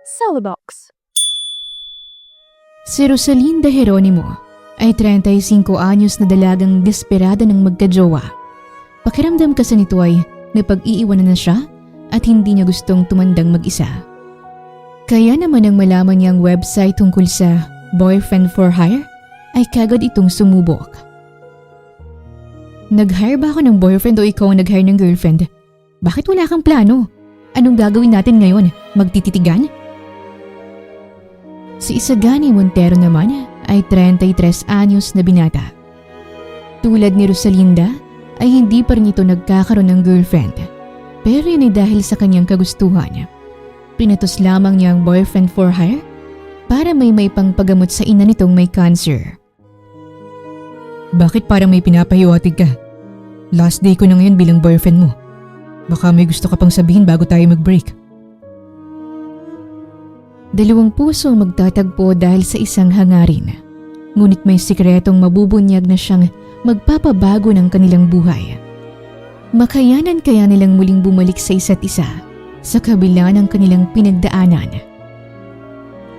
Celebox. Si Rosalinda Jeronimo ay 35 anyos na dalagang desperada ng magkajowa. Pakiramdam kasi nito ay napag-iiwanan na siya at hindi niya gustong tumandang mag-isa. Kaya naman ang malaman niyang website tungkol sa boyfriend for hire ay kagad itong sumubok. Nag-hire ba ako ng boyfriend o ikaw ang nag-hire ng girlfriend? Bakit wala kang plano? Anong gagawin natin ngayon? Magtititigan? Si Isagani Montero naman ay 33 anyos na binata. Tulad ni Rosalinda ay hindi pa rin ito nagkakaroon ng girlfriend. Pero yun ay dahil sa kanyang kagustuhan. Pinatos lamang niya ang boyfriend for hire para may pangpagamot sa ina nitong may cancer. Bakit parang may pinapahiwatig ka? Last day ko na ngayon bilang boyfriend mo. Baka may gusto ka pang sabihin bago tayo mag-break. Dalawang puso ang magtatagpo dahil sa isang hangarin. Ngunit may sikretong mabubunyag na siyang magpapabago ng kanilang buhay. Makayanan kaya nilang muling bumalik sa isa't isa sa kabila ng kanilang pinagdaanan.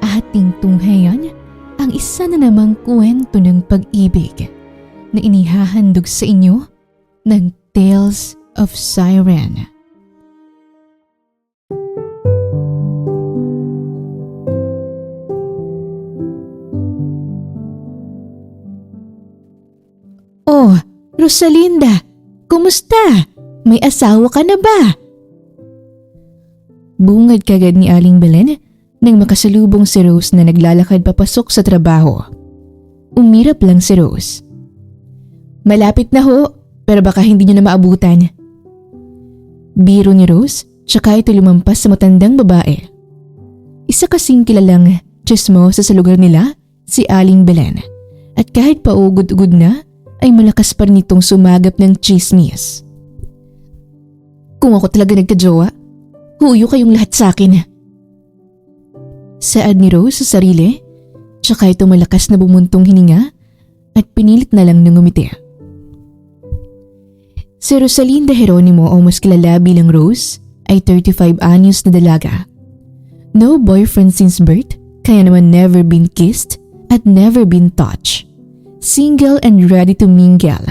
Ating tunghayan ang isa na namang kwento ng pag-ibig na inihahandog sa inyo ng Tales of Siren. Oh, Rosalinda, kumusta? May asawa ka na ba? Bungad kagad ni Aling Belen nang makasalubong si Rose na naglalakad papasok sa trabaho. Umirap lang si Rose. Malapit na ho, pero baka hindi niyo na maabutan. Biro ni Rose, tsaka ito lumampas sa matandang babae. Isa kasing kilalang chismosa sa lugar nila, si Aling Belen. At kahit paugod-ugod na, ay malakas pa rin itong sumagap ng chismis. Kung ako talaga nagkajowa, huyo kayong lahat sa akin. Saad ni Rose sa sarili, tsaka ito malakas na bumuntong hininga at pinilit na lang ng ngumiti. Si Rosalinda Jeronimo o mas kilala bilang Rose ay 35 anyos na dalaga. No boyfriend since birth, kaya naman never been kissed at never been touched. Single and ready to mingle.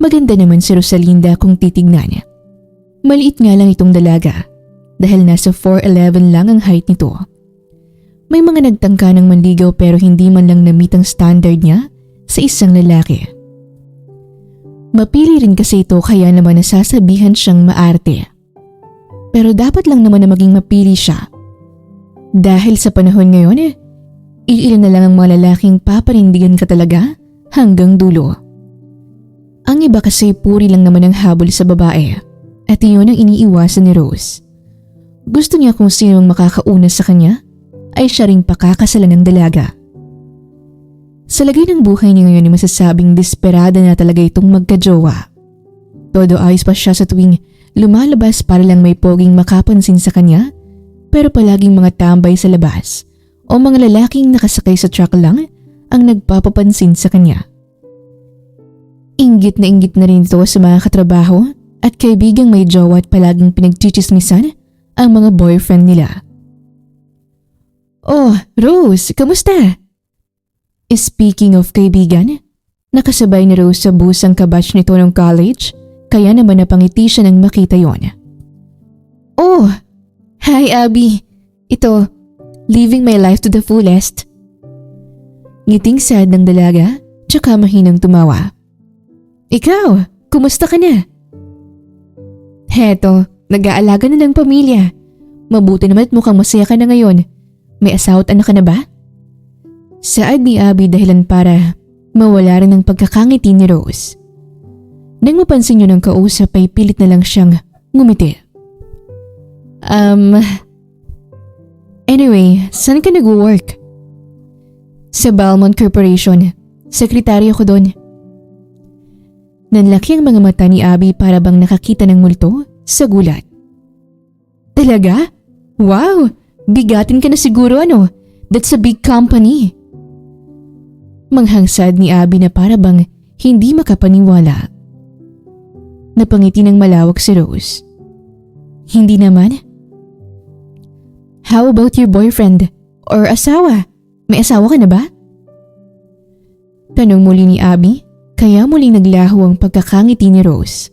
Maganda naman si Rosalinda kung titignan. Maliit nga lang itong dalaga dahil nasa 4'11" lang ang height nito. May mga nagtangka ng manligaw pero hindi man lang na-meet ang standard niya sa isang lalaki. Mapili rin kasi ito kaya naman nasasabihan siyang maarte. Pero dapat lang naman na maging mapili siya. Dahil sa panahon ngayon iilan na lang ang mga lalaking papanindigan ka talaga hanggang dulo. Ang iba kasi puri lang naman ang habol sa babae at iyon ang iniiwasan ni Rose. Gusto niya kung sino ang makakauna sa kanya ay siya ring pakakasalan ng dalaga. Sa lagay ng buhay niya ngayon ay masasabing desperada na talaga itong magkajowa. Todo ayos pa siya sa tuwing lumalabas para lang may poging makapansin sa kanya pero palaging mga tambay sa labas o mga lalaking nakasakay sa truck lang ang nagpapapansin sa kanya. Inggit na rin ito sa mga katrabaho at kaibigang may jowa at palaging pinagchichismisan ang mga boyfriend nila. Oh, Rose, kamusta? Speaking of kaibigan, nakasabay ni Rose sa bus ang kabatch nito ng college kaya naman napangiti siya nang makita yon. Oh, hi Abby. Ito, living my life to the fullest. Ngiting sad ng dalaga, tsaka mahinang tumawa. Ikaw, kumusta ka na? Heto, nag-aalaga na ng pamilya. Mabuti naman at mukhang masaya ka na ngayon. May asawa at anak ka na ba? Saad ni Abby dahilan para mawala rin ang pagkakangiti ni Rose. Nang mapansin niyo ng kausap ay pilit na lang siyang ngumiti. Anyway, saan ka nag-work? Sa Balmont Corporation. Sekretaryo ko doon. Nanlaki ang mga mata ni Abby para bang nakakita ng multo sa gulat. Talaga? Wow! Bigatin ka na siguro ano? That's a big company. Manghangsad ni Abby na para bang hindi makapaniwala. Napangiti ng malawak si Rose. Hindi naman. How about your boyfriend? Or asawa? May asawa ka na ba? Tanong muli ni Abby, kaya muling naglaho ang pagkakangiti ni Rose.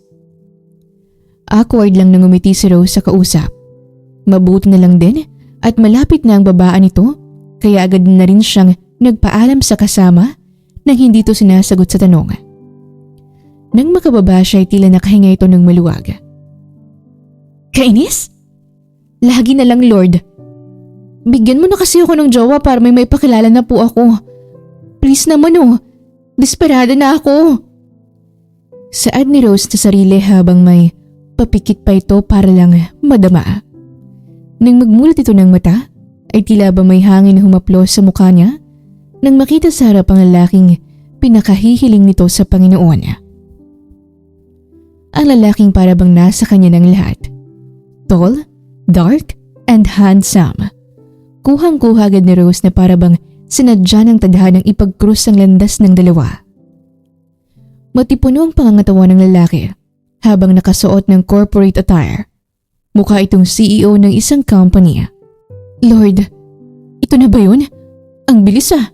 Awkward lang nang umiti si Rose sa kausap. Mabuti na lang din at malapit na ang babaan nito, kaya agad na rin siyang nagpaalam sa kasama nang hindi to sinasagot sa tanong. Nang makababa siya ay tila nakahinga ito ng maluwag. Kainis? Lagi na lang, Lord. Bigyan mo na kasi ako ng jowa para may pakilala na po ako. Please naman oh, desperada na ako. Saad ni Rose sa sarili habang may papikit pa ito para lang madama. Nang magmulat ito ng mata, ay tila ba may hangin na humaplos sa mukha niya nang makita sa harap ang lalaking pinakahihiling nito sa Panginoon. Ang lalaking para bang nasa kanya ng lahat. Tall, dark, and handsome. Kuhang-kuha agad ni Rose na para bang sinadya ng tadhanang ipagkrus ang landas ng dalawa. Matipuno ang pangangatawan ng lalaki habang nakasuot ng corporate attire. Mukha itong CEO ng isang company. Lord, ito na ba yun? Ang bilis ah!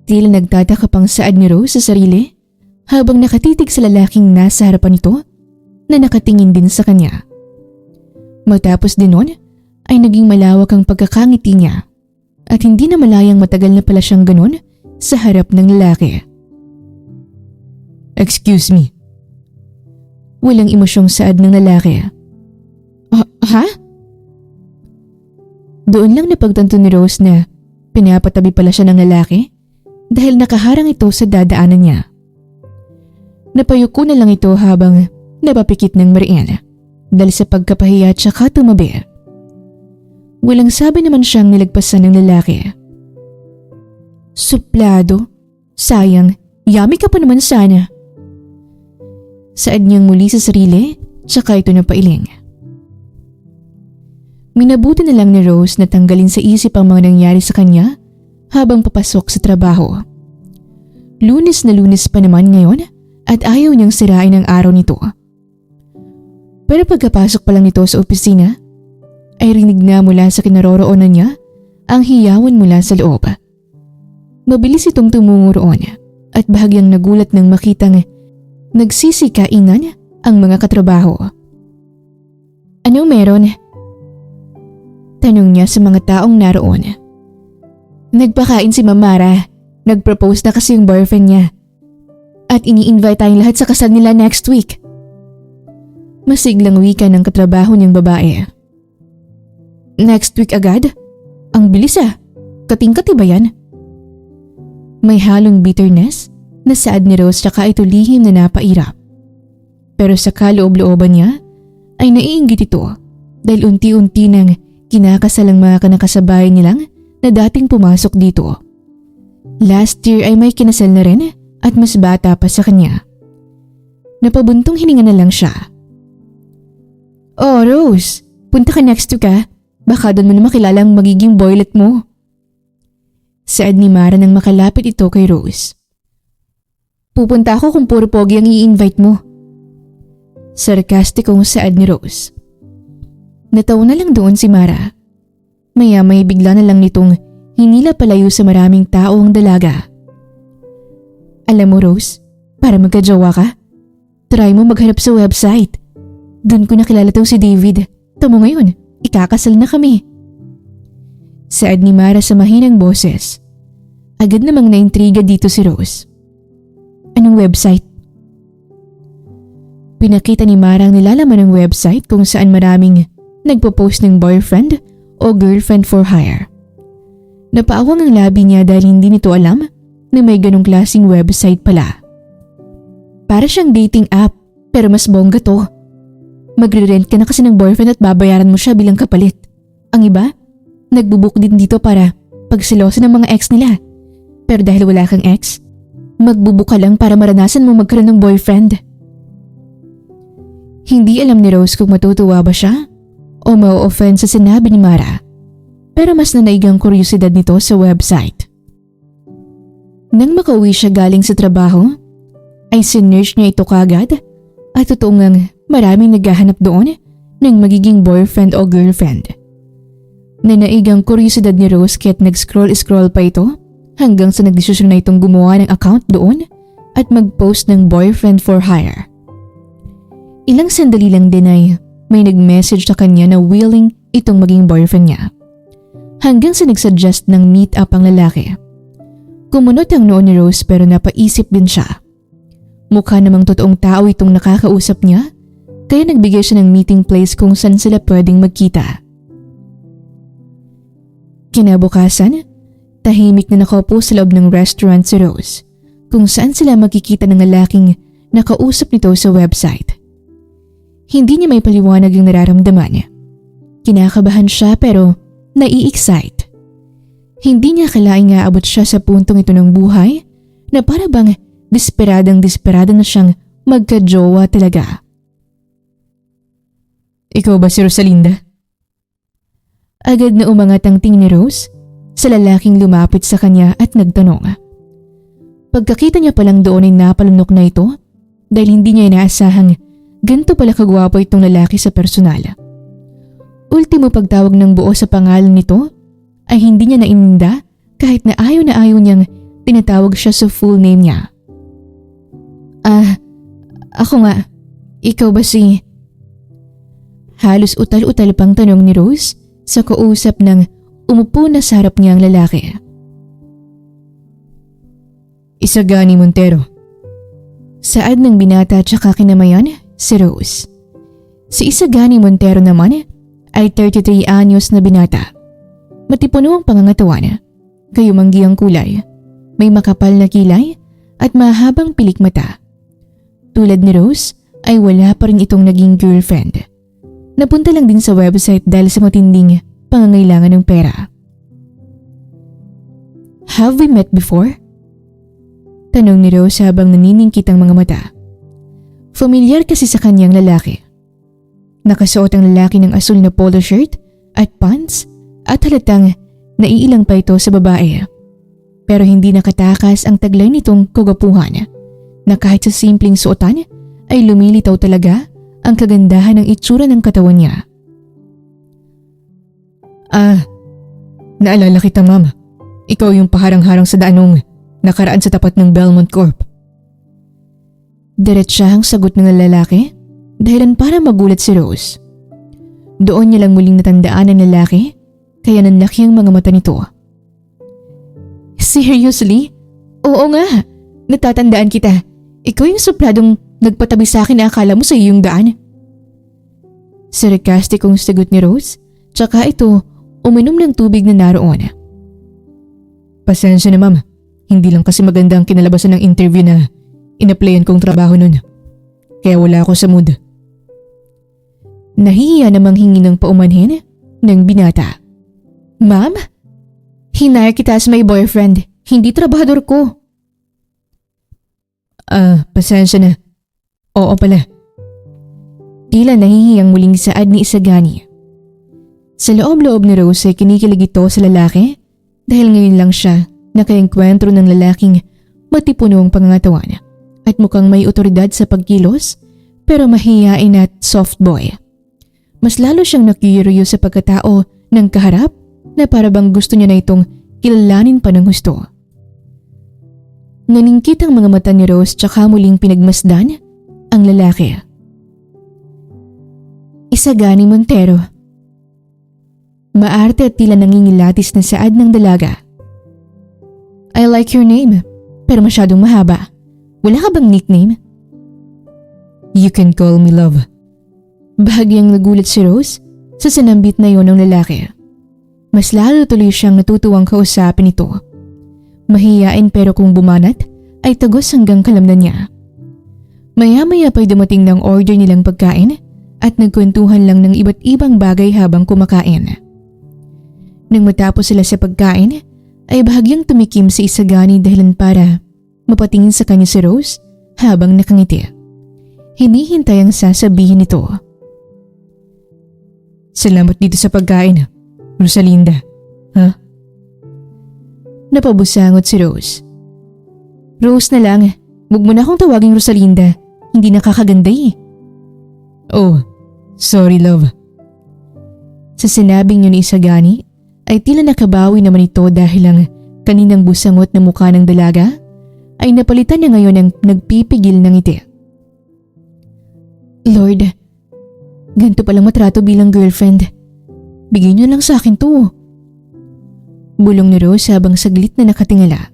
Tila nagtataka pang saad ni Rose sa sarili habang nakatitig sa lalaking nasa harapan nito na nakatingin din sa kanya. Matapos din nun, ay naging malawak ang pagkakangiti niya at hindi na malayang matagal na pala siyang ganun sa harap ng lalaki. Excuse me. Walang emosyong saad ng lalaki. Ha? Doon lang napagtanto ni Rose na pinapatabi pala siya ng lalaki dahil nakaharang ito sa dadaanan niya. Napayuko na lang ito habang napapikit ng mariin dahil sa pagkapahiya at saka tumabi. Walang sabi naman siyang nilagpasan ng lalaki. Suplado? Sayang, yummy ka pa naman sana. Saad niyang muli sa sarili, tsaka ito na pailing. Minabuti na lang ni Rose na tanggalin sa isip ang mga nangyari sa kanya habang papasok sa trabaho. Lunes na Lunes pa naman ngayon at ayaw niyang sirain ang araw nito. Pero pagkapasok pa lang nito sa opisina, ay rinig na mula sa kinaroroonan niya ang hiyawan mula sa loob. Mabilis itong tumungo roon at bahagyang nagulat nang makitang nagsisikainan ang mga katrabaho. Anong meron? Tanong niya sa mga taong naroon. Nagpakain si Mamara. Nagpropose na kasi yung boyfriend niya. At ini-invite tayong lahat sa kasal nila next week. Masiglang wika ng katrabaho niyang babae. Next week agad? Ang bilis ah. Kating-kati ba yan? May halong bitterness na saad ni Rose tsaka ito lihim na napairap. Pero sa kaloob-looban niya ay naiinggit ito dahil unti-unti nang kinakasal ang mga kanakasabay nilang na dating pumasok dito. Last year ay may kinasal na rin at mas bata pa sa kanya. Napabuntong hininga na lang siya. Oh Rose, punta ka next week ah. Baka doon mo na makilala ang magiging boylet mo. Saad ni Mara nang makalapit ito kay Rose. Pupunta ako kung puro pogi ang i-invite mo. Sarkastikong saad ni Rose. Natawa na lang doon si Mara. Maya-may bigla na lang nitong hinila palayo sa maraming tao ang dalaga. Alam mo Rose, para magkajowa ka, try mo maghanap sa website. Doon ko nakilala tong si David. Tamo ngayon, ikakasal na kami. Saad ni Mara sa mahinang boses. Agad namang naintriga dito si Rose. Anong website? Pinakita ni Mara ang nilalaman ng website kung saan maraming nagpo-post ng boyfriend o girlfriend for hire. Napaawang ang labi niya dahil hindi nito alam na may ganong klaseng website pala. Para siyang dating app pero mas bongga to. Magre-rent ka na kasi ng boyfriend at babayaran mo siya bilang kapalit. Ang iba, nagbubook din dito para pagsilosan ng mga ex nila. Pero dahil wala kang ex, magbubook ka lang para maranasan mo magkaroon ng boyfriend. Hindi alam ni Rose kung matutuwa ba siya o ma-offend sa sinabi ni Mara. Pero mas nanaig ang kuryosidad nito sa website. Nang makauwi siya galing sa trabaho, ay sinearch niya ito kagad at totoo ngang maraming naghahanap doon ng magiging boyfriend o girlfriend. Nanaig ang kuryosidad ni Rose kaya't nag-scroll pa ito hanggang sa nagdesisyon na itong gumawa ng account doon at mag-post ng boyfriend for hire. Ilang sandali lang din ay may nag-message sa kanya na willing itong maging boyfriend niya. Hanggang sa nagsuggest ng meet up ang lalaki. Kumunot ang noo ni Rose pero napaisip din siya. Mukha namang totoong tao itong nakakausap niya kaya nagbigay siya ng meeting place kung saan sila pwedeng magkita. Kinabukasan, tahimik na nakaupo sa loob ng restaurant si Rose kung saan sila magkikita ng lalaking nakausap nito sa website. Hindi niya may paliwanag yung nararamdaman niya. Kinakabahan siya pero nai-excite. Hindi niya akalaing aabot siya sa puntong ito ng buhay na para bang desperada na siyang magka-jowa talaga. Ikaw ba si Rosalinda? Agad na umangat ang tingin ni Rose sa lalaking lumapit sa kanya at nagtanong. Pagkakita niya palang doon ay napalunok na ito dahil hindi niya inaasahang ganito pala kagwapo itong lalaki sa personal. Ultimo pagtawag ng buo sa pangalan nito ay hindi niya naininda kahit na ayaw niyang tinatawag siya sa full name niya. Ako nga, ikaw ba si… Halos utal-utal pang tanong ni Rose sa kausap ng umupo na sa harap niya ang lalaki. Isagani Montero. Saad ng binata tsaka kinamayan si Rose. Si Isagani Montero naman ay 33 anyos na binata. Matipuno ang pangangatawan, kayumanggi ang kulay, may makapal na kilay at mahabang pilik mata. Tulad ni Rose ay wala pa rin itong naging girlfriend. Napunta lang din sa website dahil sa matinding pangangailangan ng pera. Have we met before? Tanong ni Rose habang naniningkit ang mga mata. Familiar kasi sa kanyang lalaki. Nakasuot ang lalaki ng asul na polo shirt at pants at halatang naiilang pa ito sa babae. Pero hindi nakatakas ang taglay nitong kagapuhan na kahit sa simpleng suotan ay lumilitaw talaga ang kagandahan ng itsura ng katawan niya. Naalala kita, ma'am. Ikaw yung paharang-harang sa daanong nakaraan sa tapat ng Belmont Corp. Diretsahang sagot ng lalaki dahilan para magulat si Rose. Doon niya lang muling natandaan ang lalaki kaya nanlaki ang mga mata nito. Seriously? Oo nga, natatandaan kita. Ikaw yung supladong nagpatabi sa akin na akala mo sa iyong daan. Sarkastikong sagot ni Rose, tsaka ito uminom ng tubig na naroon. Pasensya na, ma'am. Hindi lang kasi maganda ang kinalabasan ng interview na inaplayan kong trabaho nun. Kaya wala ako sa mood. Nahihiya namang hingi ng paumanhin ng binata. Ma'am, hinire kita as my boyfriend, hindi trabahador ko. Pasensya na. Oo pala. Tila nahihiyang muling saad ni Isagani. Sa loob-loob ni Rose ay kinikilig ito sa lalaki dahil ngayon lang siya nakaengkwentro ng lalaking matipuno ang pangangatawan at mukhang may otoridad sa pagkilos pero mahiyain at soft boy. Mas lalo siyang nakiyuriyo sa pagkatao ng kaharap na para bang gusto niya na itong kilalanin pa ng gusto. Naningkit ang mga mata ni Rose tsaka muling pinagmasdan ang lalaki. Isagani Montero. Maarte at tila nangingilatis na saad ng dalaga. I like your name, pero masyadong mahaba. Wala ka bang nickname? You can call me Love. Bahagyang nagulat si Rose sa sinambit na yon ng lalaki. Mas lalo tuloy siyang natutuwang kausapin ito. Mahiyain pero kung bumanat ay tagos hanggang kalamnan niya. Maya-maya pa'y dumating ng order nilang pagkain at nagkwentuhan lang ng iba't ibang bagay habang kumakain. Nang matapos sila sa pagkain ay bahagyang tumikim si Isagani dahilan para mapatingin sa kanya si Rose habang nakangiti. Hinihintay ang sasabihin nito. Salamat dito sa pagkain, Rosalinda. Ha? Napabusangot si Rose. Rose na lang, wag mo na akong tawaging Rosalinda. Hindi nakakaganda eh. Oh, sorry love. Sa sinabing yun ni Isagani ay tila nakabawi naman ito dahil ang kaninang busangot na mukha ng dalaga ay napalitan na ngayon ng nagpipigil ng ngiti. Lord, ganito palang matrato bilang girlfriend. Bigay niyo lang sa akin to. Bulong ni Rose habang saglit na nakatingala.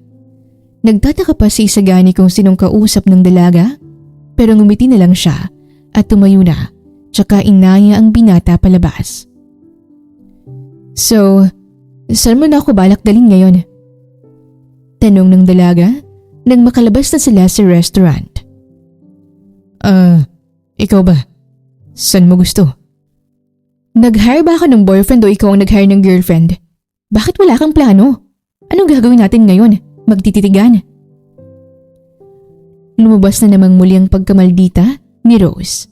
Nagtataka pa si Isagani kung sinong kausap ng dalaga, pero ngumiti na lang siya at tumayo na, tsaka inaya ang binata palabas. So, saan mo na ako balak dalhin ngayon? Tanong ng dalaga nang makalabas na sila sa restaurant. Ikaw ba? Saan mo gusto? Nag-hire ba ako ng boyfriend o ikaw ang nag-hire ng girlfriend? Bakit wala kang plano? Anong gagawin natin ngayon? Magtititigan? Lumabas na namang muli ang pagkamaldita ni Rose.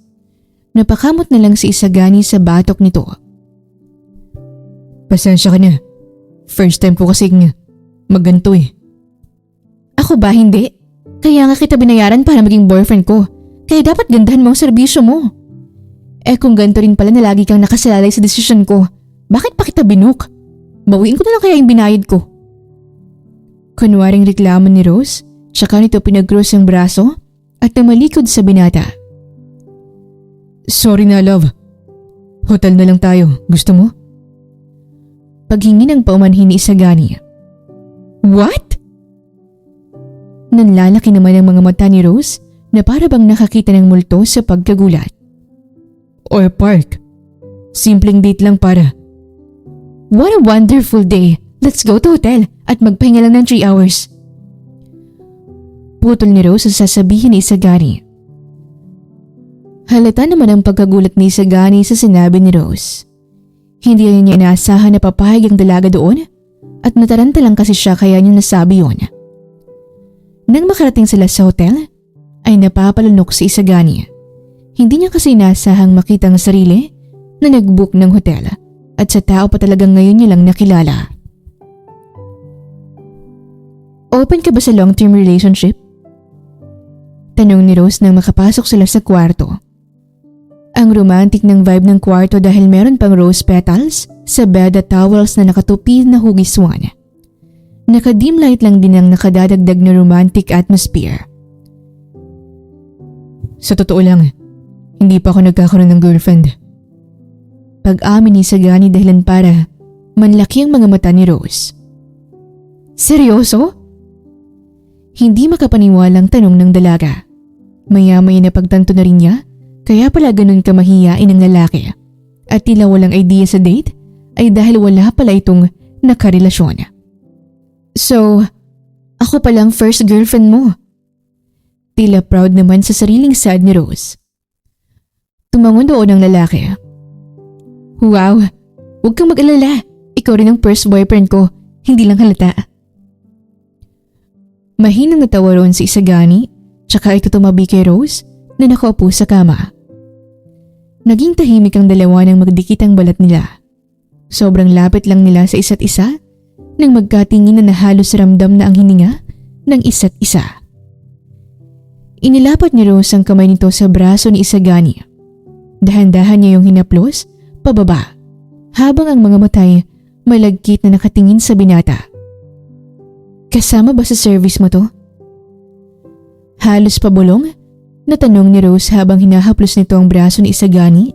Napakamot na lang si Isagani sa batok nito. Pasensya ka na. First time ko kasing magganto eh. Ako ba hindi? Kaya nga kita binayaran para maging boyfriend ko. Kaya dapat gandahan mo ang serbisyo mo. Eh kung ganito rin pala na lagi kang nakasalalay sa desisyon ko, bakit pa kita binook? Bawiin ko na lang kaya yung binayad ko. Kunwaring reklamo ni Rose, tsaka nito pinag-cross ang braso at namalikod sa binata. Sorry na love. Hotel na lang tayo. Gusto mo? Paghingi ng paumanhin ni Isagani. What? Nanlalaki naman ang mga mata ni Rose na para bang nakakita ng multo sa pagkagulat. Or park. Simpleng date lang para. What a wonderful day. Let's go to hotel at magpahinga lang ng 3 hours. Putol ni Rose sa sasabihin ni Isagani. Halata naman ang pagkagulat ni Isagani sa sinabi ni Rose. Hindi niya inaasahan na papayag ang dalaga doon at nataranta lang kasi siya kaya niya nasabi yon. Nang makarating sila sa hotel, ay napapalunok si Isagani. Hindi niya kasi inaasahang makita ang sarili na nag-book ng hotel at sa tao pa talagang ngayon niya lang nakilala. Open ka ba sa long-term relationship? Tanong ni Rose nang makapasok sila sa kwarto. Ang romantic ng vibe ng kwarto dahil meron pang rose petals sa bed at towels na nakatupi na hugiswan. Naka-dim light lang din ang nakadadagdag na romantic atmosphere. Sa totoo lang, hindi pa ako nagkakaroon ng girlfriend. Pag-amin ni Isagani dahilan para manlaki ang mga mata ni Rose. Seryoso? Hindi makapaniwalang tanong ng dalaga. Maya-maya na pagtanto na rin niya, kaya pala ganun kamahiyain ang lalaki. At tila walang idea sa date ay dahil wala pala itong nakarelasyon. So, ako palang first girlfriend mo. Tila proud naman sa sariling side ni Rose. Tumangon doon ang lalaki. Wow, huwag kang mag-alala. Ikaw rin ang first boyfriend ko, hindi lang halata. Mahinang natawa roon si Isagani, tsaka ito tumabi kay Rose na nakaupo sa kama. Naging tahimik ang dalawa nang magdikit ang balat nila. Sobrang lapit lang nila sa isa't isa nang magkatingin na halos ramdam na ang hininga ng isa't isa. Inilapat ni Rose ang kamay nito sa braso ni Isagani. Dahan-dahan niya yung hinaplos pababa habang ang mga matay malagkit na nakatingin sa binata. Kasama ba sa service mo to? Halos pabulong na tanong ni Rose habang hinahaplos nito ang braso ni Isagani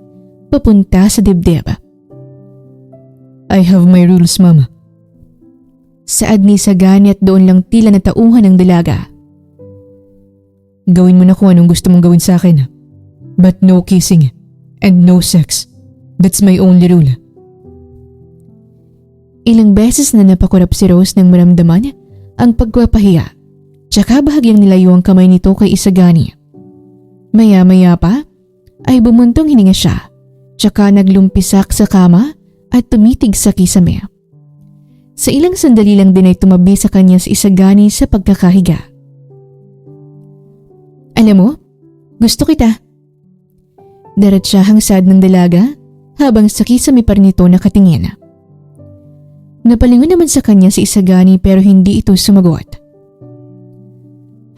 papunta sa dibdib. I have my rules, mama. Saad ni Isagani at doon lang tila natauhan ng dalaga. Gawin mo na kung anong gusto mong gawin sa akin. But no kissing and no sex. That's my only rule. Ilang beses na napakurap si Rose nang maramdaman ang pagpapahiya. Tsaka bahagyang nilayo ang kamay nito kay Isagani. Maya-maya pa ay bumuntong hininga siya. Tsaka naglumpisak sa kama at tumitig sa kisame. Sa ilang sandali lang din ay tumabi sa kanya si Isagani sa pagkakahiga. Alam mo, gusto kita. Diretsyahang sad ng dalaga habang sa kisame pa rin ito nakatingin. Napalingon naman sa kanya si Isagani pero hindi ito sumagot.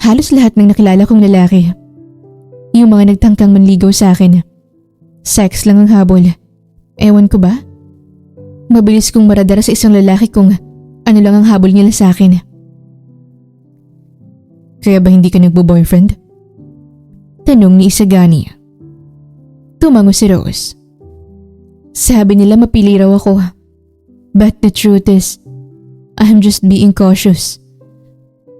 Halos lahat ng nakilala kong lalaki, yung mga nagtangkang manligaw sa akin, sex lang ang habol. Ewan ko ba? Mabilis kong maradara sa isang lalaki kung ano lang ang habol nila sa akin. Kaya ba hindi ka nagbo-boyfriend? Tanong ni Isagani. Tumango si Rose. Sabi nila mapili raw ako. But the truth is, I'm just being cautious.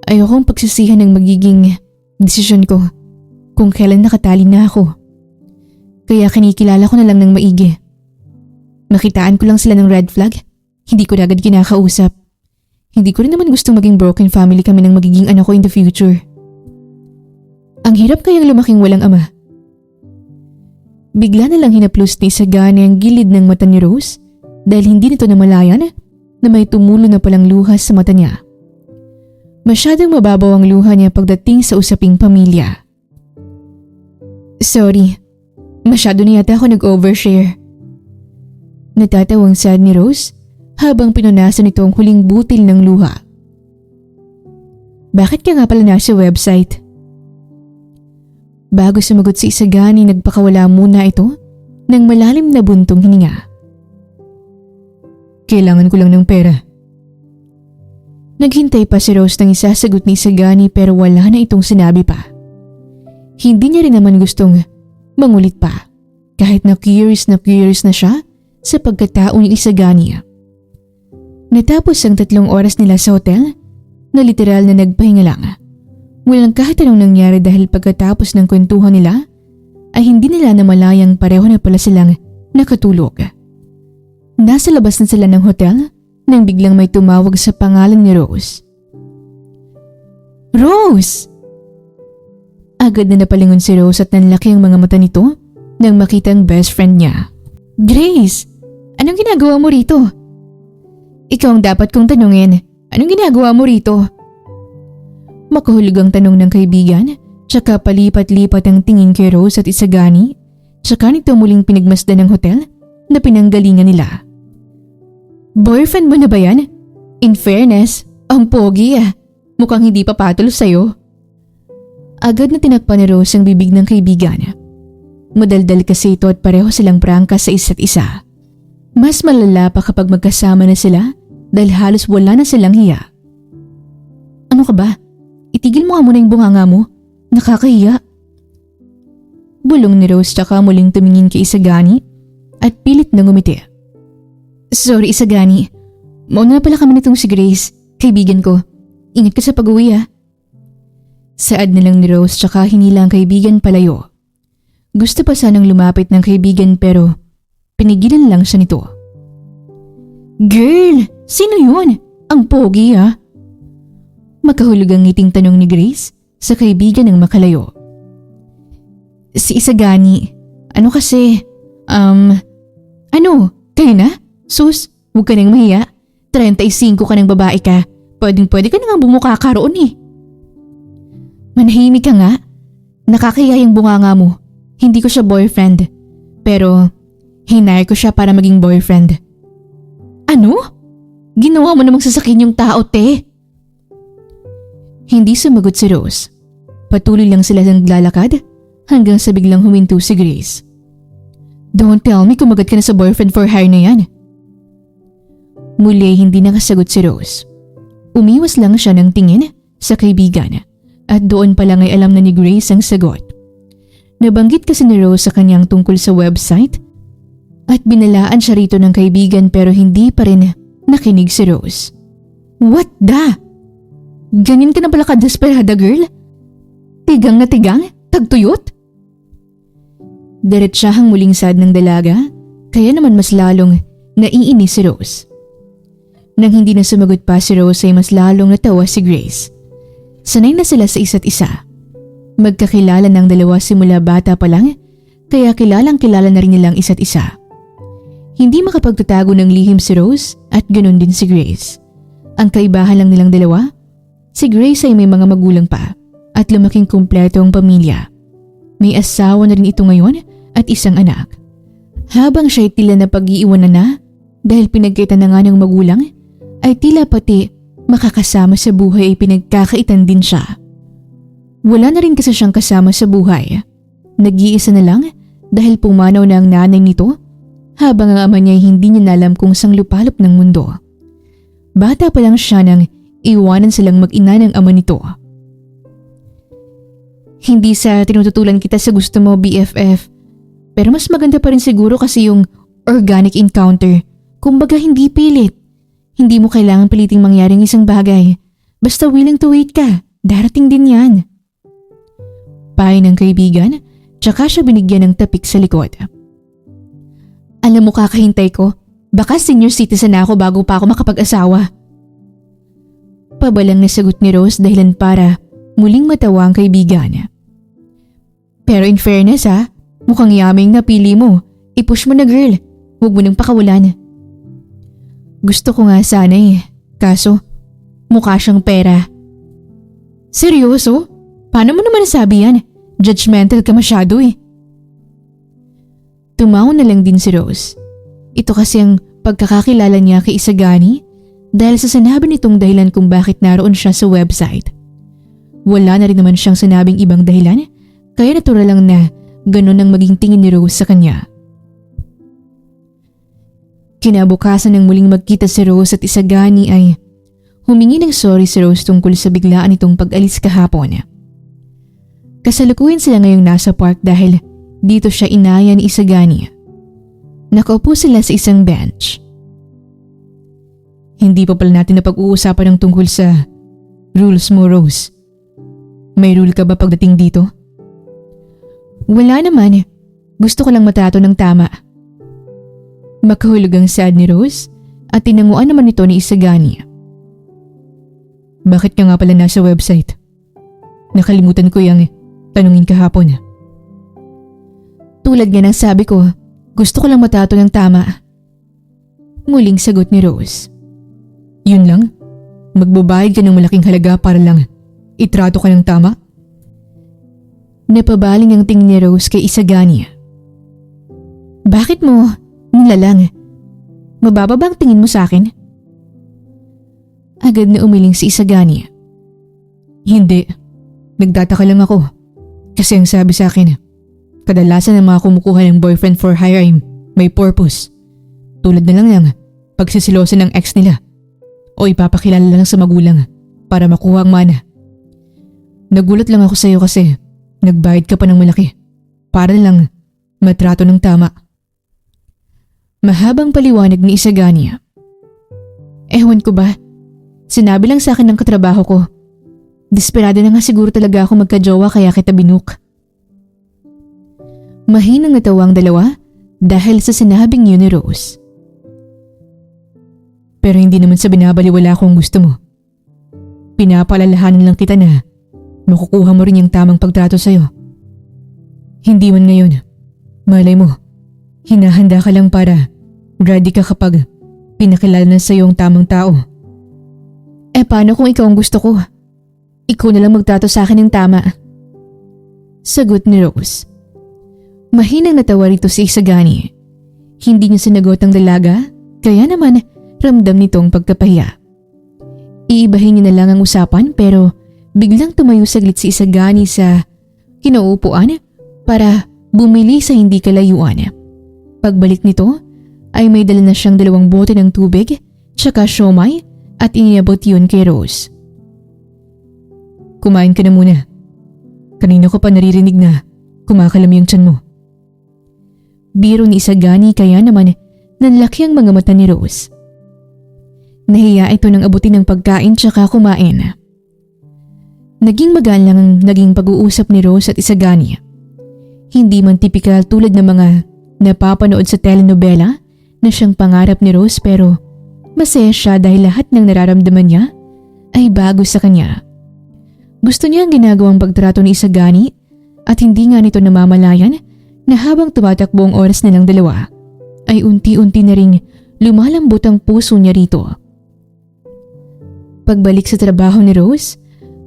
Ayokong pagsisihan ng magiging desisyon ko kung kailan nakatali na ako. Kaya kinikilala ko na lang ng maigi. Makitaan ko lang sila ng red flag, hindi ko na agad kinakausap. Hindi ko rin naman gustong maging broken family kami ng magiging anak ko in the future. Ang hirap kayang lumaking walang ama. Bigla na lang hinaplos ni Isagani ang gilid ng mata ni Rose dahil hindi nito namalayan na may tumulo na palang luha sa mata niya. Masyadong mababaw ang luha niya pagdating sa usaping pamilya. Sorry, masyado na yata ako nag-overshare. Natatawang sad ni Rose habang pinunasan nito ang huling butil ng luha. Bakit ka nga pala nasa website? Bago sumagot si Isagani, nagpakawala muna ito ng malalim na buntong hininga. Kailangan ko lang ng pera. Naghintay pa si Rose ng isasagot ni Isagani pero wala na itong sinabi pa. Hindi niya rin naman gustong mangulit pa kahit na curious na siya sa pagkatao ni Isagani. Natapos ang 3 oras nila sa hotel na literal na nagpahinga lang. Walang kahit anong nangyari dahil pagkatapos ng kwentuhan nila ay hindi nila namalayang pareho na pala silang nakatulog. Nasa labas na sila ng hotel nang biglang may tumawag sa pangalan ni Rose. Rose! Agad na napalingon si Rose at nanlaki ang mga mata nito nang makita ang best friend niya. Grace! Anong ginagawa mo rito? Ikaw ang dapat kong tanungin. Anong ginagawa mo rito? Makahulog ang tanong ng kaibigan, tsaka palipat-lipat ang tingin kay Rose at Isagani, tsaka nito muling pinagmasdan ng hotel na pinanggalingan nila. Boyfriend mo na ba yan? In fairness, ang pogi mukhang hindi pa patol sa'yo. Agad na tinakpan ni Rose ang bibig ng kaibigan. Madaldal kasi ito at pareho silang prangka sa isa't isa. Mas malala pa kapag magkasama na sila dahil halos wala na silang hiya. Ano ka ba? Itigil mo nga muna yung bunganga mo. Nakakahiya. Bulong ni Rose tsaka muling tumingin kay Isagani at pilit na ngumiti. Sorry Isagani. Mauna pala kami nitong si Grace, kaibigan ko. Ingat ka sa pag-uwi Saad na lang ni Rose tsaka hinila ang kaibigan palayo. Gusto pa sanang lumapit ng kaibigan pero pinigilan lang siya nito. Girl! Sino yun? Ang pogi Makahulog ang ngiting tanong ni Grace sa kaibigan ng makalayo. Si Isagani. Ano kasi? Ano? Kayo na? Sus, huwag ka nang mahiya. 35 ka ng babae ka. Pwedeng-pwede ka na nga bumuka ka roon Manahimik ka nga. Nakakahiya yung bunganga mo. Hindi ko siya boyfriend. Pero, hinire ko siya para maging boyfriend. Ano? Ginawa mo namang sasakin yung tao, te. Hindi sumagot si Rose. Patuloy lang sila naglalakad hanggang sa biglang huminto si Grace. Don't tell me kumagat ka na sa boyfriend for hire na yan. Muli hindi nakasagot si Rose. Umiwas lang siya ng tingin sa kaibigan at doon pa lang ay alam na ni Grace ang sagot. Nabanggit kasi ni Rose sa kanyang tungkol sa website at binalaan siya rito ng kaibigan pero hindi pa rin nakinig si Rose. What the? Ganyan ka na pala ka-desperada, girl? Tigang na tigang? Tagtuyot? Diretsahang muling sad ng dalaga, kaya naman mas lalong naiinis si Rose. Nang hindi na sumagot pa si Rose ay mas lalong natawa si Grace. Sanay na sila sa isa't isa. Magkakilala ng dalawa simula bata pa lang, kaya kilalang kilala na rin nilang isa't isa. Hindi makapagtatago ng lihim si Rose at ganun din si Grace. Ang kaibahan lang nilang dalawa, si Grace ay may mga magulang pa at lumaking kumpleto ang pamilya. May asawa na rin ito ngayon at isang anak. Habang siya'y tila na pag-iiwanan na dahil pinagkaitan na nga ng magulang, ay tila pati makakasama sa buhay ay pinagkakaitan din siya. Wala na rin kasi siyang kasama sa buhay. Nag-iisa na lang dahil pumanaw na ang nanay nito habang ang ama niya ay hindi niya alam kung sang lupalop ng mundo. Bata pa lang siya nang iwanan silang mag-ina ng ama nito. Hindi sa tinututulan kita sa gusto mo, BFF, pero mas maganda pa rin siguro kasi yung organic encounter. Kumbaga hindi pilit. Hindi mo kailangan piliting mangyaring isang bagay. Basta willing to wait ka, darating din yan. Payo ng kaibigan, tsaka siya binigyan ng tapik sa likod. Alam mo kakahintay ko, baka senior citizen na ako bago pa ako makapag-asawa. Pabalang na sagot ni Rose dahilan para muling matawa ang kaibigan. Pero in fairness mukhang yaming napili mo. I-push mo na girl, huwag mo nang pakawalan. Gusto ko nga sana kaso mukha siyang pera. Seryoso? Paano mo naman nasabi yan? Judgmental ka masyado Tumawa na lang din si Rose. Ito kasi ang pagkakakilala niya kay Isagani dahil sa sinabi nitong dahilan kung bakit naroon siya sa website. Wala na rin naman siyang sinabing ibang dahilan kaya natural lang na ganun ang maging tingin ni Rose sa kanya. Kinabukasan ng muling magkita si Rose at Isagani ay humingi ng sorry si Rose tungkol sa biglaan nitong pag-alis kahapon. Kasalukuyan sila ngayong nasa park dahil dito siya inaya ni Isagani. Nakaupo sila sa isang bench. Hindi pa pala natin napag-uusapan ng tungkol sa rules mo, Rose. May rule ka ba pagdating dito? Wala naman. Gusto ko lang matato ng tama. Makahulog ang sad ni Rose at tinanguan naman ito ni Isagani. Bakit ka nga pala nasa website? Nakalimutan ko yung tanungin kahapon. Tulad nga ng sabi ko, gusto ko lang matato ng tama. Muling sagot ni Rose. Yun lang? Magbabayad ka ng malaking halaga para lang itrato ka ng tama? Napabaling ang tingin ni Rose kay Isagani. Bakit mo nilalang? Mababa ba ang tingin mo sa akin? Agad na umiling si Isagani. Hindi. Nagtataka lang ako. Kasi ang sabi sa akin, kadalasan ng mga kumukuha ng boyfriend for hire ay may purpose. Tulad na lang ng pagsisilosa ng ex nila o ipapakilala lang sa magulang para makuha ang mana. Nagulat lang ako sa iyo kasi nagbayad ka pa ng malaki para lang matrato ng tama. Mahabang paliwanag ni Isagani. Ewan ko ba, sinabi lang sa akin ng katrabaho ko. Desperado na nga siguro talaga ako magka-jowa kaya kita binook. Mahinang natawa ang dalawa dahil sa sinabing yun ni Rose. Pero hindi naman sa binabaliwala kung gusto mo. Pinapaalalahanan lang kita na makukuha mo rin yung tamang pagtrato sa'yo. Hindi man ngayon. Malay mo, hinahanda ka lang para ready ka kapag pinakilala na sa'yo ang tamang tao. Paano kung ikaw ang gusto ko? Ikaw na lang magtrato sa akin ng tama. Sagot ni Rose. Mahinang natawa rito si Isagani. Hindi niya sinagot ang dalaga, kaya naman ramdam nitong pagkapahiya. Iibahin niya na lang ang usapan pero biglang tumayo saglit si Isagani sa kinauupuan para bumili sa hindi kalayuan. Pagbalik nito ay may dala na siyang 2 bote ng tubig tsaka siomai at iniabot yun kay Rose. Kumain ka na muna. Kanina ko pa naririnig na kumakalam yung tiyan mo. Biro ni Isagani kaya naman nanlaki ang mga mata ni Rose. Nahiya ito nang abutin ng pagkain tsaka kumain. Naging magaan lang ang naging pag-uusap ni Rose at Isagani. Hindi man tipikal tulad ng mga napapanood sa telenovela na siyang pangarap ni Rose pero masaya siya dahil lahat ng nararamdaman niya ay bago sa kanya. Gusto niya ang ginagawang pagtrato ni Isagani at hindi nga nito namamalayan na habang tumatakbo ang oras nilang dalawa ay unti-unti na ring lumalambot ang puso niya rito. Pagbalik sa trabaho ni Rose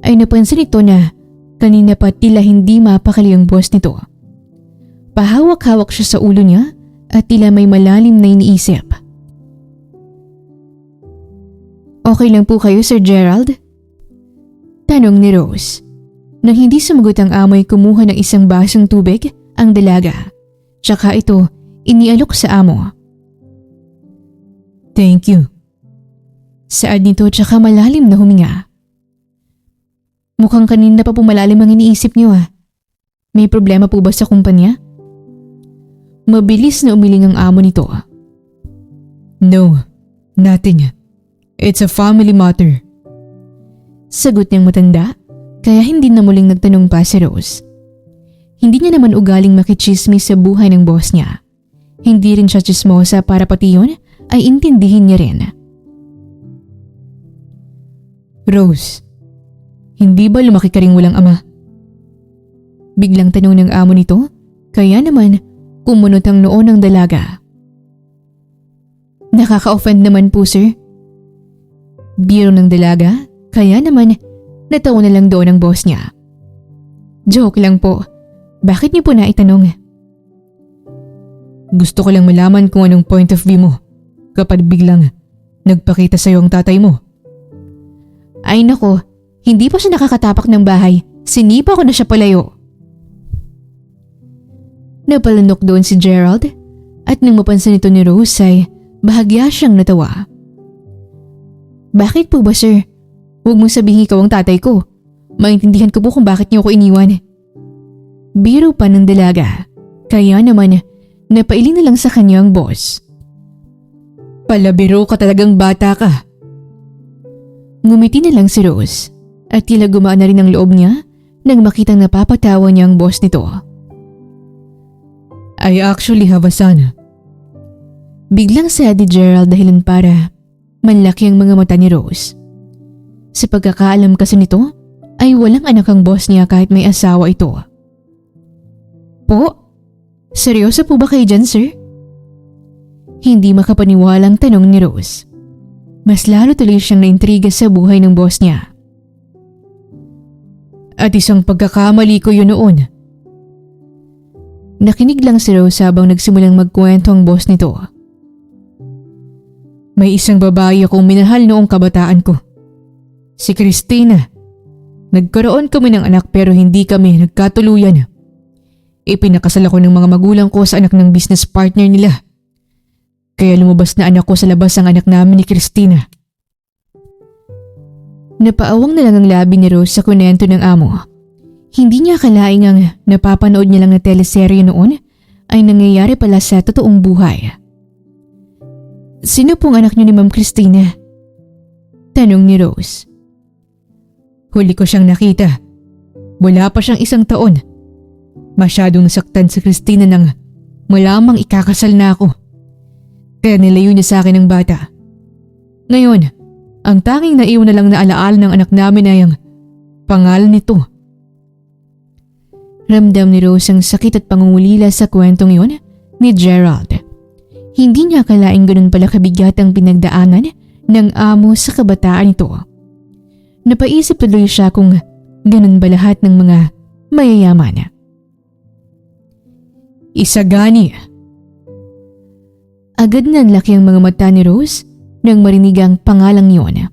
ay napansin ito na kanina pa tila hindi mapakali ang boss nito. Pahawak-hawak siya sa ulo niya at tila may malalim na iniisip. Okay lang po kayo, Sir Gerald? Tanong ni Rose. Nang hindi sumagot ang amo ay kumuha ng isang basong tubig ang dalaga. Tsaka ito inialok sa amo. Thank you. Saad nito tsaka malalim na huminga. Mukhang kanina pa po malalim ang iniisip niyo ah. May problema po ba sa kumpanya? Mabilis na umiling ang amo nito. No, nothing. It's a family matter. Sagot niyang matanda, kaya hindi na muling nagtanong pa si Rose. Hindi niya naman ugaling makichismis sa buhay ng boss niya. Hindi rin siya chismosa para pati yun ay intindihin niya rin. Rose, hindi ba lumaki ka ring walang ama? Biglang tanong ng amo nito, kaya naman kumunot ang noo ng dalaga. Nakaka-offend naman po sir. Biro ng dalaga, kaya naman natawa na lang doon ang boss niya. Joke lang po. Bakit niyo po naitanong? Gusto ko lang malaman kung anong point of view mo kapag biglang nagpakita sa'yo ang tatay mo. Ay nako, hindi pa siya nakakatapak ng bahay. Sinipa ko na siya palayo. Napalanok doon si Gerald at nang mapansin ito ni Rose ay bahagya siyang natawa. Bakit po ba sir? Huwag mong sabihin ikaw ang tatay ko. Maintindihan ko po kung bakit niyo ako iniwan. Biro pa ng dalaga, kaya naman napailing na lang sa kanyang boss. Palabiro ka talagang bata ka. Ngumiti na lang si Rose at tila gumaan na rin ang loob niya nang makitang napapatawa niya ang boss nito. I actually have a son. Biglang sad ni Gerald dahilan para manlaki ang mga mata ni Rose. Sa pagkakaalam kasi nito ay walang anak ang boss niya kahit may asawa ito. Po? Seryoso po ba kayo dyan, sir? Hindi makapaniwalang tanong ni Rose. Mas lalo tuloy siyang naintriga sa buhay ng boss niya. At isang pagkakamali ko yun noon. Nakinig lang si Rose habang nagsimulang magkwento ang boss nito. May isang babae akong minahal noong kabataan ko. Si Christina. Nagkaroon kami ng anak pero hindi kami nagkatuluyan. Ipinakasal ako ng mga magulang ko sa anak ng business partner nila. Kaya lumabas na anak ko sa labas ang anak namin ni Christina. Napaawang na lang ang labi ni Rose sa kunento ng amo. Hindi niya akalaing ang napapanood niya lang na teleserye noon ay nangyayari pala sa totoong buhay. Sino pong anak niyo ni Ma'am Christina? Tanong ni Rose. Huli ko siyang nakita. Wala pa siyang 1 taon. Masyadong nasaktan si Christina nang malamang ikakasal na ako. Kaya nilayo niya sa akin ang bata. Ngayon, ang tanging naiwan na lang na alaala ng anak namin ay ang pangalan nito. Ramdam ni Rose ang sakit at pangungulila sa kwentong iyon ni Gerald. Hindi niya akalaing ganun pala kabigat ang pinagdaanan ng amo sa kabataan nito. Napaisip tuloy siya kung ganun ba lahat ng mga mayayaman. Isagani. Agad na laki ang mga mata ni Rose nang marinig ang pangalang yun.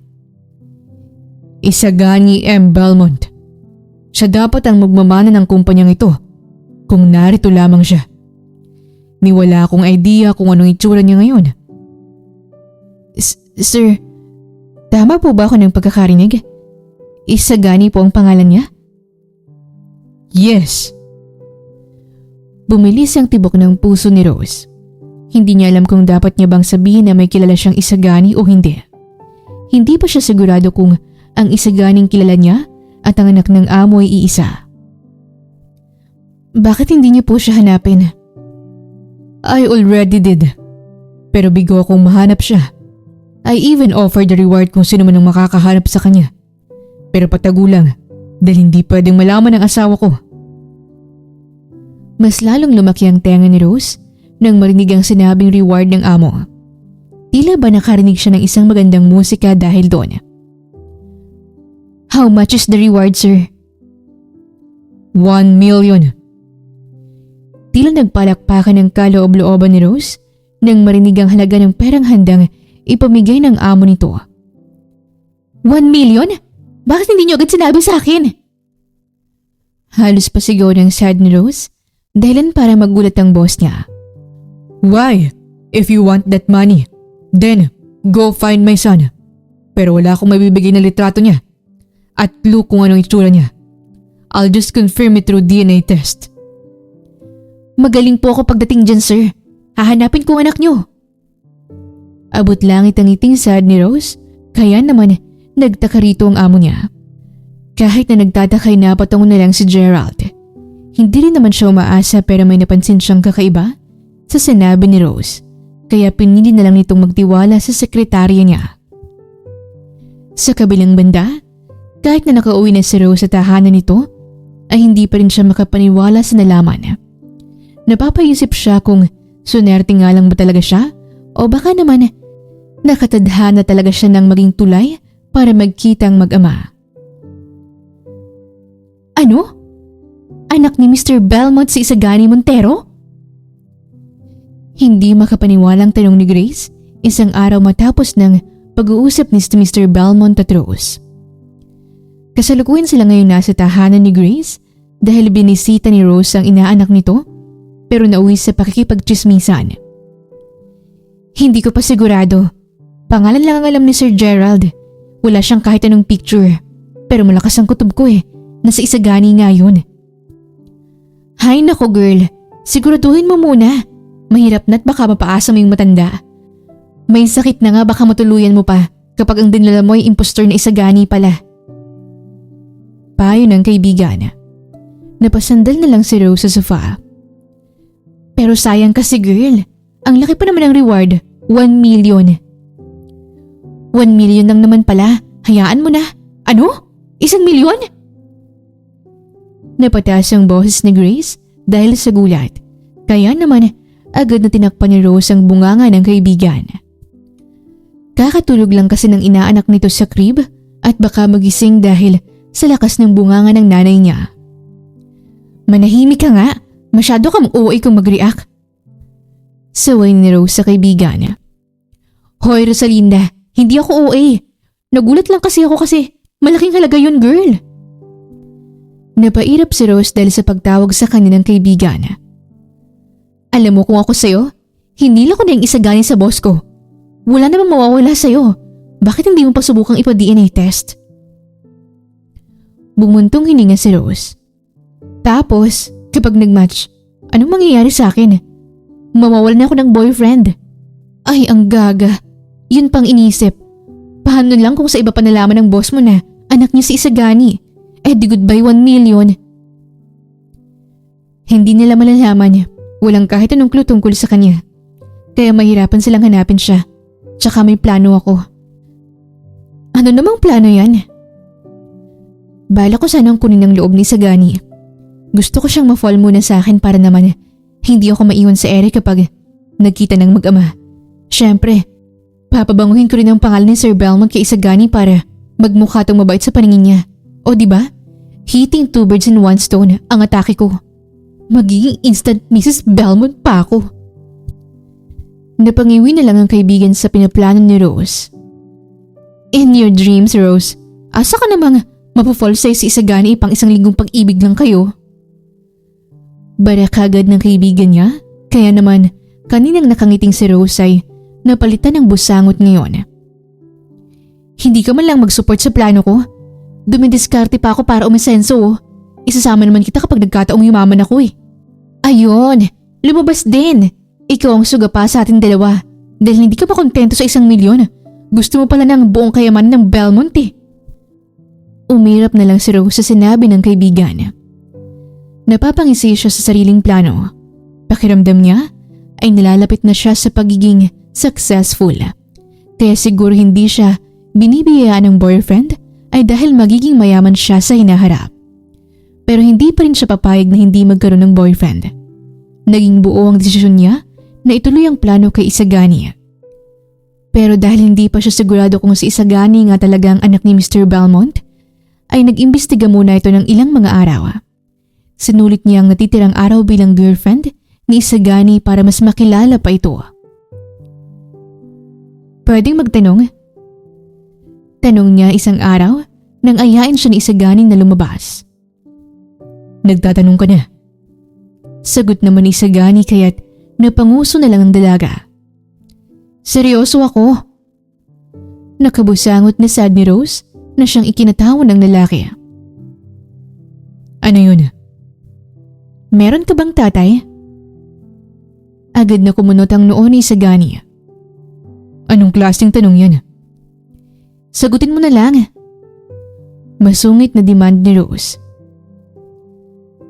Isagani M. Belmont. Siya dapat ang magmamana ng kumpanyang ito kung narito lamang siya. Niwala akong idea kung anong itsura niya ngayon. Sir, tama po ba ako ng pagkakarinig? Isagani po ang pangalan niya? Yes. Bumilis ang tibok ng puso ni Rose. Hindi niya alam kung dapat niya bang sabihin na may kilala siyang Isagani o hindi. Hindi pa siya sigurado kung ang Isaganing kilala niya at ang anak ng amo ay iisa. Bakit hindi niyo po siya hanapin? I already did. Pero bigo akong mahanap siya. I even offered the reward kung sino man ang makakahanap sa kanya. Pero patago lang dahil hindi pwedeng malaman ng asawa ko. Mas lalong lumaki ang tenga ni Rose nang marinig ang sinabing reward ng amo. Tila ba nakarinig siya ng isang magandang musika dahil doon. How much is the reward, sir? 1 million. Tila nagpalakpakan ng kaloob-looban ni Rose nang marinig ang halaga ng perang handang ipamigay ng amo nito. 1 million? Bakit hindi niyo agad sinabi sa akin? Halos pasigaw ng sad ni Rose dahilan para magulat ang boss niya. Why? If you want that money, then Go find my son. Pero wala akong mabibigay na litrato niya at clue kung anong itsura niya. I'll just confirm it through DNA test. Magaling po ako pagdating dyan, sir. Hahanapin ko ang anak niyo. Abot langit ang ngiting sad ni Rose, kaya naman nagtaka rito ang amo niya. Kahit na nagtatakay na patungo na lang si Gerald. Hindi rin naman siya umaasa pero may napansin siyang kakaiba sa sinabi ni Rose, kaya pinili na lang nitong magtiwala sa sekretarya niya. Sa kabilang banda, kahit na nakauwi na si Rose sa tahanan nito, ay hindi pa rin siya makapaniwala sa nalaman. Napapaisip siya kung sunerte nga lang ba talaga siya o baka naman nakatadhana talaga siya ng maging tulay para magkitang mag-ama. Ano? Anak ni Mr. Belmont si Isagani Montero? Hindi makapaniwalang tanong ni Grace isang araw matapos ng pag-uusap ni Mr. Belmont at Rose. Kasalukuyan sila ngayon nasa tahanan ni Grace dahil binisita ni Rose ang inaanak nito pero nauwi sa pakikipagtsismisan. Hindi ko pa sigurado. Pangalan lang ang alam ni Sir Gerald. Wala siyang kahit anong picture. Pero malakas ang kutob ko Nasa Isagani nga yun. Hay nako girl, siguraduhin mo muna. Mahirap na't baka mapaasa mo yung matanda. May sakit na nga baka matuluyan mo pa kapag ang dinala mo ay impostor na Isagani pala. Payo ng kaibigan. Napasandal na lang si Rose sa sofa. Pero sayang kasi girl, ang laki pa naman ng reward, 1 million. 1 million lang naman pala, hayaan mo na. Ano? 1 million? Napataas ang boses ni Grace dahil sa gulat. Kaya naman agad na tinakpan ni Rose ang bunganga ng kaibigan. Kakatulog lang kasi ng inaanak nito sa crib at baka magising dahil sa lakas ng bunganga ng nanay niya. Manahimik ka nga, masyado kang OA kung mag-react. Saway ni Rose sa kaibigan. Hoy Rosalinda, hindi ako OA. Nagulat lang kasi ako kasi malaking halaga yun girl. Napairap si Rose dahil sa pagtawag sa kanya ng kaibigan. Alam mo kung ako sa'yo, hindi lang ko na yung Isagani sa boss ko. Wala namang mawawala sa'yo. Bakit hindi mo pa subukang ipa-DNA test? Bumuntong hininga si Rose. Tapos, kapag nag-match, anong mangyayari sa akin? Mawawala na ako ng boyfriend. Ay, ang gaga. Yun pang inisip. Paano lang kung sa iba pa nalaman ng boss mo na anak niya si Isagani? Eh di goodbye 1 million. Hindi nila malalaman. Walang kahit anong clue tungkol sa kanya. Kaya mahirapan silang hanapin siya. Tsaka may plano ako. Ano namang plano yan? Bala ko sanang kunin ang loob ni Isagani. Gusto ko siyang ma-fall muna sa akin para naman hindi ako maiwan sa ere kapag nagkita ng mag-ama. Siyempre, papabanguhin ko rin ang pangalan ni Sir Belmont kay Isagani para magmukha tong mabait sa paningin niya. O diba? Hitting 2 birds in 1 stone ang atake ko. Magiging instant Mrs. Belmont pa ako. Napangiwi na lang ang kaibigan sa pinaplano ni Rose. In your dreams, Rose, asa ka namang mapafall sa'yo si Isagani ipang 1 linggong pag-ibig lang kayo? Bara kagad ng kaibigan niya, kaya naman kaninang nakangiting si Rose ay napalitan ng busangot ngayon. Hindi ka man lang mag-support sa plano ko. Dumidiskarte pa ako para umasenso. Isasama naman kita kapag nagkataong yumaman ako Ayun, lumabas din. Ikaw ang suga pa sa ating dalawa dahil hindi ka pa kontento sa 1 milyon. Gusto mo pala ng buong kayamanan ng Belmont Umirap na lang si Rose sa sinabi ng kaibigan. Napapangisi siya sa sariling plano. Pakiramdam niya ay nilalapit na siya sa pagiging successful. Kaya siguro hindi siya binibiyayaan ng boyfriend ay dahil magiging mayaman siya sa hinaharap. Pero hindi pa rin siya papayag na hindi magkaroon ng boyfriend. Naging buo ang desisyon niya na ituloy ang plano kay Isagani. Pero dahil hindi pa siya sigurado kung si Isagani nga talaga ang anak ni Mr. Belmont, ay nag-imbestiga muna ito ng ilang mga araw. Sinulit niya ang natitirang araw bilang girlfriend ni Isagani para mas makilala pa ito. Pwedeng magtanong? Tanong niya isang araw nang ayain siya ni Isagani na lumabas. Nagtatanong ka na? Sagot naman ni Isagani kaya't napanguso na lang ang dalaga. Seryoso ako. Nakabusangot na sad ni Rose na siyang ikinatawan ng lalaki. Ano yun? Meron ka bang tatay? Agad na kumunot ang noo ni Sagani. Anong klaseng tanong yan? Sagutin mo na lang. Masungit na demand ni Rose.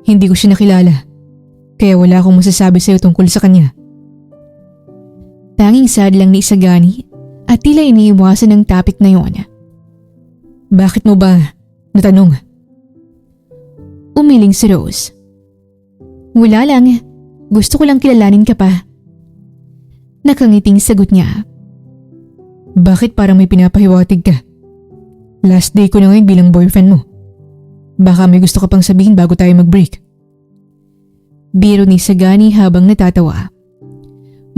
Hindi ko siya nakilala, kaya wala akong masasabi sa'yo tungkol sa kanya. Tanging sad lang ni Sagani at tila iniiwasan ng topic na yon. Bakit mo ba natanong? Umiling si Rose. Wala lang, gusto ko lang kilalanin ka pa. Nakangiting sagot niya. Bakit parang may pinapahiwatig ka? Last day ko na ngayon bilang boyfriend mo. Baka may gusto ka pang sabihin bago tayo mag-break. Biro ni Sagani habang natatawa.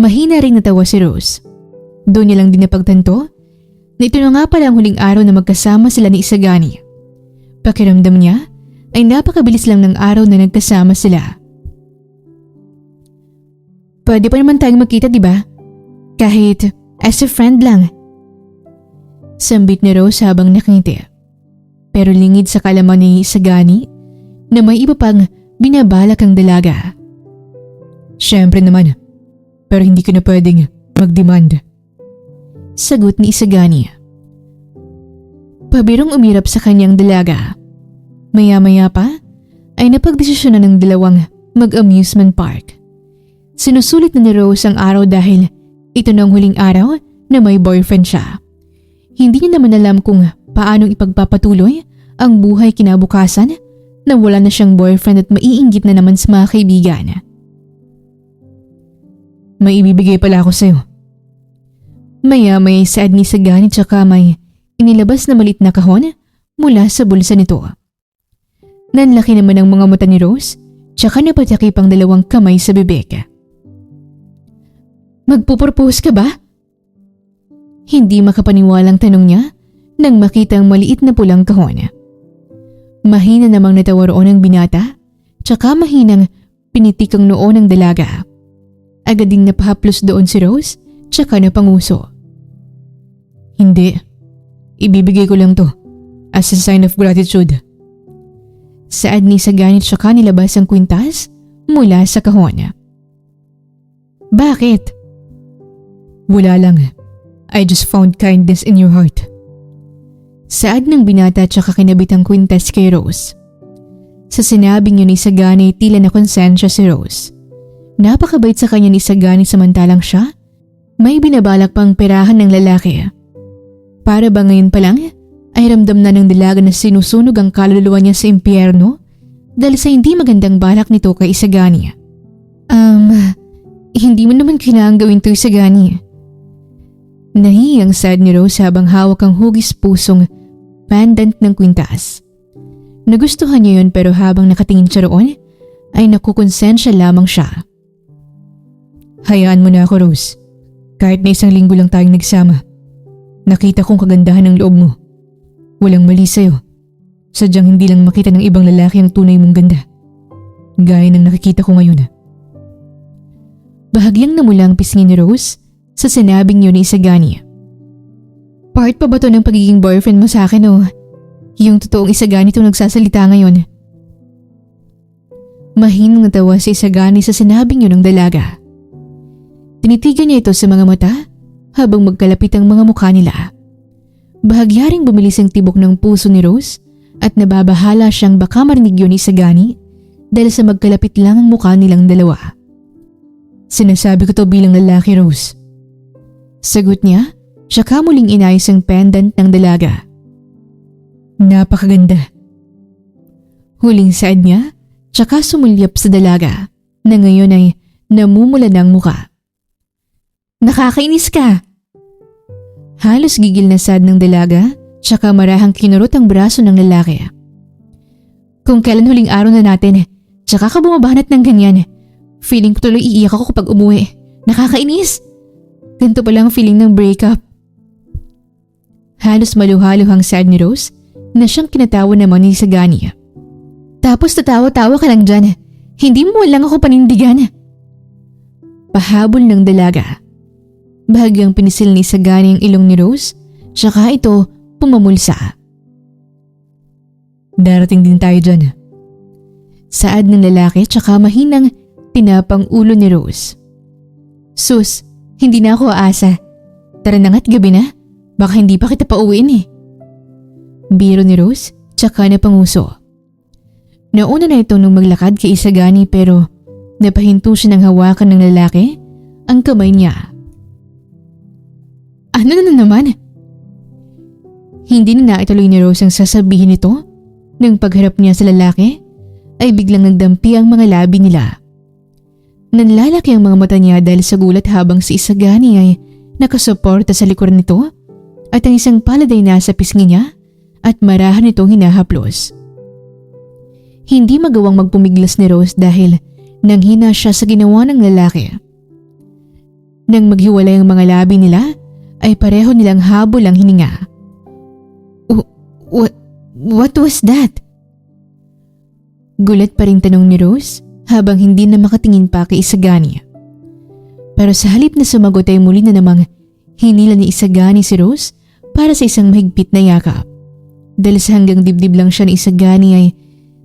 Mahina ring natawa si Rose. Doon niya lang din napagtanto na ito na nga pala ang huling araw na magkasama sila ni Sagani. Pakiramdam niya ay napakabilis lang ng araw na nagkasama sila. Pwede pa naman tayong magkita, diba? Kahit as a friend lang. Sambit ni Rose habang nakangiti. Pero lingid sa kalaman ni Sagani na may iba pang binabalak ang dalaga. Siyempre naman, pero hindi ko na pwedeng mag-demand. Sagot ni Sagani. Pabirong umirap sa kanyang dalaga. Maya-maya pa ay napagdesisyonan ng dalawang mag-amusement park. Sinusulit na ni Rose ang araw dahil ito na ang huling araw na may boyfriend siya. Hindi niya naman alam kung paanong ipagpapatuloy ang buhay kinabukasan na wala na siyang boyfriend at maiinggit na naman sa mga kaibigan. May ibibigay pala ako sa'yo. Maya-maya saad ni Sagani tsaka may inilabas na malit na kahon mula sa bulsa nito. Nanlaki naman ang mga mata ni Rose tsaka napatakip ang dalawang kamay sa bibig. Magpupropose ka ba? Hindi makapaniwalang tanong niya nang makita ang maliit na pulang kahon. Mahina namang natawa roon ang binata tsaka mahinang pinitik ang noo ng dalaga. Agad ding napahaplos doon si Rose tsaka napanguso. Hindi. Ibibigay ko lang to as a sign of gratitude. Saad ni Sagani tsaka nilabas ang kwintas mula sa kahon. Bakit? Wala lang. I just found kindness in your heart. Saad ng binata tsaka kinabit ang kwintas kay Rose. Sa sinabing yun ni Sagani tila na konsensya si Rose. Napakabait sa kanya ni Sagani samantalang siya may binabalak pang perahan ng lalaki. Para ba ngayon pa lang ay ramdam na ng dalaga na sinusunog ang kaluluwa niya sa impyerno dahil sa hindi magandang balak nito kay Sagani. Hindi mo naman kailangang gawin to, Sagani. Nahiyang sad ni Rose habang hawak ang hugis pusong pendant ng kwintas. Nagustuhan niya yun pero habang nakatingin siya roon ay nakukonsensya lamang siya. Hayaan mo na ako, Rose. Kahit na 1 linggo lang tayong nagsama. Nakita kong kagandahan ng loob mo. Walang mali sa'yo. Sadyang hindi lang makita ng ibang lalaki ang tunay mong ganda. Gaya ng nakikita ko ngayon. Bahagyang namula ang pisngi ni Rose sa sinabing yun ni Sagani. Part pa ba to ng pagiging boyfriend mo sa akin o yung totoong Sagani itong nagsasalita ngayon? Mahinang natawa si Sagani sa sinabing yun ng dalaga. Tinitigan niya ito sa mga mata habang magkalapit ang mga mukha nila. Bahagyaring bumilis ang tibok ng puso ni Rose at nababahala siyang baka marinig yun ni Sagani dahil sa magkalapit lang ang mukha nilang dalawa. Sinasabi ko to bilang lalaki, Rose. Sagot niya, tsaka muling inayos ang pendant ng dalaga. Napakaganda. Huling saad niya, tsaka sumulyap sa dalaga na ngayon ay namumula ng muka. Nakakainis ka! Halos gigil na sad ng dalaga, tsaka marahang kinurot ang braso ng lalaki. Kung kailan huling araw na natin, tsaka ka bumabanat ng ganyan. Feeling ko tuloy iiyak ako kapag umuwi. Nakakainis! Ganito pala ang feeling ng breakup. Halos maluhaluhang sad ni Rose na siyang kinatawa naman ni Sagani. Tapos tatawa-tawa ka lang dyan. Hindi mo lang ako panindigan. Pahabol ng dalaga. Bahagyang pinisil ni Sagani ang ilong ni Rose, tsaka ito pumamulsa. Darating din tayo dyan. Saad ng lalaki tsaka mahinang tinapang ulo ni Rose. Sus, hindi na ako aasa. Tara na nga't gabi na. Baka hindi pa kita pauwiin eh. Biro ni Rose tsaka napanguso. Nauna na itong nung maglakad kay Isagani pero napahinto siya ng hawakan ng lalaki ang kamay niya. Ano na naman? Hindi na naituloy ni Rose ang sasabihin nito nang pagharap niya sa lalaki ay biglang nagdampi ang mga labi nila. Nanlalaki ang mga mata niya dahil sa gulat habang si Isagani ay nakasuporta sa likuran nito at ang isang palad ay nasa pisngi niya at marahan nitong hinahaplos. Hindi magawang magpumiglas ni Rose dahil nanghina siya sa ginawa ng lalaki. Nang maghiwalay ang mga labi nila ay pareho nilang habol ang hininga. What was that? Gulat pa rin tanong ni Rose habang hindi na makatingin pa kay Isagani. Pero sa halip na sumagot ay muli na namang hinila ni Isagani si Rose para sa isang mahigpit na yakap. Dahil sa hanggang dibdib lang siya ni Isagani ay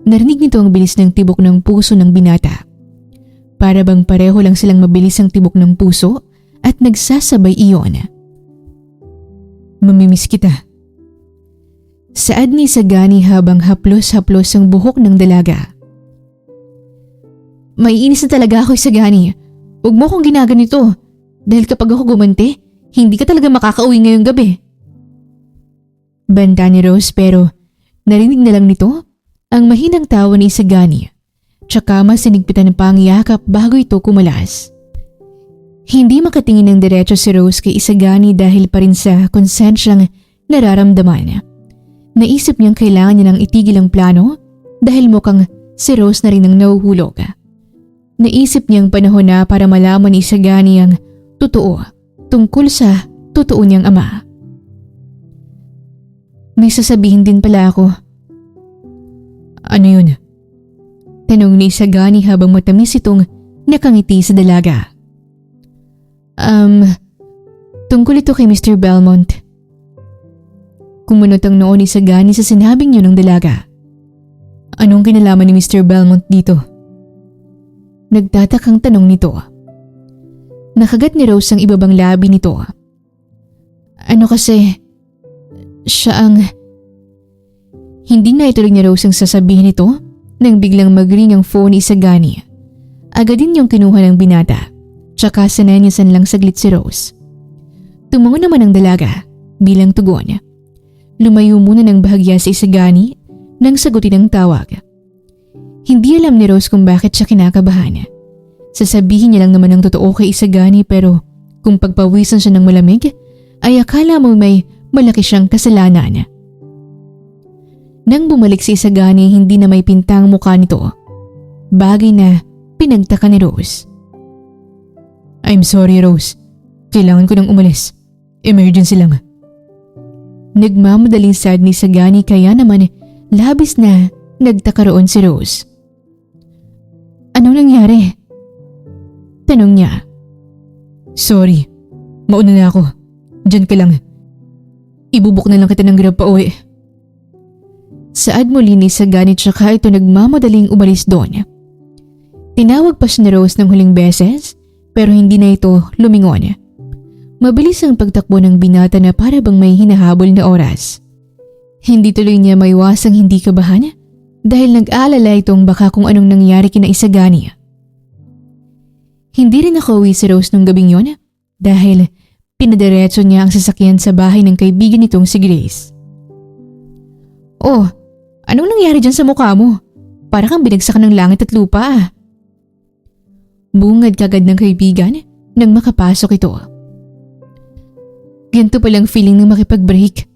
narinig nito ang bilis ng tibok ng puso ng binata. Para bang pareho lang silang mabilis ang tibok ng puso at nagsasabay iyon. Mamimiss kita. Saad ni Isagani habang haplos-haplos ang buhok ng dalaga. Maiinis na talaga ako, Isagani. Huwag mo akong ginaganito dahil kapag ako gumanti, hindi ka talaga makakauwi ngayong gabi. Banta ni Rose pero narinig na lang nito ang mahinang tawa ni Isagani tsaka mas sinigpitan ng pangyakap bago ito kumalas. Hindi makatingin ng diretso si Rose kay Isagani dahil pa rin sa konsensyang nararamdaman. Naisip niyang kailangan niya nang itigil ang plano dahil mukhang si Rose na rin ang nahuhulog. Naisip niyang panahon na para malaman ni Isagani ang totoo tungkol sa totoo niyang ama. May sasabihin din pala ako. Ano yun? Tanong ni Isagani habang matamis itong nakangiti sa dalaga. Tungkol ito kay Mr. Belmont. Kumunot ang noo ni Isagani sa sinabing yun ng dalaga. Anong kinalaman ni Mr. Belmont dito? Nagtatakang tanong nito. Nakagat ni Rose ang ibabang labi nito. Ano kasi, siya ang... Hindi na ituloy ni Rose ang sasabihin nito nang biglang mag-ring ang phone ni Isagani. Agad din yung kinuha ng binata, tsaka sananyasan lang saglit si Rose. Tumungo naman ang dalaga bilang tugon. Lumayo muna ng bahagya si Isagani nang sagutin ang tawag. Hindi alam ni Rose kung bakit siya kinakabahan. Sasabihin niya lang naman ang totoo kay Isagani pero kung pagpawisan siya ng malamig ay akala mo may malaki siyang kasalanan. Nang bumalik si Isagani hindi na may pintang mukha nito. Bagay na pinagtaka ni Rose. I'm sorry Rose. Kailangan ko nang umalis. Emergency lang. Nagmamadaling sad ni Isagani kaya naman labis na nagtaka roon si Rose. Anong nangyari? Tanong niya. Sorry, mauna na ako. Diyan ka lang. Ibubuk na lang kita ng grab pa uwi. Saad muli ni Isagani tsaka ito nagmamadaling umalis doon. Tinawag pa siya ni Rose ng huling beses pero hindi na ito lumingon. Mabilis ang pagtakbo ng binata na para bang may hinahabol na oras. Hindi tuloy niya maiwasang hindi kabahan dahil nag-aalala itong baka kung anong nangyari kina Isagani. Hindi rin nakauwi si Rose nung gabing yon dahil pinadiretso niya ang sasakyan sa bahay ng kaibigan nitong si Grace. Oh, anong nangyari dyan sa mukha mo? Para kang binagsakan ng langit at lupa. Bungad kagad ng kaibigan nang makapasok ito. Ganito palang feeling ng makipag-break.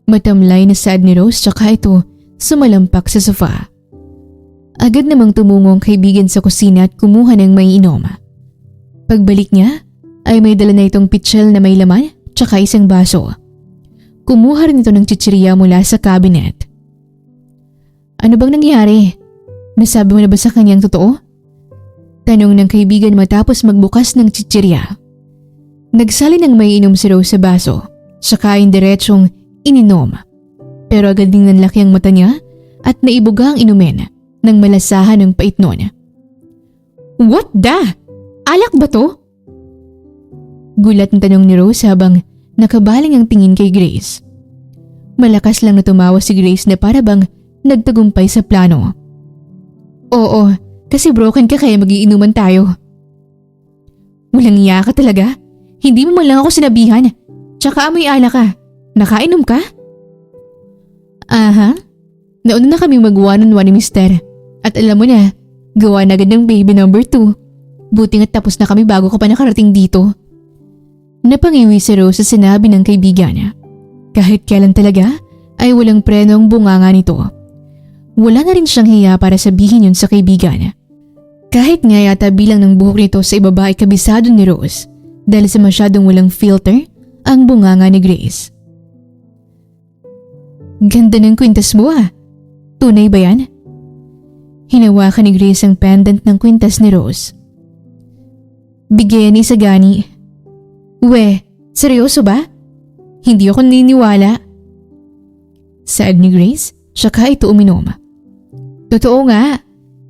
Matamlay na sad ni Rose tsaka ito sumalampak sa sofa. Agad namang tumungo ang kaibigan sa kusina at kumuha ng may inom. Pagbalik niya ay may dala na itong pitchel na may laman tsaka isang baso. Kumuha rin ito ng chichirya mula sa cabinet. Ano bang nangyari? Nasabi mo na ba sa kanyang totoo? Tanong ng kaibigan matapos magbukas ng chichirya. Nagsali ng may inom si Rose sa baso, Saka yung diretsong ininom. Pero agad ding nanlaki ang mata niya at naibuga ang inumin nang malasahan ng pait nun. What the? Alak ba to? Gulat ng tanong ni Rose habang nakabaling ang tingin kay Grace. Malakas lang na tumawa si Grace na para bang nagtagumpay sa plano. Oo, kasi broken ka kaya magiinuman tayo. Walang iya ka talaga? Hindi mo man lang ako sinabihan. Tsaka amoy ala ka. Nakainom ka? Aha. Nauna na kami mag-one-on-one ni Mister. At alam mo na, gawa na agad ng baby number 2. Buti nga tapos na kami bago ka pa nakarating dito. Napangiwi si Rose sa sinabi ng kaibigan niya. Kahit kailan talaga ay walang preno ang bunganga nito. Wala na rin siyang hiya para sabihin yun sa kaibigan niya. Kahit nga yata bilang ng buhok nito sa ibaba ay kabisado ni Rose dahil sa masyadong walang filter ang bunganga ni Grace. Ganda ng kwintas mo ah. Tunay ba yan? Hinawakan ni Grace ang pendant ng kwintas ni Rose. Bigyan ni Sagani. We, seryoso ba? Hindi ako naniniwala. Saad ni Grace, saka ito uminom. Totoo nga,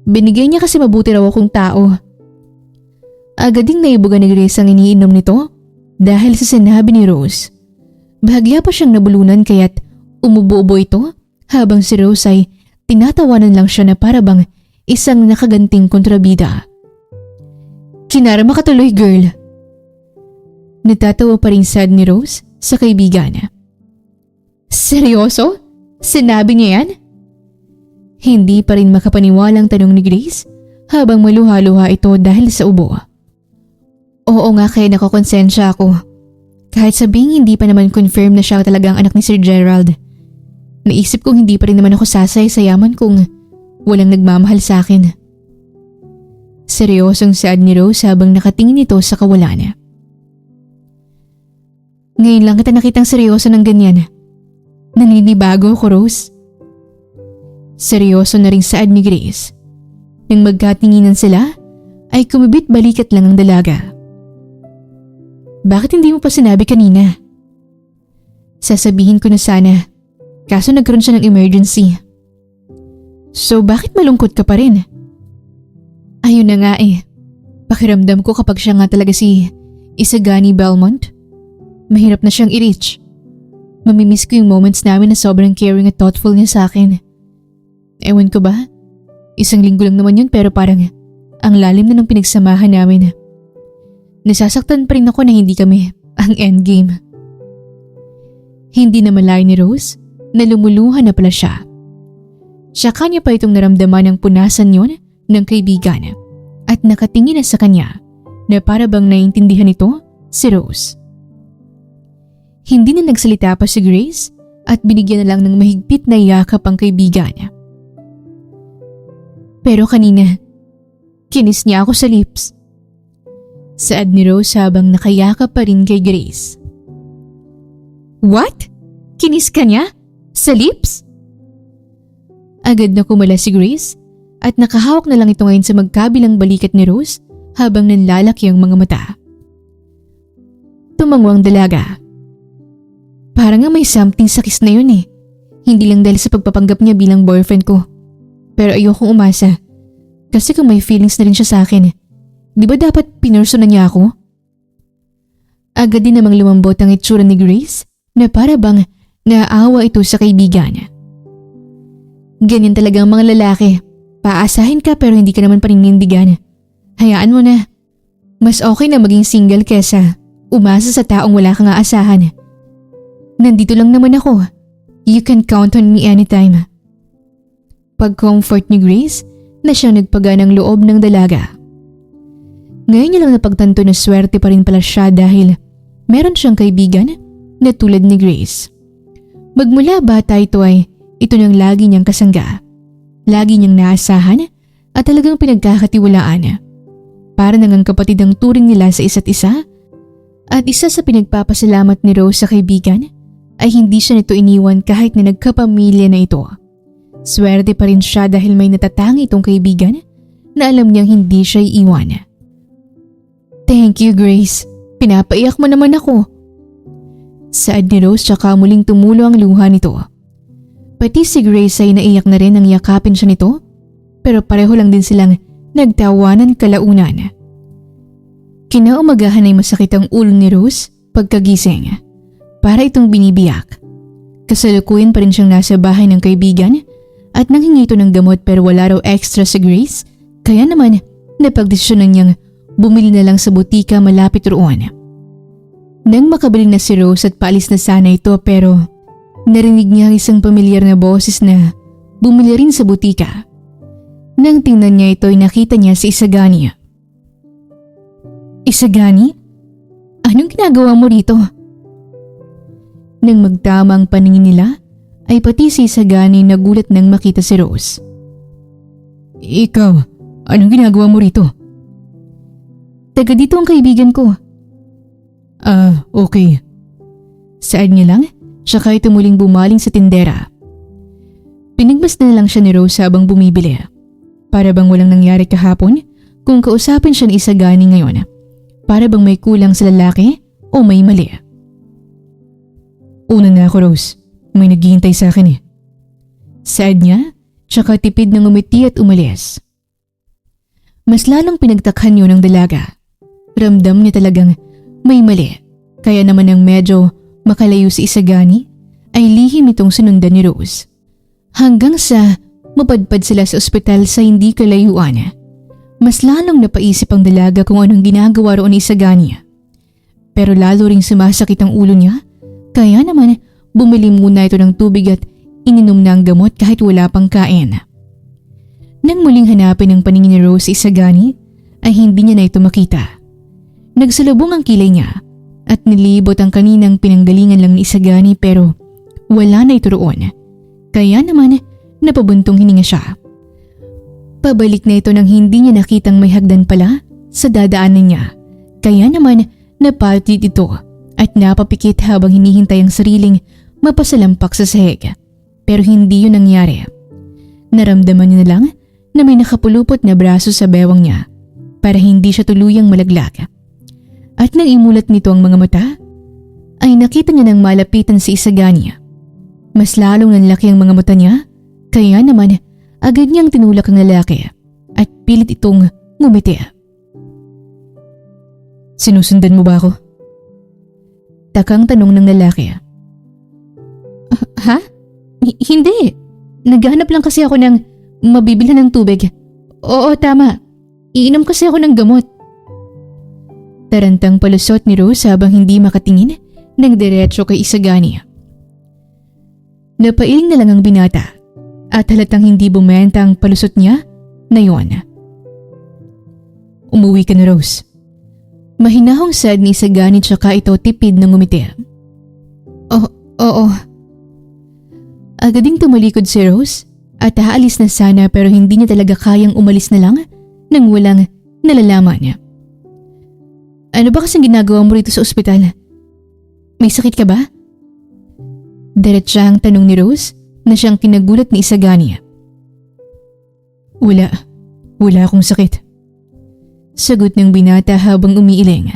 binigay niya kasi mabuti raw akong tao. Agad ding naibuga ni Grace ang iniinom nito dahil sa sinabi ni Rose. Bahagya pa siyang nabulunan kaya't umubo-ubo ito habang si Rose ay tinatawanan lang siya na para bang isang nakaganting kontrabida. Kinarama ka tuloy girl. Natatawa pa rin sad ni Rose sa kaibigan. Seryoso? Sinabi niya yan? Hindi pa rin makapaniwalang tanong ni Grace habang maluha-luha ito dahil sa ubo. Oo nga kaya nakakonsensya ako. Kahit sabing hindi pa naman confirm na siya talagang anak ni Sir Gerald. Naisip kong hindi pa rin naman ako sasay sa yaman kung walang nagmamahal sa akin. Seryosong sad ni Rose habang nakatingin ito sa kawalan. Ngayon lang kita nakitang seryoso ng ganyan. Naninibago ako, Rose. Seryoso na rin saad ni Grace. Nang magkatinginan sila, ay kumibit balikat lang ang dalaga. Bakit hindi mo pa sinabi kanina? Sasabihin ko na sana, kaso nagkaroon siya ng emergency. So bakit malungkot ka pa rin? Ayun na nga eh. Pakiramdam ko kapag siya nga talaga si Isagani Belmont, mahirap na siyang i-reach. Mamimiss ko yung moments namin na sobrang caring at thoughtful niya sa akin. Ewan ko ba? Isang linggo lang naman yun pero parang ang lalim na ng pinagsamahan namin. Nasasaktan pa rin ako na hindi kami ang endgame. Hindi na malay ni Rose na lumuluha na pala siya. Tsaka niya pa itong naramdaman ng punasan yun ng kaibigan at nakatingin na sa kanya na para bang naiintindihan ito si Rose. Hindi na nagsalita pa si Grace at binigyan na lang ng mahigpit na yakap ang kaibigan niya. Pero kanina, kinis niya ako sa lips. Saad ni Rose habang nakayakap pa rin kay Grace. What? Kinis ka niya? Sa lips? Agad na kumala si Grace at nakahawak na lang ito ngayon sa magkabilang balikat ni Rose habang nanlalaki ang mga mata. Tumangwang dalaga. Parang nga may something sa kiss na yun eh. Hindi lang dahil sa pagpapanggap niya bilang boyfriend ko. Pero ayokong umasa. Kasi kung may feelings na rin siya sa akin, di ba dapat pinursona niya ako? Agad din namang lumambot ang itsura ni Grace na para bang naawa ito sa kaibigan. Ganyan talaga ang mga lalaki. Paasahin ka pero hindi ka naman paninindigan. Hayaan mo na. Mas okay na maging single kesa umasa sa taong wala kang aasahan. Nandito lang naman ako. You can count on me anytime. Pag-comfort ni Grace na siyang nagpaga ng loob ng dalaga. Ngayon niya lang napagtanto na swerte pa rin pala siya dahil meron siyang kaibigan na tulad ni Grace. Magmula bata ito ay ito nang lagi niyang kasangga. Lagi niyang naasahan at talagang pinagkakatiwalaan. Para nang ang kapatid ang turing nila sa isa't isa. At isa sa pinagpapasalamat ni Rose sa kaibigan ay hindi siya nito iniwan kahit na nagkapamilya na ito. Swerte pa rin siya dahil may natatangi itong kaibigan na alam niyang hindi siya iiwan. Thank you, Grace. Pinapaiyak mo naman ako. Saad ni Rose tsaka muling tumulo ang luha nito. Pati si Grace ay naiyak na rin nang yakapin siya nito, pero pareho lang din silang nagtawanan kalaunan. Kinaumagahan ay masakit ang ulo ni Rose pagkagising. Para itong binibiyak. Kasalukuyan pa rin siyang nasa bahay ng kaibigan at nanghingi ito ng gamot pero wala raw extra si Grace, kaya naman napagdesisyonan niyang bumili na lang sa butika malapit roon. Nang makabili na si Rose at paalis na sana ito pero narinig niya ang isang pamilyar na boses na bumili rin sa butika. Nang tingnan niya ito ay nakita niya si Isagani. Isagani? Anong ginagawa mo rito? Nang magtama ang paningin nila, ay pati si Isagani nagulat nang makita si Rose. Ikaw, anong ginagawa mo rito? Taga dito ang kaibigan ko. Okay. Saan niya lang, saka ito muling bumaling sa tindera. Pinagmasdan na lang siya ni Rose habang bumibili. Para bang walang nangyari kahapon kung kausapin siya ni Isagani ngayon. Para bang may kulang sa lalaki o may mali. Una na ako, Rose. May naghihintay sa akin eh. Saad niya, tsaka tipid ng umiti at umalis. Mas lalong pinagtakhan yun ng dalaga. Ramdam niya talagang may mali. Kaya naman ang medyo makalayo si Isagani ay lihim itong sinundan ni Rose. Hanggang sa mapadpad sila sa ospital sa hindi kalayuan. Mas lalong napaisip ang dalaga kung anong ginagawa roon ni Isagani. Pero lalo ring sumasakit ang ulo niya. Kaya naman bumili muna ito ng tubig at ininom na ang gamot kahit wala pang kain. Nang muling hanapin ang paningin ni Rose si Isagani ay hindi niya na ito makita. Nagsalubong ang kilay niya at nilibot ang kaninang pinanggalingan lang ni Isagani pero wala na ito roon. Kaya naman napabuntong hininga siya. Pabalik na ito nang hindi niya nakitang may hagdan pala sa dadaanan niya. Kaya naman napatit ito at napapikit habang hinihintay ang sariling mapasalampak sa sahig. Pero hindi yun nangyari. Naramdaman niya na lang na may nakapulupot na braso sa bewang niya para hindi siya tuluyang malaglag. At nang imulat nito ang mga mata, ay nakita niya nang malapitan si Isagani. Mas lalong nanlaki ang mga mata niya, kaya naman agad niyang tinulak ang lalaki at pilit itong ngumiti. Sinusundan mo ba ako? Takang tanong ng lalaki. Ha? Hindi. Naghahanap lang kasi ako ng mabibilhan ng tubig. Oo, tama. Iinom kasi ako ng gamot. Tarantang palusot ni Rose habang hindi makatingin ng diretso kay Isagani. Napailing na lang ang binata at halatang hindi bumenta ang palusot niya na yon. Umuwi ka na, Rose. Mahinahong sad ni Isagani tsaka ito tipid ng ngumiti. Oo. Agading tumalikod si Rose at aalis na sana pero hindi niya talaga kayang umalis na lang nang walang nalalaman niya. Ano ba kasing ginagawa mo rito sa ospital? May sakit ka ba? Diretsahang tanong ni Rose na siyang kinagulat ni Isagani. Wala akong sakit. Sagot ng binata habang umiiling.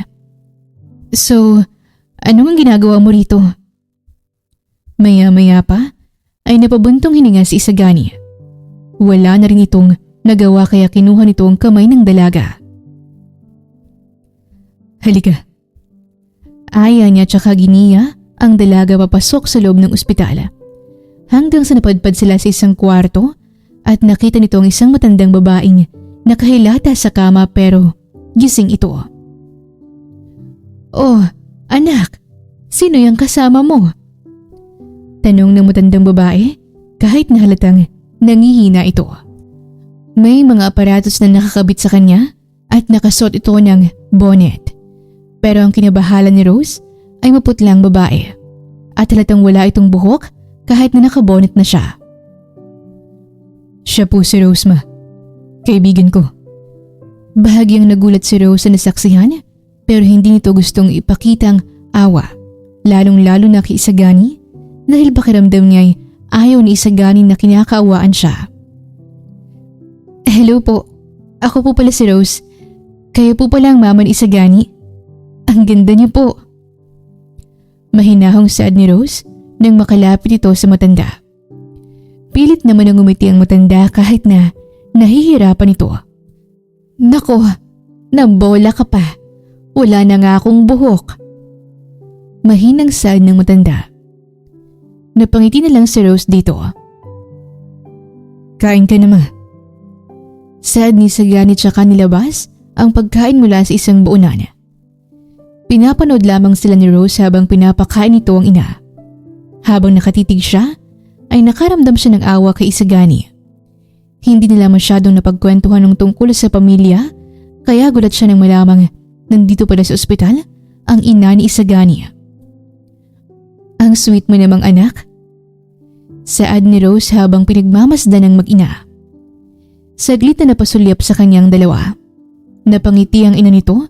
So, ano ang ginagawa mo rito? Maya-maya pa ay napabuntong hininga si Isagani. Wala na rin itong nagawa kaya kinuha nito ang kamay ng dalaga. Halika. Aya niya tsaka giniya ang dalaga papasok sa loob ng ospital. Hanggang sa napadpad sila sa isang kwarto at nakita nito ang isang matandang babaeng nakahilata sa kama pero gising ito. Oh, anak, sino yung kasama mo? Tanong ng matandang babae kahit na halatang nangihina ito. May mga aparatos na nakakabit sa kanya at nakasuot ito ng bonnet. Pero ang kinabahala ni Rose ay maputlang babae at halatang wala itong buhok kahit na nakabonet na siya. Siya po si Rose, ma. Kaibigan ko. Bahagyang nagulat si Rose sa nasaksihan pero hindi nito gustong ipakitang awa, lalong-lalo na kay Isagani dahil pakiramdam niya'y ayaw ni Isagani na kinakaawaan siya. Hello po, ako po pala si Rose. Kayo po pala ang mama ni Isagani. Ang ganda niyo po. Mahinahong saad ni Rose nang makalapit ito sa matanda. Pilit naman ang umiti ang matanda kahit na nahihirapan ito. Nako, nabola ka pa. Wala na nga akong buhok. Mahinang saad ng matanda. Napangiti na lang si Rose dito. Kain ka naman. Saad ni Sagani tsaka nilabas ang pagkain mula sa isang buunan. Pinapanood lamang sila ni Rose habang pinapakain ito ang ina. Habang nakatitig siya, ay nakaramdam siya ng awa kay Isagani. Hindi nila masyadong napagkwentuhan ng tungkol sa pamilya, kaya gulat siya nang malamang nandito pala sa ospital ang ina ni Isagani. Ang sweet mo namang anak. Saad ni Rose habang pinagmamasdan ng mag-ina. Saglit na napasulyap sa kanyang dalawa. Napangiti ang ina nito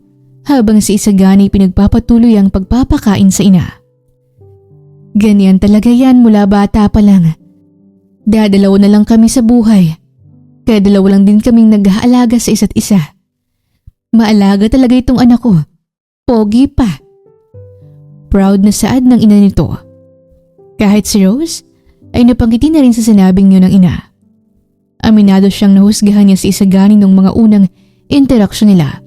habang si Isagani pinagpapatuloy ang pagpapakain sa ina. Ganyan talaga yan mula bata pa lang. Dadalaw na lang kami sa buhay. Kaya dalawa lang din kaming nag-aalaga sa isa't isa. Maalaga talaga itong anak ko. Pogi pa. Proud na saad ng ina nito. Kahit si Rose ay napangiti na rin sa sinabing yun ng ina. Aminado siyang nahusgahan niya si Isagani nung mga unang interaksyon nila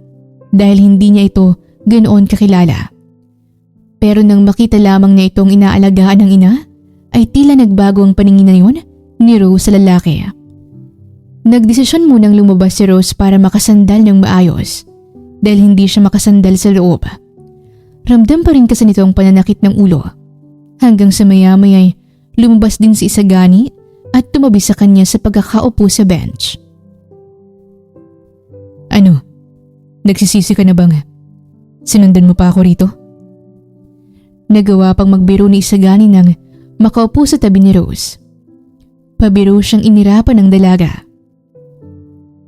dahil hindi niya ito ganoon kakilala. Pero nang makita lamang niya itong inaalagaan ng ina, ay tila nagbago ang paningin na yun ni Rose sa lalaki. Nagdesisyon munang lumabas si Rose para makasandal ng maayos dahil hindi siya makasandal sa loob. Ramdam pa rin kasi nito ang pananakit ng ulo hanggang sa maya-maya ay lumabas din si Isagani at tumabi sa kanya sa pagkakaupo sa bench. Ano? Nagsisisi ka na bang sinundan mo pa ako rito? Nagawa pang magbiro ni Isagani nang makaupo sa tabi ni Rose. Pabiro siyang inirapan ng dalaga.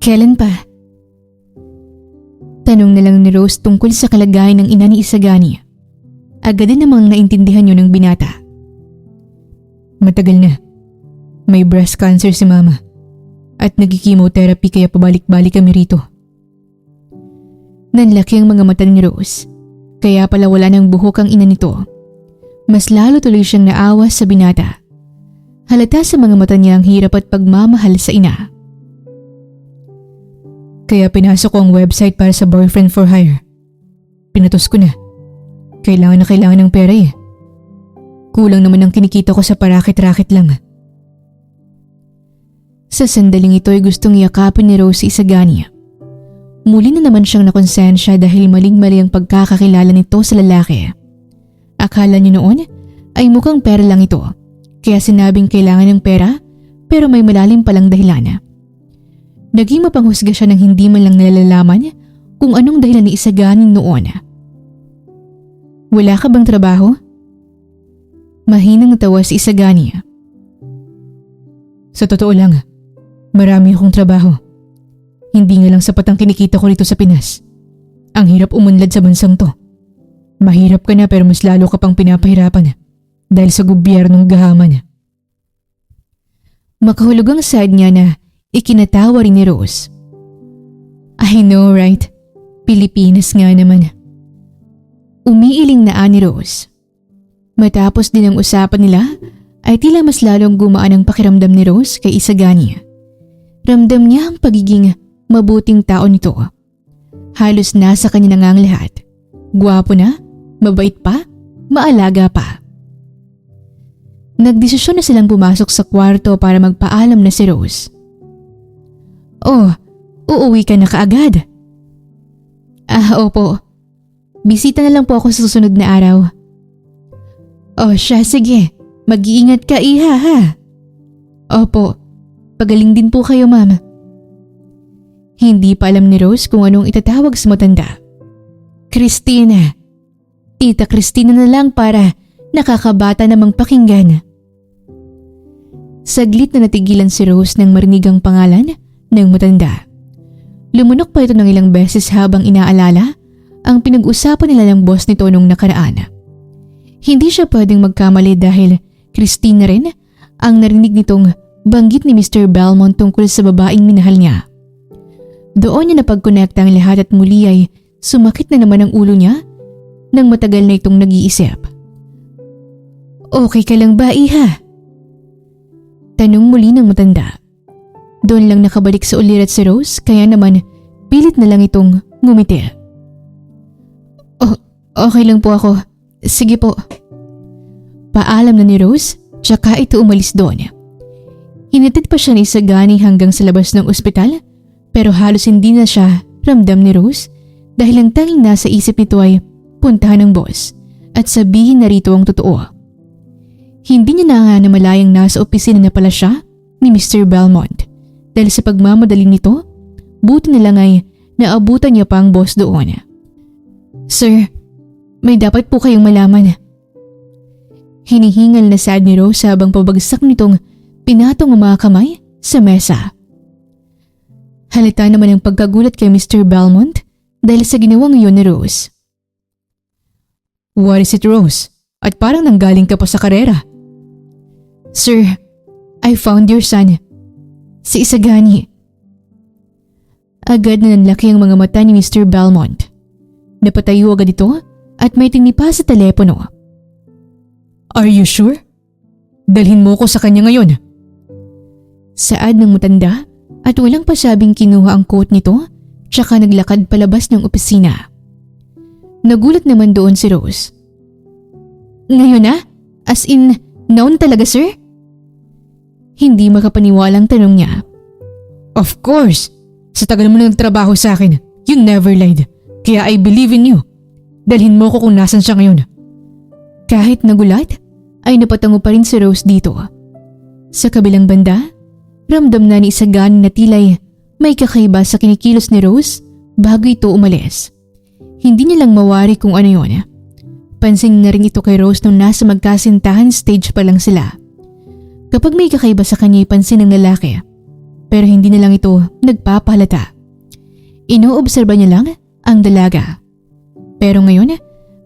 Kailan pa? Tanong na lang ni Rose tungkol sa kalagayan ng ina ni Isagani. Agad din namang naintindihan yun ng binata. Matagal na. May breast cancer si mama at nag-chemotherapy kaya pabalik-balik kami rito. Nanlaki ang mga mata ni Rose, kaya pala wala ng buhok ang ina nito. Mas lalo tuloy siyang naawa sa binata. Halata sa mga mata niya ang hirap at pagmamahal sa ina. Kaya pinasok ko ang website para sa boyfriend for hire. Pinatos ko na. Kailangan ng pera eh. Kulang naman ang kinikita ko sa parakit-rakit lang. Sa sandaling ito ay gustong yakapin ni Rose si Isagani. Muli na naman siyang nakonsensya dahil maling-mali ang pagkakakilala nito sa lalaki. Akala niya noon ay mukhang pera lang ito, kaya sinabing kailangan ng pera pero may malalim palang dahilan. Naging mapanghusga siya nang hindi man lang nalalaman kung anong dahilan ni Isagani noon. Wala ka bang trabaho? Mahinang tawa si Isagani. Sa totoo lang, marami akong trabaho. Hindi nga lang sapat ang kinikita ko rito sa Pinas. Ang hirap umunlad sa bansang to. Mahirap ka na pero mas lalo ka pang pinapahirapan dahil sa gobyernong gahaman. Makahulugang side niya na ikinatawa rin ni Rose. I know, right? Pilipinas nga naman. Umiiling na ni Rose. Matapos din ang usapan nila ay tila mas lalong gumaan ang pakiramdam ni Rose kay Isagani. Ramdam niya ang pagiging mabuting tao nito. Halos nasa kanya na nga ang lahat. Gwapo na, mabait pa, maalaga pa. Nagdesisyon na silang pumasok sa kwarto para magpaalam na si Rose. Oh, uuwi ka na kaagad? Opo. Bisita na lang po ako sa susunod na araw. Oh, siya, sige. Mag-iingat ka, iha, ha? Opo. Pagaling din po kayo, mama. Hindi pa alam ni Rose kung anong itatawag sa matanda. Christina. Tita Christina na lang para nakakabata namang pakinggan. Saglit na natigilan si Rose nang marinig ang pangalan ng matanda. Lumunok pa ito ng ilang beses habang inaalala ang pinag-usapan nila ng boss nito nung nakaraan. Hindi siya pwedeng magkamali dahil Christina rin ang narinig nitong banggit ni Mr. Belmont tungkol sa babaeng minahal niya. Doon niya napagkonekta ang lahat at muli ay sumakit na naman ang ulo niya nang matagal na itong nag-iisip. Okay ka lang ba, iha? Tanong muli ng matanda. Doon lang nakabalik sa ulirat si Rose kaya naman pilit na lang itong ngumiti. Oh, okay lang po ako. Sige po. Paalam na ni Rose tsaka ito umalis doon. Hinatid pa siya ni Isagani hanggang sa labas ng ospital pero halos hindi na siya ramdam ni Rose dahil ang tanging nasa isip nito ay puntahan ng boss at sabihin na rito ang totoo. Hindi niya na nga namalayang nasa opisina na pala siya ni Mr. Belmont dahil sa pagmamadali nito, buti na lang ay naabutan niya pa ang boss doon. Sir, may dapat po kayong malaman. Hinihingal na sad ni Rose habang pabagsak nitong pinatong ang mga kamay sa mesa. Halata naman ang pagkagulat kay Mr. Belmont dahil sa ginawang iyon ni Rose. What is it, Rose? At parang nanggaling ka pa sa karera. Sir, I found your son. Si Isagani. Agad na nanlaki ang mga mata ni Mr. Belmont. Napatayo agad ito at may tinipa sa telepono. Are you sure? Dalhin mo ko sa kanya ngayon. Saad ng matanda at walang pasabing kinuha ang coat nito tsaka naglakad palabas ng opisina. Nagulat naman doon si Rose. Ngayon na? As in, noon talaga sir? Hindi makapaniwalang tanong niya. Of course! Sa tagal mo na nagtrabaho sa akin, you never lied. Kaya I believe in you. Dalhin mo ko kung nasan siya ngayon. Kahit nagulat, ay napatango pa rin si Rose dito. Sa kabilang banda, ramdam na ni Isagani na tila'y may kakaiba sa kinikilos ni Rose bago ito umalis. Hindi niya lang mawari kung ano yun. Pansin na rin ito kay Rose nung nasa magkasintahan stage pa lang sila. Kapag may kakaiba sa kanya pansin ng lalaki, pero hindi na lang ito nagpapahalata. Inoobserba niya lang ang dalaga. Pero ngayon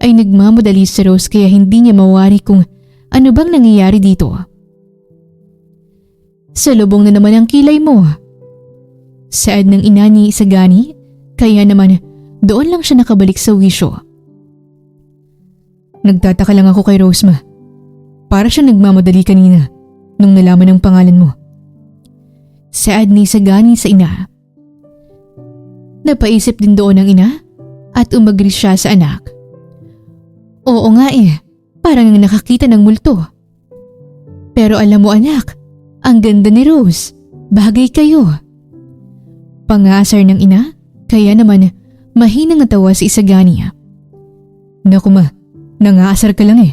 ay nagmamadali si Rose kaya hindi niya mawari kung ano bang nangyayari dito. Salubong na naman ang kilay mo. Saad ng ina ni Isagani, kaya naman doon lang siya nakabalik sa wisyo. Nagtataka lang ako kay Rose, ma. Para siya nagmamadali kanina nung nalaman ang pangalan mo. Saad ni Isagani sa ina. Napaisip din doon ang ina at umagri siya sa anak. Oo nga parang nakakita ng multo. Pero alam mo anak, ang ganda ni Rose, bagay kayo. Pangasar ng ina, kaya naman mahinang natawa si Isagani. Naku ma, nangaasar ka lang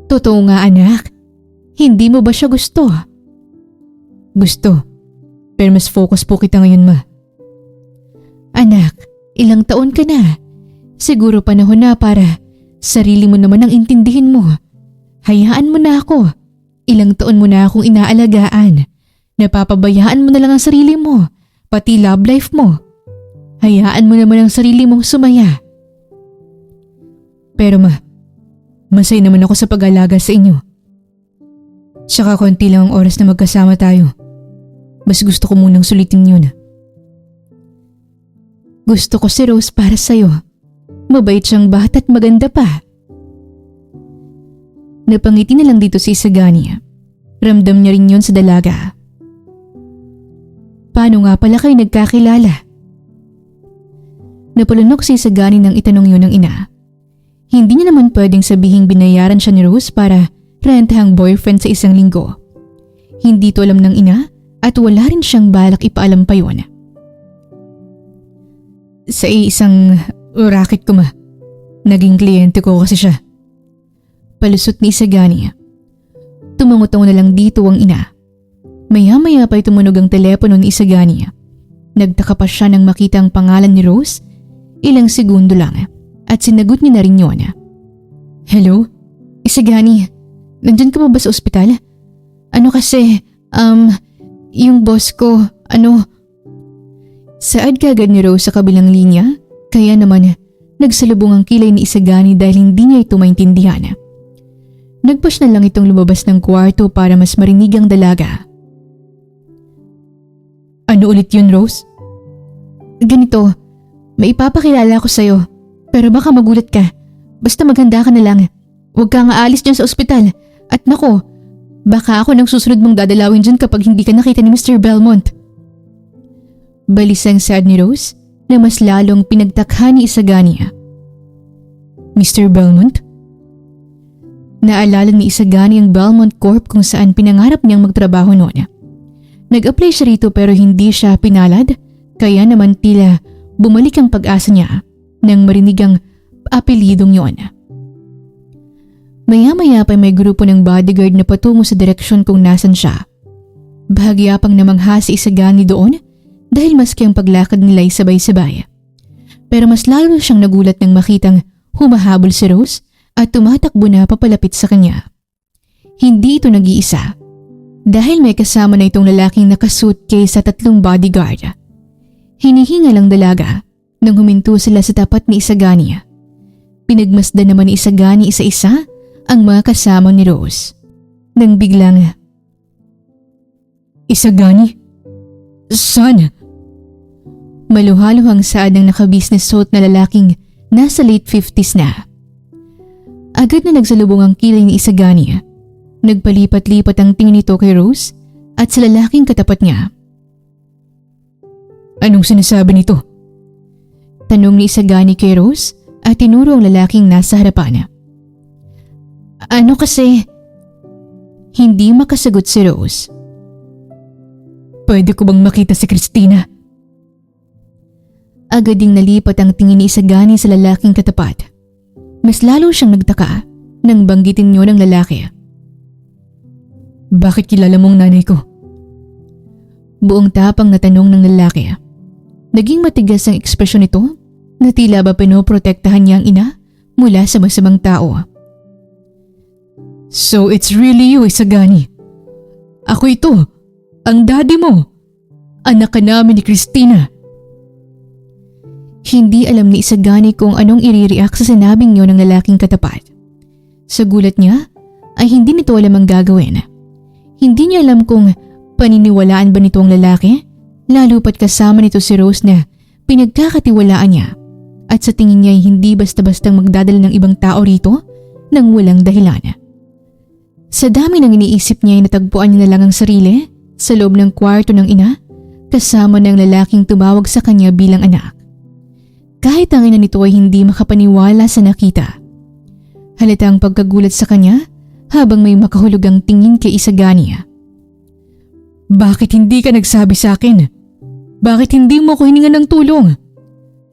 Totoo nga anak, hindi mo ba siya gusto? Gusto, pero mas focus po kita ngayon ma. Anak, ilang taon ka na? Siguro panahon na para sarili mo naman ang intindihin mo. Hayaan mo na ako. Ilang taon mo na akong inaalagaan. Napapabayaan mo na lang ang sarili mo, pati love life mo. Hayaan mo naman ang sarili mong sumaya. Pero ma, masaya naman ako sa pag-alaga sa inyo. Tsaka konti lang ang oras na magkasama tayo. Mas gusto ko munang sulitin yun. Gusto ko si Rose para sa'yo. Mabait siyang bata at maganda pa. Napangiti na lang dito si Isagani. Ramdam niya rin yun sa dalaga. Paano nga pala kayo nagkakilala? Napalunok si Isagani nang itanong yun ng ina. Hindi niya naman pwedeng sabihing binayaran siya ni Rose para rentahang boyfriend sa isang linggo. Hindi to alam ng ina at wala rin siyang balak ipaalam pa yun. Sa isang racket ko ma. Naging kliyente ko kasi siya. Palusot ni Isagani. Tumango-tango na lang dito ang ina. Maya-maya pa'y tumunog ang telepono ni Isagani. Nagtaka pa siya nang makita ang pangalan ni Rose. Ilang segundo lang at sinagot niya na rin yun. Hello? Isagani, nandyan ka ba sa ospital? Ano kasi, yung boss ko, Saad kagad ni Rose sa kabilang linya, kaya naman nagsalubong ang kilay ni Isagani dahil hindi niya ito maintindihan. Nagpush na lang itong lumabas ng kwarto para mas marinig ang dalaga. Ano ulit yun, Rose? Ganito, may ipapakilala ko sa'yo, pero baka magulat ka. Basta maghanda ka na lang. Huwag kang aalis dyan sa ospital At nako, baka ako nang susunod mong dadalawin dyan kapag hindi ka nakita ni Mr. Belmont. Balisang sad ni Rose na mas lalong pinagtakha ni Isagani. Mr. Belmont? Naalala ni Isagani ang Belmont Corp kung saan pinangarap niyang magtrabaho noon. Nag-apply siya rito pero hindi siya pinalad, kaya naman tila bumalik ang pag-asa niya nang marinig ang apelidong yon. Maya-maya pa may grupo ng bodyguard na patungo sa direksyon kung nasan siya. Bahagya pang namangha si Isagani doon dahil maski ang paglakad nila ay sabay-sabay. Pero mas lalo siyang nagulat nang makitang humahabol si Rose at tumatakbo na papalapit sa kanya. Hindi ito nag-iisa dahil may kasama na itong lalaking nakasuitcase sa 3 bodyguard. Hinihingal ang dalaga nang huminto sila sa tapat ni Isagani. Pinagmasdan naman ni Isagani isa-isa ang mga kasama ni Rose. Nang biglang, Isagani? Saan? Maluhaluhang saad ng naka-business suit na lalaking nasa late 50s na. Agad na nagsalubong ang kilay ni Isagani. Nagpalipat-lipat ang tingin nito kay Rose at sa lalaking katapat niya. Anong sinasabi nito? Tanong ni Isagani kay Rose at tinuro ang lalaking nasa harapan. Ano kasi? Hindi makasagot si Rose. Pwede ko bang makita si Christina? Agad ding nalipat ang tingin ni Isagani sa lalaking katapat. Mas lalo siyang nagtaka nang banggitin niyo ng lalaki. Bakit kilala mong nanay ko? Buong tapang na tanong ng lalaki. Naging matigas ang ekspresyon nito na tila ba pinoprotektahan niya ang ina mula sa masamang tao. So it's really you, Isagani. Ako ito, ang daddy mo. Anak ka namin ni Christina. Hindi alam ni Isagani kung anong i-react sa sinabing yun ng lalaking katapat. Sa gulat niya ay hindi nito alam ang gagawin. Hindi niya alam kung paniniwalaan ba nito ang lalaki, lalo pat kasama nito si Rose na pinagkakatiwalaan niya at sa tingin niya ay hindi basta-bastang magdadala ng ibang tao rito nang walang dahilan. Sa dami ng iniisip niya ay natagpuan niya na lang ang sarili sa loob ng kwarto ng ina kasama ng lalaking tumawag sa kanya bilang anak. Kahit ang ina nito ay hindi makapaniwala sa nakita. Halata ang pagkagulat sa kanya habang may makahulugang tingin kay Isagani. Bakit hindi ka nagsabi sa akin? Bakit hindi mo ko hiningan ng tulong?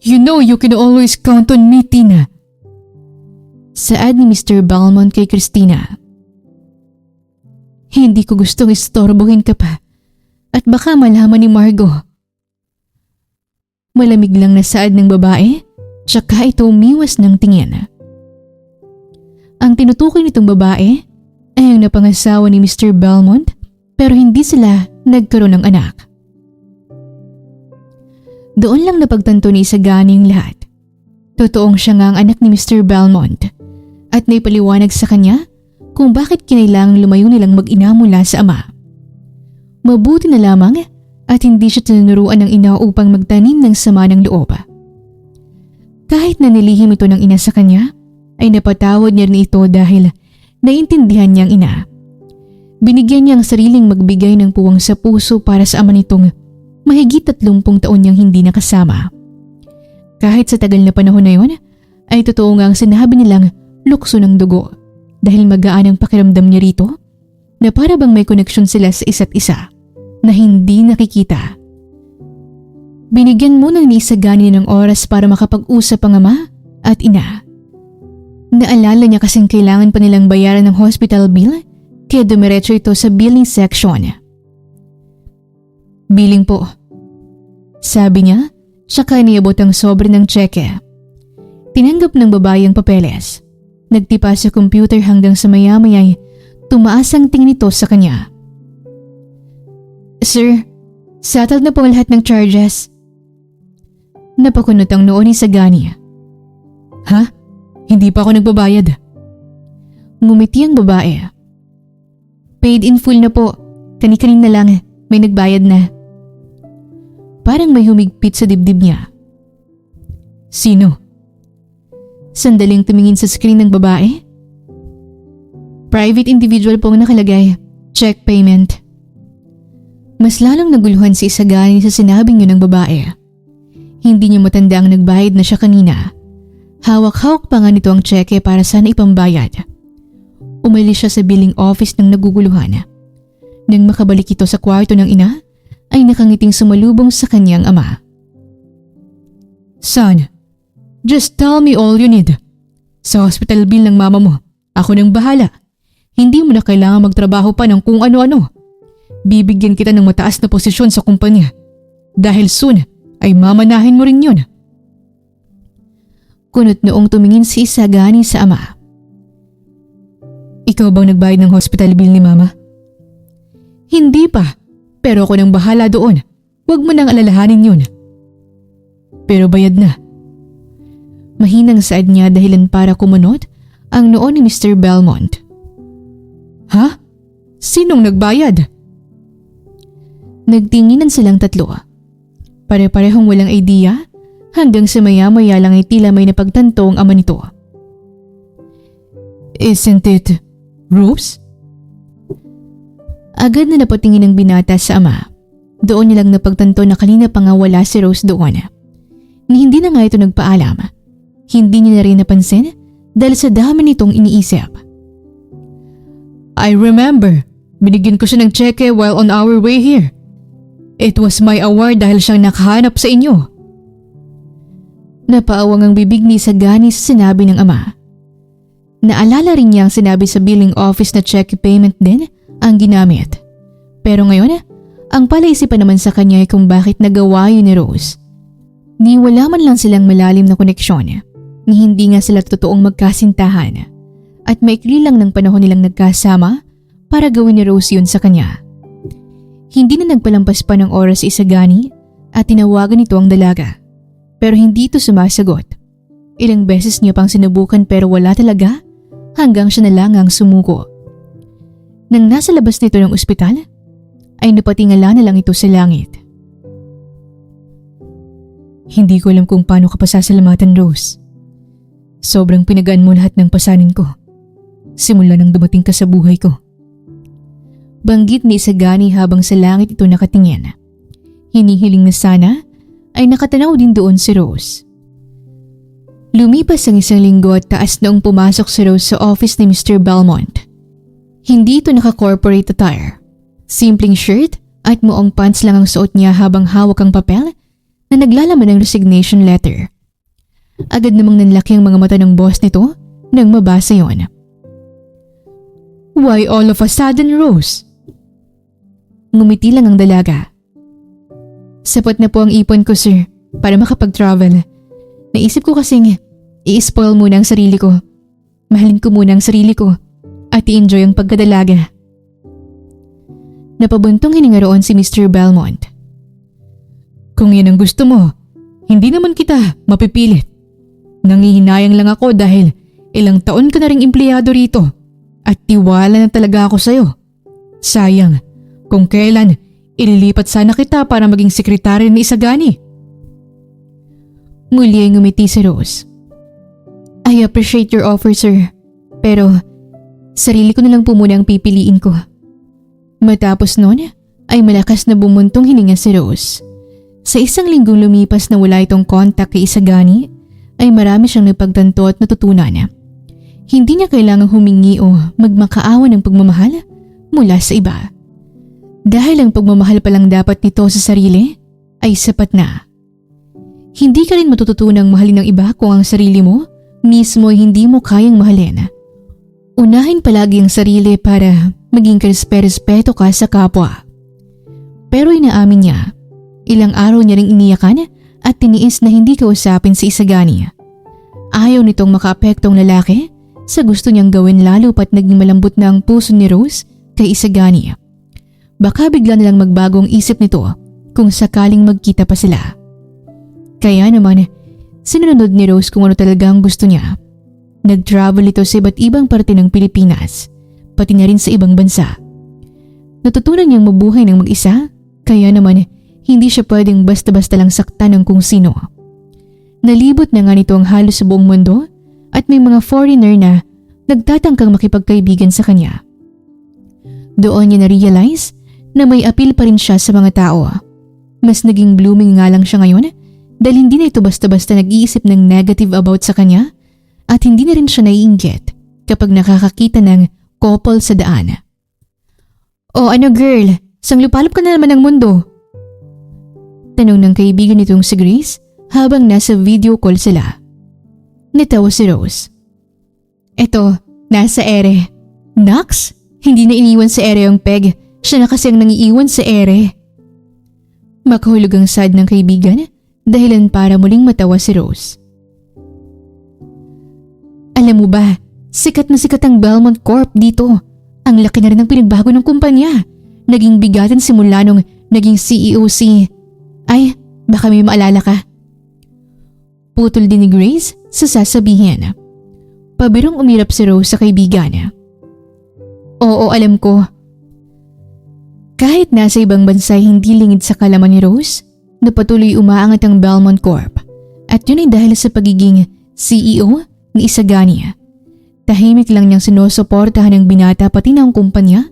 You know you can always count on me, Tina. Saad ni Mr. Belmont kay Christina. Hindi ko gustong istorbohin ka pa at baka malaman ni Margo. Malamig lang na saad ng babae, tsaka ito umiwas ng tingin. Ang tinutukoy nitong babae ay ang napangasawa ni Mr. Belmont pero hindi sila nagkaroon ng anak. Doon lang napagtanto ni Isagani ang lahat. Totoong siya nga ang anak ni Mr. Belmont at naipaliwanag sa kanya kung bakit kinailangang lumayo nilang mag-ina mula sa ama. Mabuti na lamang at hindi siya tinuruan ng ina upang magtanim ng sama ng loob. Kahit na nilihim ito ng ina sa kanya, ay napatawad niya rin ito dahil naintindihan niyang ina. Binigyan niya ang sariling magbigay ng puwang sa puso para sa ama nitong mahigit 30 taon niyang hindi nakasama. Kahit sa tagal na panahon na yun, ay totoo nga ang sinabi nilang lukso ng dugo dahil magaan ang pakiramdam niya rito na para bang may koneksyon sila sa isa't isa na hindi nakikita. Binigyan muna ni Isagani ng oras para makapag-usap ang ama at ina. Naalala niya kasing kailangan pa nilang bayaran ng hospital bill kaya dumiretso ito sa billing section. Billing po. Sabi niya, tsaka niabot ang sobre ng tseke. Tinanggap ng babae ang papeles. Nagtipa sa computer hanggang sa maya-maya'y tumaas ang tingin nito sa kanya. Sir, settled na po lahat ng charges. Napakunot ang noo ni Isagani. Ha? Hindi pa ako nagbabayad. Ngumiti ang babae. Paid in full na po. Kani-kanina lang, may nagbayad na. Parang may humigpit sa dibdib niya. Sino? Sandaling tumingin sa screen ng babae. Private individual po ang nakalagay. Check payment. Mas lalong naguluhan si Isagani sa sinabing yun ng babae. Hindi niya matanda ang nagbayad na siya kanina. Hawak-hawak pa nga nito ang tseke para sana ipambayad. Umalis siya sa billing office ng naguguluhan. Nang makabalik ito sa kwarto ng ina, ay nakangiting sumalubong sa kanyang ama. Son, just tell me all you need. Sa hospital bill ng mama mo, ako nang bahala. Hindi mo na kailangan magtrabaho pa ng kung ano-ano. Bibigyan kita ng mataas na posisyon sa kumpanya. Dahil soon ay mamanahin mo rin yun. Kunot noong tumingin si Isagani sa ama. Ikaw bang nagbayad ng hospital bill ni mama? Hindi pa, pero ako nang bahala doon. Huwag mo nang alalahanin yun. Pero bayad na. Mahinang saad niya dahilan para kumunot ang noo ni Mr. Belmont. Ha? Sinong nagbayad? Nagtinginan silang tatlo. Pare-parehong walang idea hanggang sa maya-maya lang ay tila may napagtanto ang ama nito. Isn't it Rose? Agad na napatingin ang binata sa ama. Doon nilang napagtanto na kanina pa nga wala si Rose doon. Ni hindi na nga ito nagpaalam. Hindi niya na rin napansin dahil sa dami nitong iniisip. I remember, binigyan ko siya ng cheque while on our way here. It was my award dahil siyang nakahanap sa inyo. Napaawang ang bibig ni Isagani sa sinabi ng ama. Naalala rin niya ang sinabi sa billing office na cheque payment din ang ginamit. Pero ngayon, ang palaisipan naman sa kanya ay kung bakit nagawa yun ni Rose. Ni wala man lang silang malalim na koneksyon, ni hindi nga sila totoong magkasintahan. At maikli lang ng panahon nilang nagkasama para gawin ni Rose yun sa kanya. Hindi na nagpalampas pa ng oras si Isagani at tinawagan nito ang dalaga. Pero hindi ito sumasagot. Ilang beses niya pang sinubukan pero wala talaga hanggang siya na lang ang sumuko. Nang nasa labas nito ng ospital, ay napatingala na lang ito sa langit. Hindi ko alam kung paano ka pasasalamatan, Rose. Sobrang pinagaan mo lahat ng pasanin ko. Simula nang dumating ka sa buhay ko. Banggit ni Isagani habang sa langit ito nakatingin. Hinihiling na sana ay nakatanaw din doon si Rose. Lumipas ang isang linggo at taas noong pumasok si Rose sa office ni Mr. Belmont. Hindi ito naka-corporate attire. Simpleng shirt at muong pants lang ang suot niya habang hawak ang papel na naglalaman ng resignation letter. Agad namang nanlaki ang mga mata ng boss nito nang mabasa yon. Why all of a sudden, Rose? Ngumiti lang ang dalaga. Sapat na po ang ipon ko, sir, para makapag-travel. Naisip ko kasing i-spoil muna ang sarili ko. Mahalin ko muna ang sarili ko at i-enjoy ang pagkadalaga. Napabuntong hininga roon si Mr. Belmont. Kung yan ang gusto mo, hindi naman kita mapipilit. Nangihinayang lang ako dahil ilang taon ka na ring empleyado rito at tiwala na talaga ako sa'yo. Sayang, kung kailan ililipat sana kita para maging sekretary ni Isagani. Muli ay ngumiti si Rose. I appreciate your offer, sir. Pero sarili ko na lang po muna ang pipiliin ko. Matapos noon ay malakas na bumuntong hininga si Rose. Sa isang linggong lumipas na wala itong kontak kay Isagani, ay marami siyang napagtanto at natutunan. Hindi niya kailangang humingi o magmakaawa ng pagmamahal mula sa iba. Dahil ang pagmamahal pa lang dapat nito sa sarili ay sapat na. Hindi ka rin matututunang mahalin ng iba kung ang sarili mo mismo ay hindi mo kayang mahalin. Unahin palagi ang sarili para maging karespeto ka sa kapwa. Pero inaamin niya, ilang araw niya ring iniyakan at tiniis na hindi kausapin si Isagani. Ayaw nitong makaapektong lalaki sa gusto niyang gawin lalo pat naging malambot na ang puso ni Rose kay Isagani. Baka bigla nilang magbagong isip nito kung sakaling magkita pa sila. Kaya naman, sinunod ni Rose kung ano talaga ang gusto niya. Nag-travel ito sa iba't ibang parte ng Pilipinas, pati na rin sa ibang bansa. Natutunan niyang mabuhay ng mag-isa, kaya naman hindi siya pwedeng basta-basta lang saktan ng kung sino. Nalibot na nga nito ang halos sa buong mundo at may mga foreigner na nagtatangkang makipagkaibigan sa kanya. Doon niya na-realize na may appeal pa rin siya sa mga tao. Mas naging blooming nga lang siya ngayon dahil hindi na ito basta-basta nag-iisip ng negative about sa kanya at hindi na rin siya naiinggit kapag nakakakita ng couple sa daan. "O ano girl, sanglupalop ka na naman ng mundo?" Tanong ng kaibigan nitong si Grace habang nasa video call sila. Natawa si Rose. "Eto, nasa ere." "Nax, hindi na iniwan sa ere yung peg. Siya na kasi ang nangiiwan sa ere." Makahulog ang sad ng kaibigan dahilan para muling matawa si Rose. "Alam mo ba, sikat na sikat ang Belmont Corp dito. Ang laki na rin ng pinagbago ng kumpanya. Naging bigatan simula nung naging CEO si... Ay, baka may maalala ka." Putol din ni Grace sa sasabihin. Pabirong umirap si Rose sa kaibigan. "Oo, alam ko." Kahit nasa ibang bansa hindi lingid sa kalaman ni Rose, napatuloy umaangat ang Belmont Corp at yun ay dahil sa pagiging CEO ni Isagani. Tahimik lang niyang sinusuportahan ng binata pati ng kumpanya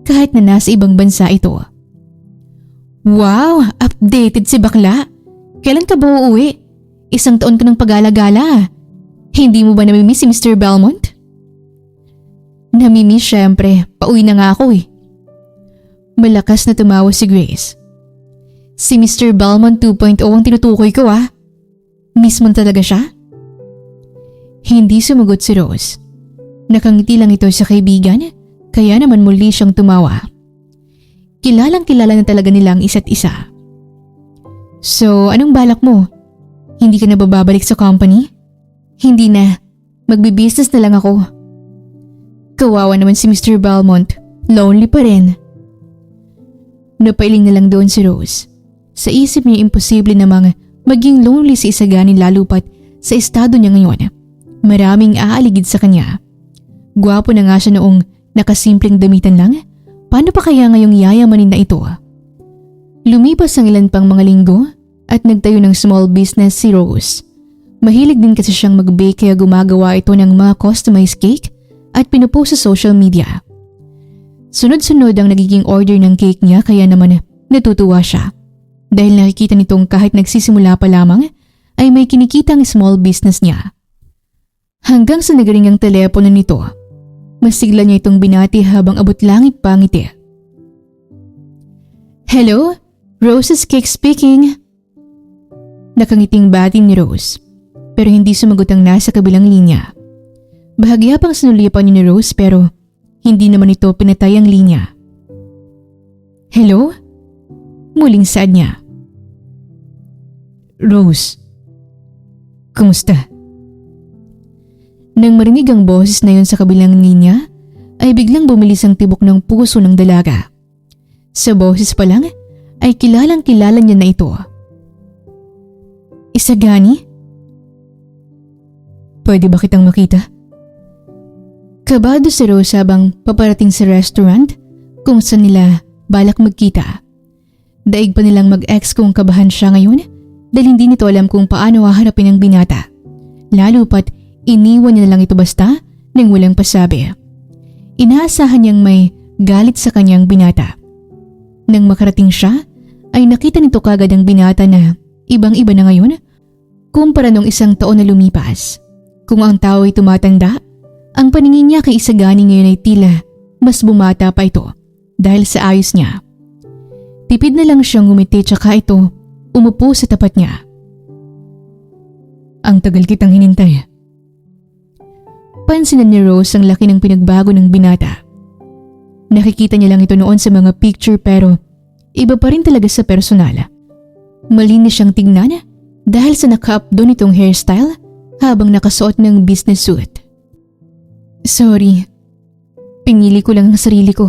kahit na nasa ibang bansa ito. "Wow, updated si bakla. Kailan ka ba uuwi? 1 taon ka ng pag-alagala. Hindi mo ba namimiss si Mr. Belmont?" "Namimiss syempre, pauwi na nga ako eh." Malakas na tumawa si Grace. "Si Mr. Belmont 2.0 ang tinutukoy ko ah. Miss mo talaga siya?" Hindi sumagot si Rose. Nakangiti lang ito sa kaibigan, kaya naman muli siyang tumawa. Kilalang kilala na talaga nila ang isa't isa. "So, anong balak mo? Hindi ka na bababalik sa company?" "Hindi na. Magbibusiness na lang ako." Kawawa naman si Mr. Belmont. Lonely pa rin. Napailing na lang doon si Rose. Sa isip niya imposible namang maging lonely si Isagani lalo pat sa estado niya ngayon. Maraming aaligid sa kanya. Gwapo na nga siya noong nakasimpleng damitan lang. Paano pa kaya ngayong yayamanin na ito? Lumipas ang ilan pang mga linggo at nagtayo ng small business si Rose. Mahilig din kasi siyang mag-bake kaya gumagawa ito ng mga customized cake at pinupost sa social media. Sunod-sunod ang nagiging order ng cake niya kaya naman natutuwa siya. Dahil nakikita nitong kahit nagsisimula pa lamang ay may kinikitang small business niya. Hanggang sa nagaring ang telepono nito, masigla niya itong binati habang abot langit pa ang ngiti. "Hello? Rose's Cake speaking." Nakangiting bati ni Rose, pero hindi sumagot ang nasa kabilang linya. Bahagya pang sinulipan ni Rose pero hindi naman ito pinatay ang linya. "Hello?" Muling sad niya. "Rose, kumusta?" Nang marinig ang boses na yun sa kabilang linya, ay biglang bumilis ang tibok ng puso ng dalaga. Sa boses pa lang, ay kilalang kilala niya na ito. "Isagani? Pwede ba kitang makita?" Kabado si Rose habang paparating sa restaurant kung saan nila balak magkita. Daig pa nilang mag-ex kung kabahan siya ngayon dahil hindi nito alam kung paano haharapin ang binata. Lalo pat iniwan niya na lang ito basta nang walang pasabi. Inaasahan niyang may galit sa kanyang binata. Nang makarating siya ay nakita nito kagad ang binata na ibang-iba na ngayon kumpara nung 1 taon na lumipas. Kung ang tao ay tumatanda, ang paningin niya kay Isagani ngayon ay tila mas bumata pa ito dahil sa ayos niya. Tipid na lang siyang ngumiti tsaka ito umupo sa tapat niya. "Ang tagal kitang hinintay." Pansinan ni Rose ang laki ng pinagbago ng binata. Nakikita niya lang ito noon sa mga picture pero iba pa rin talaga sa personal. Malinis siyang tingnan dahil sa naka-updo nitong hairstyle habang nakasuot ng business suit. "Sorry, pinili ko lang ang sarili ko."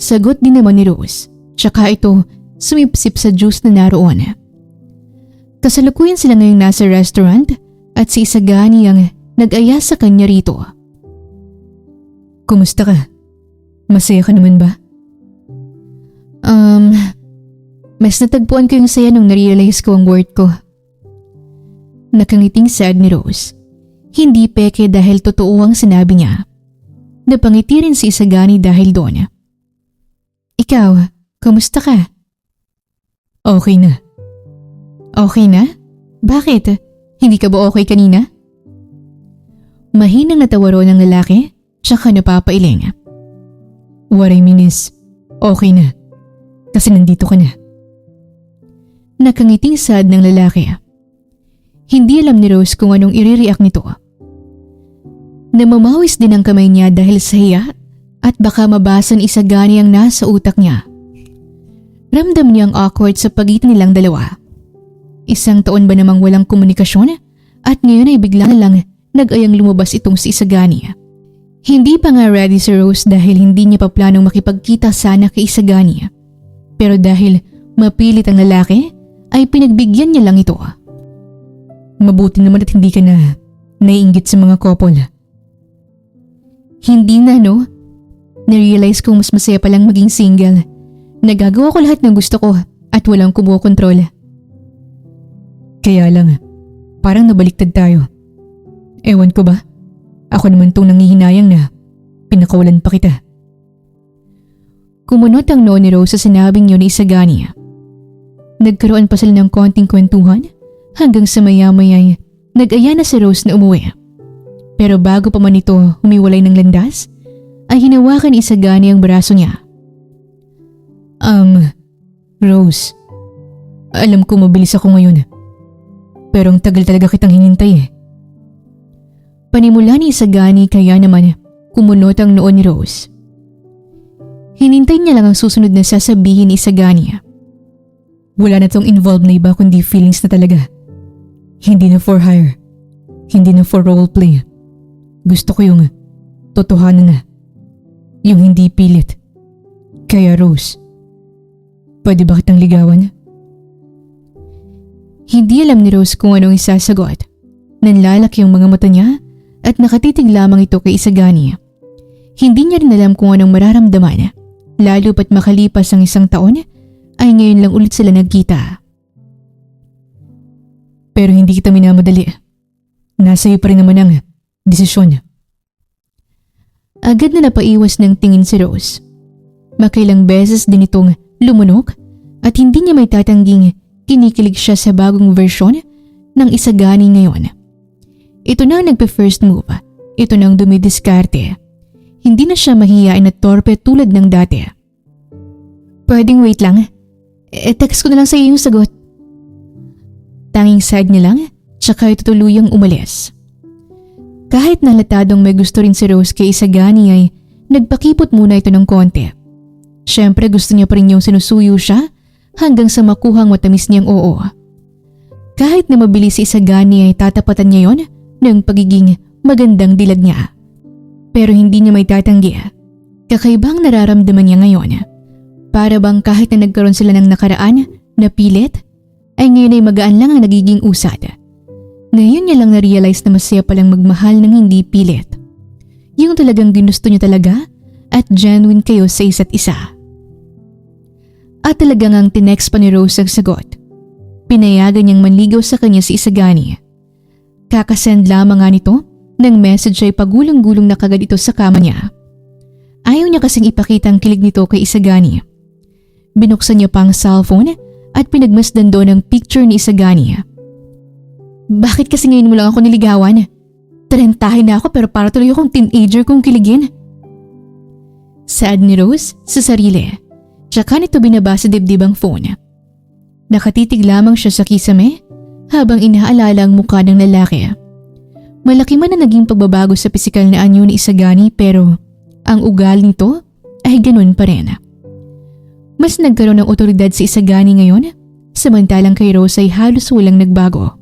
Sagot din naman ni Rose, tsaka ito sumipsip sa juice na naroon. Kasalukuyan sila ngayong nasa restaurant at si Isagani ang nag-aya sa kanya rito. "Kumusta ka? Masaya ka naman ba?" Mas natagpuan ko yung saya nung narealize ko ang worth ko." Nakangiting sad ni Rose. Hindi peke dahil totoo ang sinabi niya. Napangiti rin si Isagani dahil doon. Ikaw, kamusta ka? Okay na. Okay na? Bakit? Hindi ka ba okay kanina? Mahinang natawa ng lalaki, tsaka napapailing. What I mean is, okay na. Kasi nandito ka na. Nakangiting sad ng lalaki. Hindi alam ni Rose kung anong i-react nito. Namamawis din ang kamay niya dahil sa hiya at baka mabasa ni Isagani ang nasa utak niya. Ramdam niya ang awkward sa pagitan nilang dalawa. Isang taon ba namang walang komunikasyon at ngayon ay bigla na lang nag-ayang lumabas itong si Isagani. Hindi pa nga ready si Rose dahil hindi niya pa planong makipagkita sana kay Isagani. Pero dahil mapilit ang lalaki, ay pinagbigyan niya lang ito. Mabuti naman at hindi ka na naiinggit sa mga couple. Hindi na no? Narealize kong mas masaya palang maging single. Nagagawa ko lahat ng gusto ko at walang kumukontrol. Kaya lang, parang nabaliktad tayo. Ewan ko ba? Ako naman tong nangihinayang na pinakawalan pa kita. Kumunot ang noo ni Rose sa sinabing yun ni Isagani. Nagkaroon pa sila ng konting kwentuhan hanggang sa maya-maya nag-aya na si Rose na umuwi. Pero bago pa man ito humiwalay ng landas, ay hinawakan ni Isagani ang braso niya. Rose, alam ko mabilis ako ngayon. Pero ang tagal talaga kitang hinintay eh. Panimula ni Isagani kaya naman kumunot ang noo ni Rose. Hinintay niya lang ang susunod na sasabihin ni Isagani. Wala na tong involved na iba kundi feelings na talaga. Hindi na for hire. Hindi na for roleplay. Gusto ko yung totohanan na. Yung hindi pilit. Kaya Rose, pwede ba kitang ligawan? Hindi alam ni Rose kung anong isasagot. Nanlalaki ang mga mata niya at nakatitig lamang ito kay Isagani. Hindi niya rin alam kung anong mararamdaman, lalo pat makalipas ang isang taon ay ngayon lang ulit sila nagkita. Pero hindi kita minamadali. Nasa iyo pa rin naman ang desisyon. Agad na napaiwas ng tingin si Rose. Makailang beses din itong lumunok at hindi niya may tatangging kinikilig siya sa bagong versyon ng Isagani ngayon. Ito na ang nagpe-first move. Ito na ang dumidiskarte. Hindi na siya mahihain at torpe tulad ng dati. Pwedeng wait lang. Text ko na lang sa iyo yung sagot. Tanging side niya lang, tsaka ito tuluyang umalis. Kahit nalatadong may gusto rin si Rose kay Isagani ay nagpakipot muna ito ng konti. Siyempre gusto niya pa rin yung sinusuyo siya hanggang sa makuhang matamis niyang oo. Kahit na mabilis si Isagani ay tatapatan niya yon ng pagiging magandang dilag niya. Pero hindi niya may tatanggi. Kakaibang nararamdaman niya ngayon. Para bang kahit na nagkaroon sila ng nakaraan na pilit, ay ngayon ay magaan lang ang nagiging usad. Ngayon niya lang na-realize na masaya palang magmahal ng hindi pilit. Yung talagang ginusto niya talaga at genuine kayo sa isa't isa. At talagang ang tinext pa ni Rose ang sagot. Pinayagan niyang manligaw sa kanya si Isagani. Kakasend lamang nga nito ng message ay pagulang-gulong na kagad ito sa kama niya. Ayaw niya kasing ipakita ang kilig nito kay Isagani. Binuksan niya pa ang cellphone at pinagmasdan doon ang picture ni Isagani. Bakit kasi ngayon mo lang ako niligawan? Tarentahin na ako pero para tuloy akong teenager kong kiligin. Sad ni Rose sa sarili. Tsaka nito binabasa dibdib ang phone. Nakatitig lamang siya sa kisame habang inaalala ang mukha ng lalaki. Malaki man na naging pagbabago sa pisikal na anyo ni Isagani pero ang ugali nito ay ganun pa rin. Mas nagkaroon ng otoridad si Isagani ngayon samantalang kay Rose ay halos walang nagbago.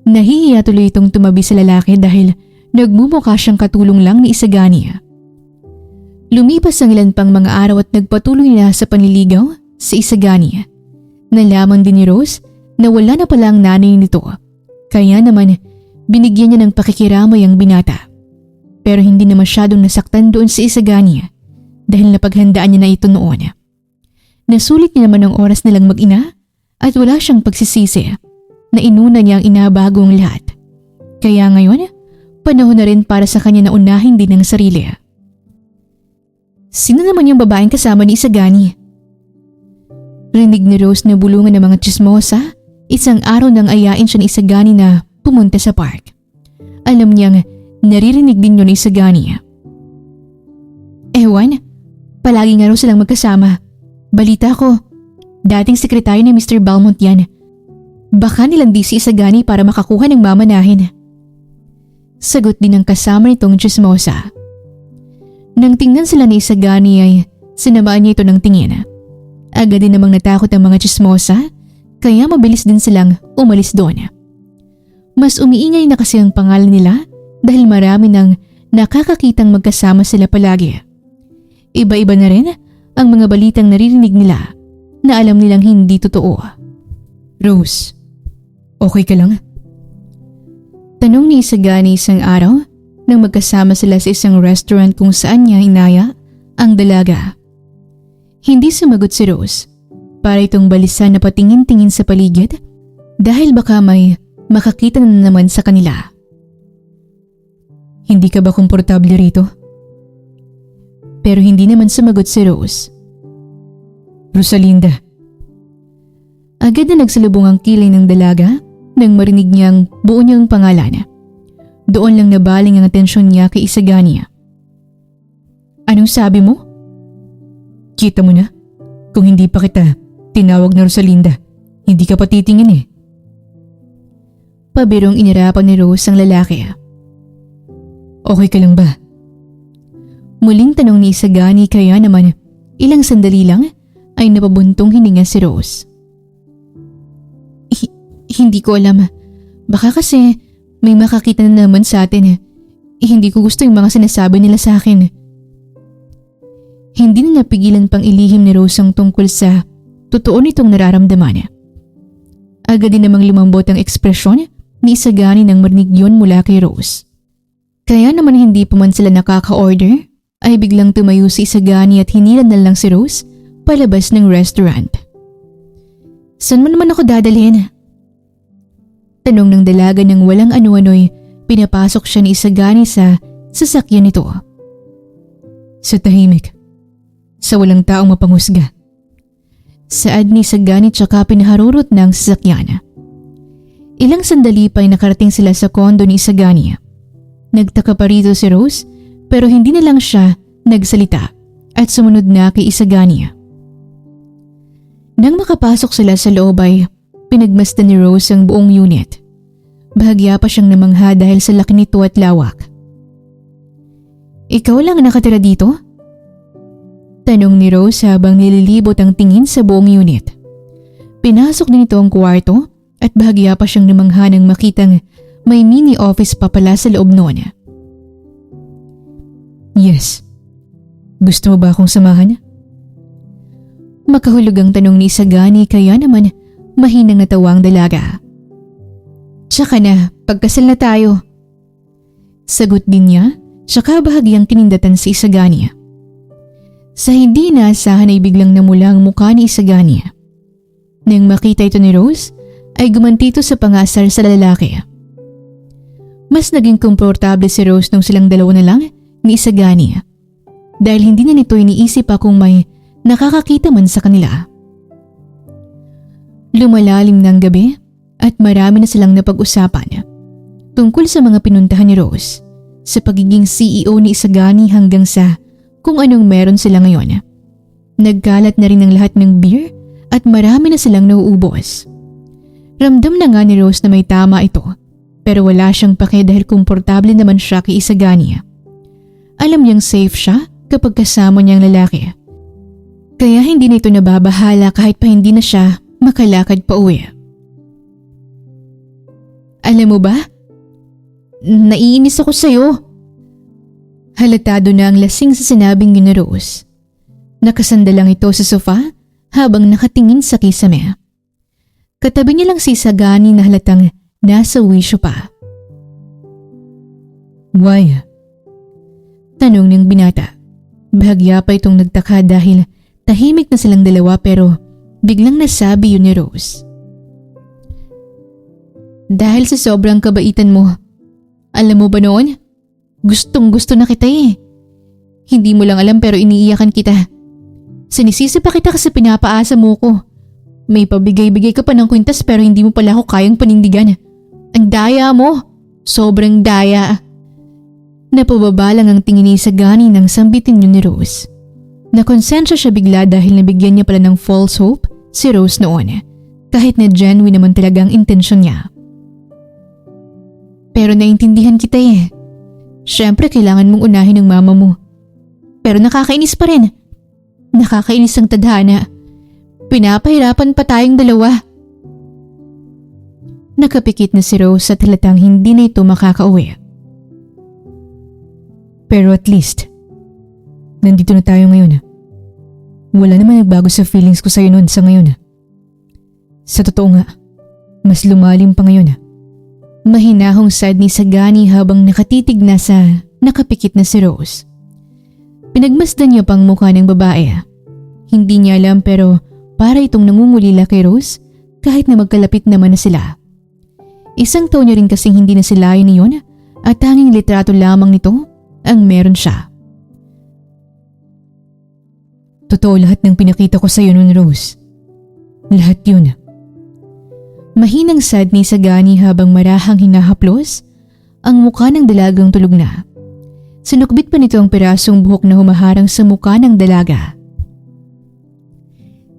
Nahihiya tuloy itong tumabi sa lalaki dahil nagmumukha siyang katulong lang ni Isagani. Lumipas ang ilan pang mga araw at nagpatuloy na sa panliligaw si Isagani. Nalaman din ni Rose na wala na pala ang nanay nito. Kaya naman binigyan niya ng pakikiramay ang binata. Pero hindi na masyadong nasaktan doon si Isagani dahil napaghandaan niya na ito noon. Nasulit niya naman ang oras nilang mag-ina at wala siyang pagsisisi na inuna niya ang inabago ang lahat. Kaya ngayon panahon na rin para sa kanya na unahin din ang sarili. Sino naman yung babaeng kasama ni Isagani? Rinig ni Rose na bulungan ng mga tsismosa. Isang araw nang ayain siya ni Isagani na pumunta sa park. Alam niyang naririnig din yun ni Isagani. Ewan, palagi nga raw silang magkasama. Balita ko, dating sekretaryo ni Mr. Belmont yan. Baka nilandi si Isagani para makakuha ng mamanahin. Sagot din ng kasama nitong tsismosa. Nang tingnan sila ni Isagani ay sinamaan niya ito ng tingin. Agad din namang natakot ang mga tsismosa, kaya mabilis din silang umalis doon. Mas umiingay na kasi ang pangalan nila dahil marami nang nakakakitang magkasama sila palagi. Iba-iba na rin ang mga balitang naririnig nila na alam nilang hindi totoo. Rose, okay ka lang? Tanong ni Isagani isang araw nang magkasama sila sa isang restaurant kung saan niya inaya ang dalaga. Hindi sumagot si Rose para itong balisa na patingin-tingin sa paligid dahil baka may makakita na naman sa kanila. Hindi ka ba komportable rito? Pero hindi naman sumagot si Rose. Rosalinda. Agad na nagsalubong ang kilay ng dalaga nang marinig niyang buo niyang pangalan. Doon lang nabaling ang atensyon niya kay Isagani. Anong sabi mo? Kita mo na? Kung hindi pa kita tinawag na Rosalinda, hindi ka pa titingin eh. Pabirong inirapan ni Rose ang lalaki. Okay ka lang ba? Muling tanong ni Isagani kaya naman ilang sandali lang ay napabuntong hininga si Rose. Hindi ko alam. Baka kasi may makakita na naman sa atin. Hindi ko gusto yung mga sinasabi nila sa akin. Hindi na napigilan pang ilihim ni Rose ang tungkol sa totoo nitong nararamdaman. Agad din namang lumambot ang ekspresyon ni Isagani nang marinig yun mula kay Rose. Kaya naman hindi pa man sila nakaka-order ay biglang tumayo si Isagani at hinilan na lang si Rose palabas ng restaurant. Saan mo naman ako dadalhin? Tanong ng dalaga nang walang ano-ano'y pinapasok siya ni Isagani sa sasakyan nito. Sa tahimik. Sa walang taong mapanghusga. Saad ni Isagani tsaka pinaharurot ng sasakyan. Ilang sandali pa ay nakarating sila sa kondo ni Isagani. Nagtaka pa rito si Rose pero hindi na lang siya nagsalita at sumunod na kay Isagani. Nang makapasok sila sa loob ay pinagmasdan ni Rose ang buong unit. Bahagya pa siyang namangha dahil sa laki nito at lawak. Ikaw lang nakatira dito? Tanong ni Rose habang nililibot ang tingin sa buong unit. Pinasok din ito ang kwarto at bahagya pa siyang namangha nang makitang may mini office pa pala sa loob noon. Yes. Gusto mo ba akong samahan? Makahulog ang tanong ni Isagani kaya naman mahinang natawa ang dalaga. Tsaka na, pagkasal na tayo. Sagot din niya, tsaka bahagyang kinindatan si Isagani. Sa hindi inaasahan ay biglang namula ang mukha ni Isagani. Nang makita ito ni Rose, ay gumanti ito sa pangasar sa lalaki. Mas naging komportable si Rose nung silang dalawa na lang ni Isagani. Dahil hindi na nito iniisip pa kung may nakakakita man sa kanila. Lumalalim ng gabi at marami na silang napag-usapan tungkol sa mga pinuntahan ni Rose, sa pagiging CEO ni Isagani hanggang sa kung anong meron sila ngayon. Nagkalat na rin ang lahat ng beer at marami na silang nauubos. Ramdam na nga ni Rose na may tama ito pero wala siyang pake dahil komportable naman siya kay Isagani. Alam niyang safe siya kapag kasama niyang lalaki. Kaya hindi nito nababahala kahit pa hindi na siya makalakad pa uwi. Alam mo ba? Naiinis ako sa'yo. Halatado na ang lasing sa sinabing yun ni Rose. Nakasanda lang ito sa sofa habang nakatingin sa kisame. Katabi niya lang si Isagani na halatang nasa wisyo pa. Why? Tanong ng binata. Bahagya pa itong nagtaka dahil tahimik na silang dalawa pero biglang nasabi yun ni Rose. Dahil sa sobrang kabaitan mo, Alam mo ba noon? Gustong gusto na kita eh. Hindi mo lang alam pero iniiyakan kita. Sinisisi pa kita kasi pinapaasa mo ko. May pabigay-bigay ka pa ng kwintas pero hindi mo pala ako kayang panindigan. Ang daya mo. Sobrang daya. Napababa lang ang tingin ni Sagani nang sambitin niyo ni Rose. Nakonsensya siya bigla dahil nabigyan niya pala ng false hope si Rose noon. Kahit na genuine naman talaga ang intensyon niya. Pero naintindihan kita eh. Siyempre kailangan mong unahin ng mama mo. Pero nakakainis pa rin. Nakakainis ang tadhana. Pinapahirapan pa tayong dalawa. Nakapikit na si Rose at halatang hindi na ito makakauwi. Pero at least, nandito na tayo ngayon. Wala naman nagbago sa feelings ko sa'yo noon sa ngayon. Sa totoo nga, mas lumalim pa ngayon. Mahinahong sad ni Sagani habang nakatitig na sa nakapikit na si Rose. Pinagmasdan niya pang mukha ng babae. Hindi niya alam pero para itong nangungulila kay Rose kahit na magkalapit naman na sila. Isang taon niya rin kasing hindi na sila yun niyon at tanging litrato lamang nito ang meron siya. Totoo lahat ng pinakita ko sa iyo noon, Rose. Lahat yun. Mahinang sad ni Sagani habang marahang hinahaplos ang mukha ng dalagang tulog na. Sinukbit pa nito ang pirasong buhok na humaharang sa mukha ng dalaga.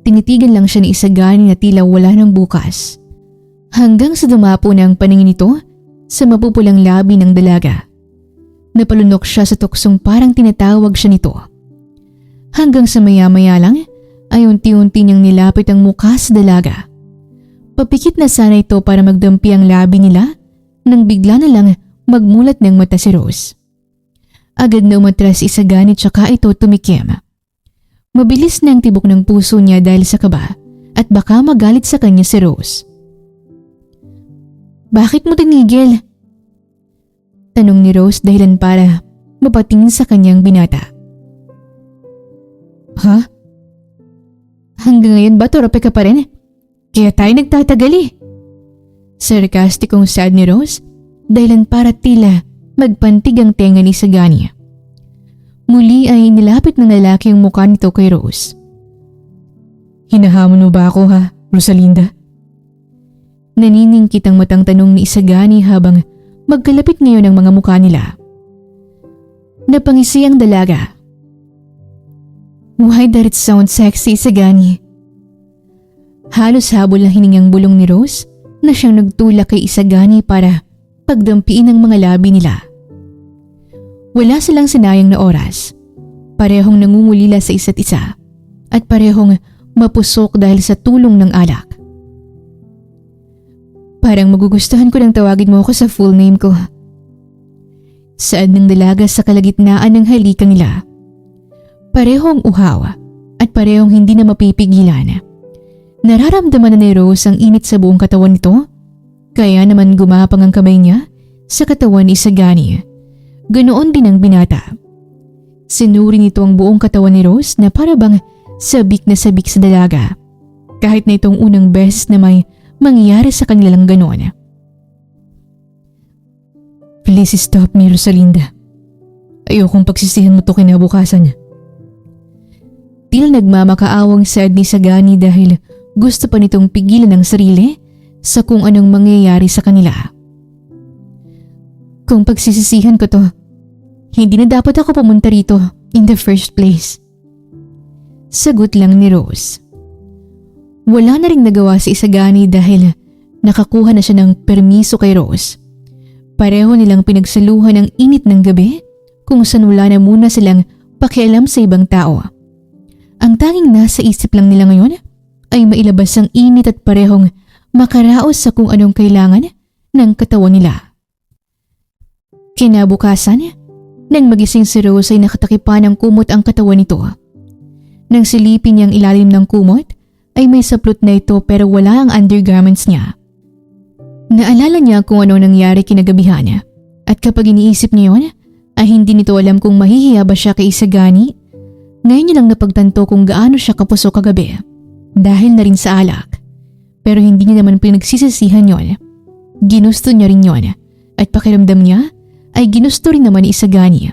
Tinitigan lang siya ni Sagani na tila wala ng bukas. Hanggang sa dumapo na ang paningin nito sa mapupulang labi ng dalaga. Napalunok siya sa tuksong parang tinatawag siya nito. Hanggang sa maya-maya lang ay unti-unti niyang nilapit ang mukha sa dalaga. Papikit na sana ito para magdampi ang labi nila nang bigla na lang magmulat ng mata si Rose. Agad na umatras si Sagani tsaka ito tumikim. Mabilis na ang tibok ng puso niya dahil sa kaba at baka magalit sa kanya si Rose. Bakit mo tinigil? Tanong ni Rose dahilan para mapatingin sa kanyang binata. Ha? Hanggang ngayon ba turape ka pa rin? Kaya tayo nagtatagal eh. Sarkastikong sad ni Rose dahilan para tila magpantig ang tenga ni Sagani. Muli ay nilapit ng lalaki ang mukha nito kay Rose. Hinahamon mo ba ako ha, Rosalinda? Naniningkit ang matang tanong ni Sagani habang magkalapit ngayon ang mga mukha nila. Napangisi ang dalaga. Why does it sound sexy, Sagani? Halos habol ang hiningang bulong ni Rose na siyang nagtulak kay Sagani para pagdampiin ang mga labi nila. Wala silang sinayang na oras. Parehong nangungulila sa isa't isa at parehong mapusok dahil sa tulong ng alak. Parang magugustuhan ko nang tawagin mo ako sa full name ko. Saad ng dalaga sa kalagitnaan ng halikan nila. Parehong uhaw at parehong hindi na mapipigilan. Nararamdaman na ni Rose ang init sa buong katawan nito, kaya naman gumapang ang kamay niya sa katawan ni Sagani. Ganoon din ang binata. Sinuri nito ang buong katawan ni Rose na para bang sabik na sabik sa dalaga, kahit na itong unang beses na may mangyayari sa kanilang ganoon. Please stop me, Rosalinda. Ayokong pagsisihan mo to kinabukasan. Tila nagmamakaawang sad ni Sagani dahil gusto pa nitong pigilan ang sarili sa kung anong mangyayari sa kanila. Kung pagsisisihan ko to, hindi na dapat ako pumunta rito in the first place. Sagot lang ni Rose. Wala na ring nagawa si Sagani dahil nakakuha na siya ng permiso kay Rose. Pareho nilang pinagsaluhan ang init ng gabi kung saan wala na muna silang pakialam sa ibang tao. Ang tanging nasa isip lang nila ngayon ay mailabas ang init at parehong makaraos sa kung anong kailangan ng katawan nila. Kinabukasan, nang magising si Rose ay nakatakipan ng kumot ang katawan nito. Nang silipin niyang ilalim ng kumot ay may saplot na ito pero wala ang undergarments niya. Naalala niya kung ano nangyari kinagabihan at kapag iniisip niya yun ay hindi nito alam kung mahihiya ba siya kay Sagani. Ngayon niya lang napagtanto kung gaano siya kapuso kagabi dahil na rin sa alak. Pero hindi niya naman pinagsisisihan yon. Ginusto niya rin yon at pakiramdam niya ay ginusto rin naman ni Isagani.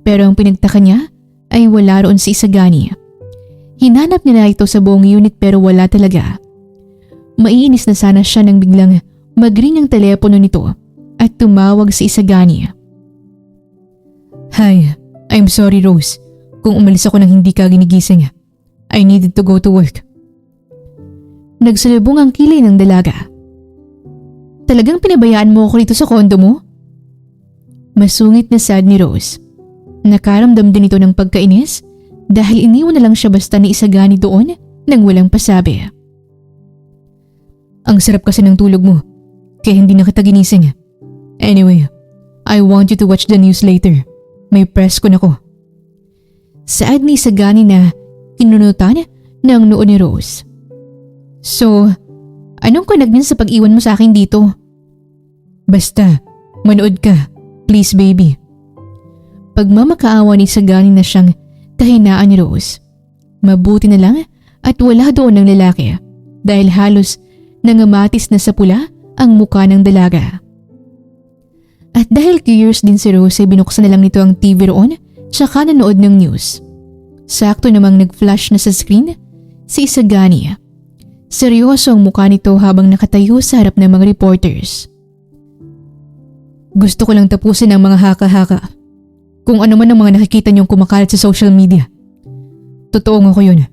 Pero ang pinagtaka niya ay wala roon si Isagani. Hinanap niya ito sa buong unit pero wala talaga. Maiinis na sana siya nang biglang mag-ring ang telepono nito at tumawag si Isagani. Hi, I'm sorry Rose kung umalis ako nang hindi ka ginigising. I needed to go to work. Nagsalubong ang kilay ng dalaga. Talagang pinabayaan mo ako rito sa kondo mo? Masungit na sad ni Rose. Nakaramdam din ito ng pagkainis dahil iniwan na lang siya basta ni Isagani doon nang walang pasabi. Ang sarap kasi ng tulog mo, kaya hindi na kita ginising. Anyway, I want you to watch the news later. May press con ako. Saad ni Isagani na kinunutan ng noo ni Rose. So, anong kunag niyan sa pag-iwan mo sa akin dito? Basta, manood ka. Please baby. Pagmamakaawa ni Isagani na siyang kahinaan ni Rose. Mabuti na lang at wala doon ng lalaki dahil halos nangamatis na sa pula ang mukha ng dalaga. At dahil curious din si Rose ay binuksan na lang nito ang TV roon tsaka nanood ng news. Sakto namang nag-flash na sa screen si Isagani. Seryoso ang mukha nito habang nakatayo sa harap ng mga reporters. Gusto ko lang tapusin ang mga haka-haka. Kung ano man ang mga nakikita niyong kumakalat sa social media. Totoo nga ko yun.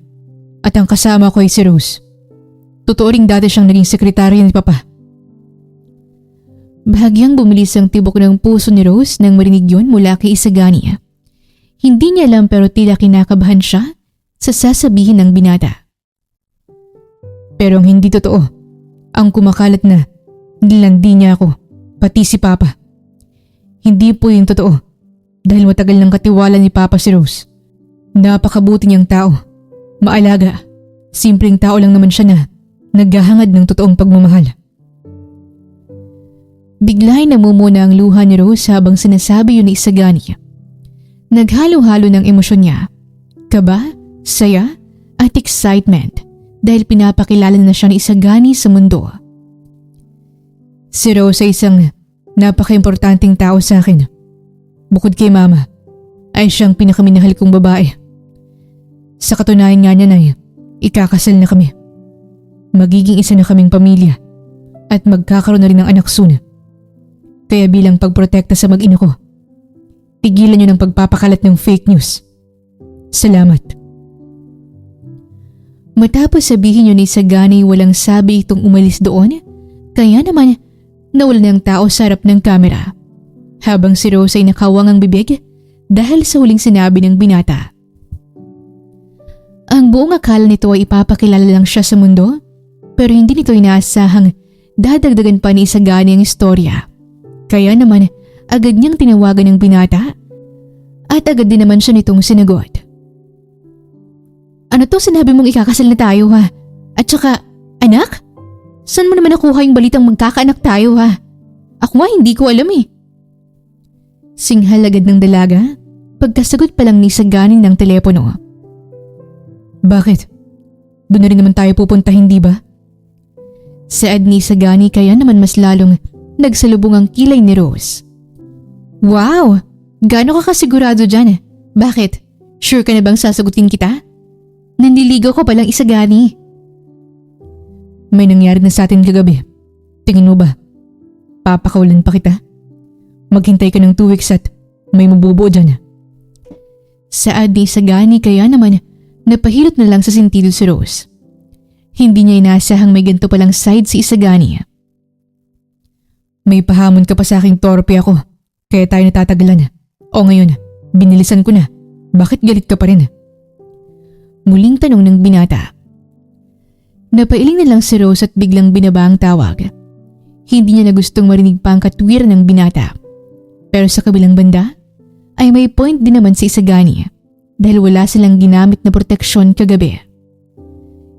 At ang kasama ko ay si Rose. Totoo ring dati siyang naging sekretarya ni Papa. Bahagyang bumilis ang tibok ng puso ni Rose nang marinig yun mula kay Isagani. Hindi niya alam pero tila kinakabahan siya sa sasabihin ng binata. Pero ang hindi totoo, ang kumakalat na nilandi niya ako, pati si Papa. Hindi po yung totoo dahil matagal ng katiwala ni Papa si Rose. Napakabuti niyang tao, maalaga, simpleng tao lang naman siya na naghahangad ng totoong pagmamahal. Bigla ay namumuna ang luha ni Rose habang sinasabi yun ni Isagani. Naghalo-halo ng emosyon niya, kaba, saya, at excitement dahil pinapakilala na siya ni Isagani sa mundo. Si Rose ay isang napaka-importanting tao sa akin. Bukod kay Mama, ay siyang pinakaminahal kong babae. Sa katunayan nga niya na ikakasal na kami. Magiging isa na kaming pamilya at magkakaroon na rin ng anak soon. Kaya bilang pagprotekta sa mag-ina ko, tigilan niyo ng pagpapakalat ng fake news. Salamat. Matapos sabihin yun ni Isagani walang sabi itong umalis doon, kaya naman nawala ng tao sa harap ng kamera. Habang si Rose ay nakawang ang bibig dahil sa huling sinabi ng binata. Ang buong akala nito ay ipapakilala lang siya sa mundo, pero hindi nito inaasahang dadagdagan pa ni Isagani ang istorya. Kaya naman agad niyang tinawagan ng binata at agad din naman siya nitong sinagot. Ano to sinabi mong ikakasal na tayo ha? At saka, anak? Saan mo naman nakuha yung balitang magkakaanak tayo ha? Ako nga hindi ko alam eh. Singhal agad ng dalaga pagkasagot pa lang ni Isagani ng telepono. Bakit? Doon na rin naman tayo pupunta hindi ba? Saad ni Isagani kaya naman mas lalong nagsalubong ang kilay ni Rose. Wow! Gaano ka kasigurado dyan? Bakit? Sure ka na bang sasagutin kita? Nanliligaw ko palang Isagani. May nangyari na sa atin kagabi. Tingin mo ba? Papakawalan pa kita? Maghintay ka ng 2 weeks at may mabubuo dyan. Saad ni Isagani kaya naman napahilot na lang sa sentido si Rose. Hindi niya inaasahang may ganito palang side si Isagani. May pahamon ka pa sa aking torpe ako, kaya tayo natatagalan. O ngayon, binilisan ko na. Bakit galit ka pa rin? Muling tanong ng binata. Napailing na lang si Rose at biglang binaba ang tawag. Hindi niya na gustong marinig pa ang katwiran ng binata. Pero sa kabilang banda, ay may point din naman si Isagani dahil wala silang ginamit na proteksyon kagabi.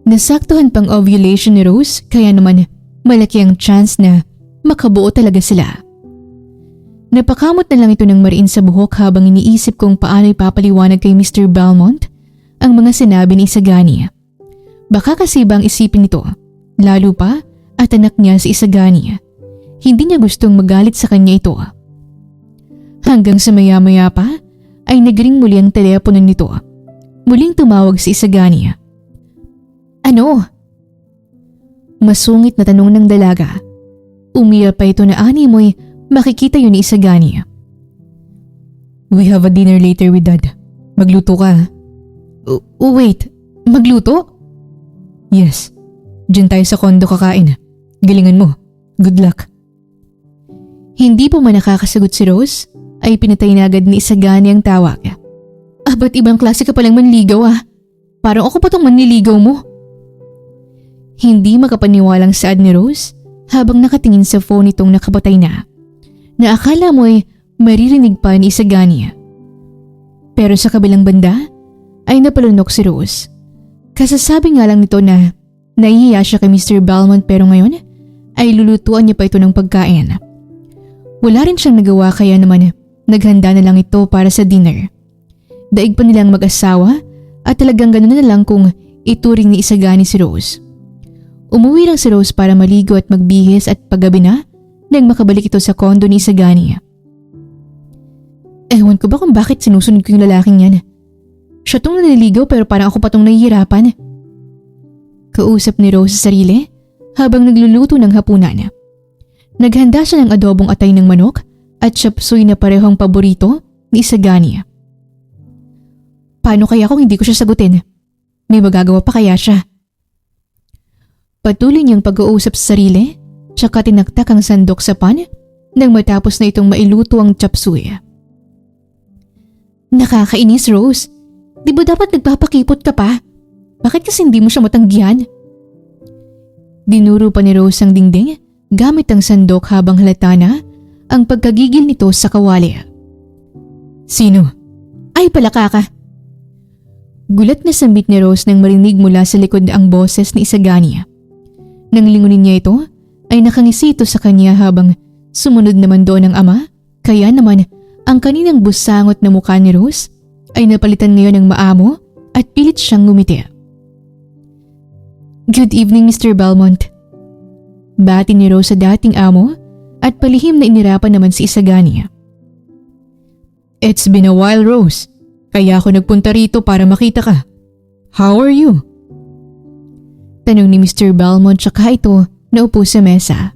Nasaktuhan pang ovulation ni Rose kaya naman malaki ang chance na makabuo talaga sila. Napakamot na lang ito ng mariin sa buhok habang iniisip kung paano ipapaliwanag kay Mr. Belmont ang mga sinabi ni Isagani. Baka kasi bang isipin nito, lalo pa at anak niya si Isagani. Hindi niya gustong magalit sa kanya ito. Hanggang sa maya-maya pa ay nagring muli ang telepono nito. Muling tumawag si Isagani. Ano? Masungit na tanong ng dalaga. Umiyak pa ito na animoy makikita yun ni Isagani. We have a dinner later with Dad. Magluto ka. Wait, magluto? Yes. Diyan tayo sa kondo kakain. Galingan mo. Good luck. Hindi pa man nakakasagot si Rose, ay pinatay na agad ni Isagani ang tawag. Ba't ibang klase ka palang manligaw Parang ako pa tong manliligaw mo. Hindi makapaniwalang saad ni Rose habang nakatingin sa phone itong nakapatay na akala mo'y maririnig pa ni Isagani. Pero sa kabilang banda ay napalunok si Rose. Kasasabi nga lang nito na nahihiya siya kay Mr. Belmont pero ngayon ay lulutuan niya pa ito ng pagkain. Wala rin siyang nagawa kaya naman naghanda na lang ito para sa dinner. Daig pa nilang mag-asawa at talagang gano'n na lang kung ituring ni Isagani si Rose. Umuwi lang si Rose para maligo at magbihis at paggabi na nang makabalik ito sa kondo ni Isagani. Ewan ko ba kung bakit sinusunod ko yung lalaking yan. Siya tong naliligaw pero parang ako pa tong nahihirapan. Kausap ni Rose sa sarili habang nagluluto ng hapunan. Naghanda siya ng adobong atay ng manok at chapsuy na parehong paborito ni Isagani. Paano kaya kung hindi ko siya sagutin? May magagawa pa kaya siya? Patuloy niyang pag-uusap sa sarili, tsaka tinaktak ang sandok sa pan nang matapos na itong mailuto ang chapsuy. Nakakainis, Rose. Di ba dapat nagpapakipot ka pa? Bakit kasi hindi mo siya matanggihan? Dinuro pa ni Rose ang dingding gamit ang sandok habang halata na ang pagkagigil nito sa kawali. Sino? Ay palaka ka. Gulat na sambit ni Rose nang marinig mula sa likod ang boses ni Isagani. Nang lingunin niya ito, ay nakangisi ito sa kanya habang sumunod naman doon ang ama, kaya naman ang kaninang busangot na mukha ni Rose ay napalitan ngayon ng maamo at pilit siyang ngumiti. Good evening, Mr. Belmont. Bati ni Rose sa dating amo at palihim na inirapan naman si Isagani. It's been a while, Rose. Kaya ako nagpunta rito para makita ka. How are you? Tanong ni Mr. Belmont tsaka ito naupo sa mesa.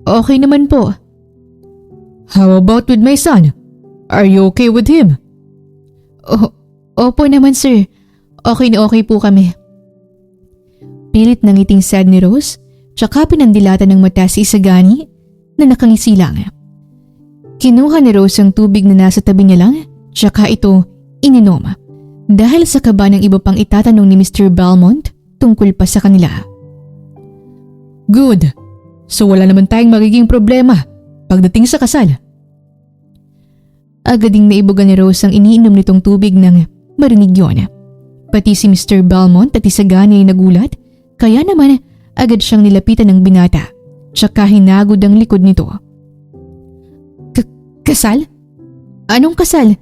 Okay naman po. How about with my son? Are you okay with him? Opo naman sir. Okay na okay po kami. Pilit ng ngiting sad ni Rose tsaka pinandilatan ng mata si Isagani na nakangisi lang. Kinuha ni Rose ang tubig na nasa tabi niya lang tsaka ito ininom. Dahil sa kaba ng iba pang itatanong ni Mr. Belmont tungkol pa sa kanila. Good. So wala naman tayong magiging problema pagdating sa kasal. Agading naibugan ni Rose ang iniinom nitong tubig nang marinig yun. Pati si Mr. Belmont at Isagani ay nagulat kaya naman agad siyang nilapitan ng binata tsaka hinagod ang likod nito. Kasal? Anong kasal?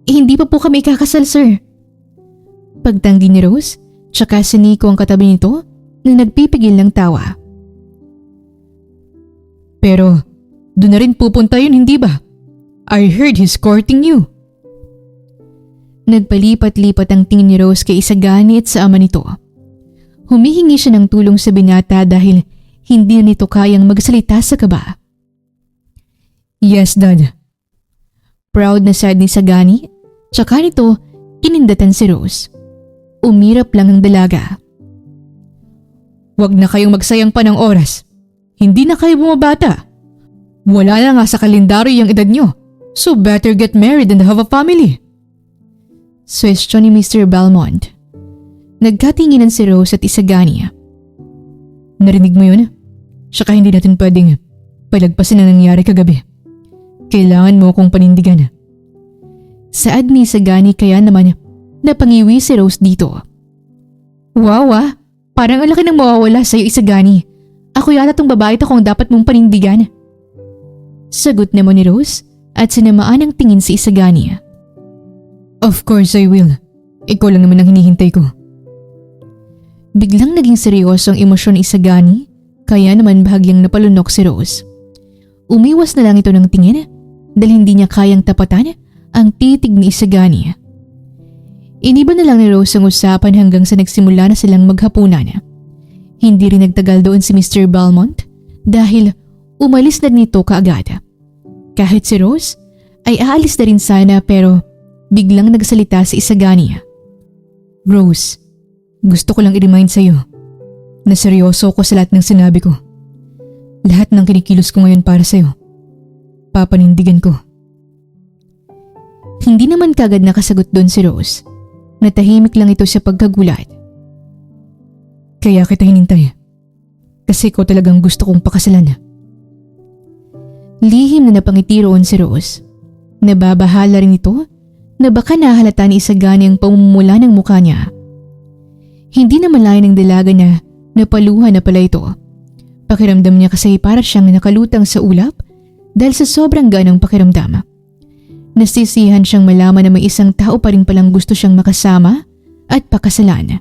Hindi pa po kami ikakasal, sir. Pagtanggi ni Rose, tsaka si Nico ang katabi nito na nagpipigil ng tawa. Pero doon na rin pupunta yun, hindi ba? I heard he's courting you. Nagpalipat-lipat ang tingin ni Rose kay Isagani at sa ama nito. Humihingi siya ng tulong sa binata dahil hindi na nito kayang magsalita sa kaba. Yes, Dad. Proud na sad ni Isagani, tsaka nito kinindatan si Rose. Umirap lang ang dalaga. Huwag na kayong magsayang pa ng oras. Hindi na kayo bumabata. Wala na nga sa kalendaryo yung edad nyo. So better get married and have a family. Suwestyon ni Mr. Belmont. Nagkatinginan si Rose at Isagani. Narinig mo yun? Tsaka hindi natin pwedeng palagpasin na nangyari kagabi. Kailangan mo akong panindigan. Saad ni Isagani kaya naman napangiwi si Rose dito. Wow parang ang laki ng mawawala sa'yo Isagani. Ako yata tong babae to kung dapat mong panindigan. Sagot naman ni Rose at sinamaan ang tingin si Isagani. Of course I will. Ikaw lang naman ang hinihintay ko. Biglang naging seryoso ang emosyon ni Isagani kaya naman bahagyang napalunok si Rose. Umiwas na lang ito ng tingin dahil hindi niya kayang tapatan ang titig ni Isagani. Iniba na lang ni Rose ang usapan hanggang sa nagsimula na silang maghapunan. Hindi rin nagtagal doon si Mr. Belmont dahil umalis na nito kaagad. Kahit si Rose ay aalis na rin sana pero biglang nagsalita si Isagani. Rose, gusto ko lang i-remind sa'yo na seryoso ko sa lahat ng sinabi ko. Lahat ng kinikilos ko ngayon para sa'yo. Papanindigan ko. Hindi naman kagad nakasagot doon si Rose. Natahimik lang ito sa pagkagulat. Kaya kita hinintay. Kasi ko talagang gusto kong pakasalan. Lihim na napangiti roon si Rose. Nababahala rin ito na baka nahalata ni Isagani ang pamumula ng mukha niya. Hindi naman lain ng dalaga na napaluhan na pala ito. Pakiramdam niya kasi para siyang nakalutang sa ulap dahil sa sobrang ganang pakiramdam. Nasisihan siyang malaman na may isang tao pa rin palang gusto siyang makasama at pakasalan.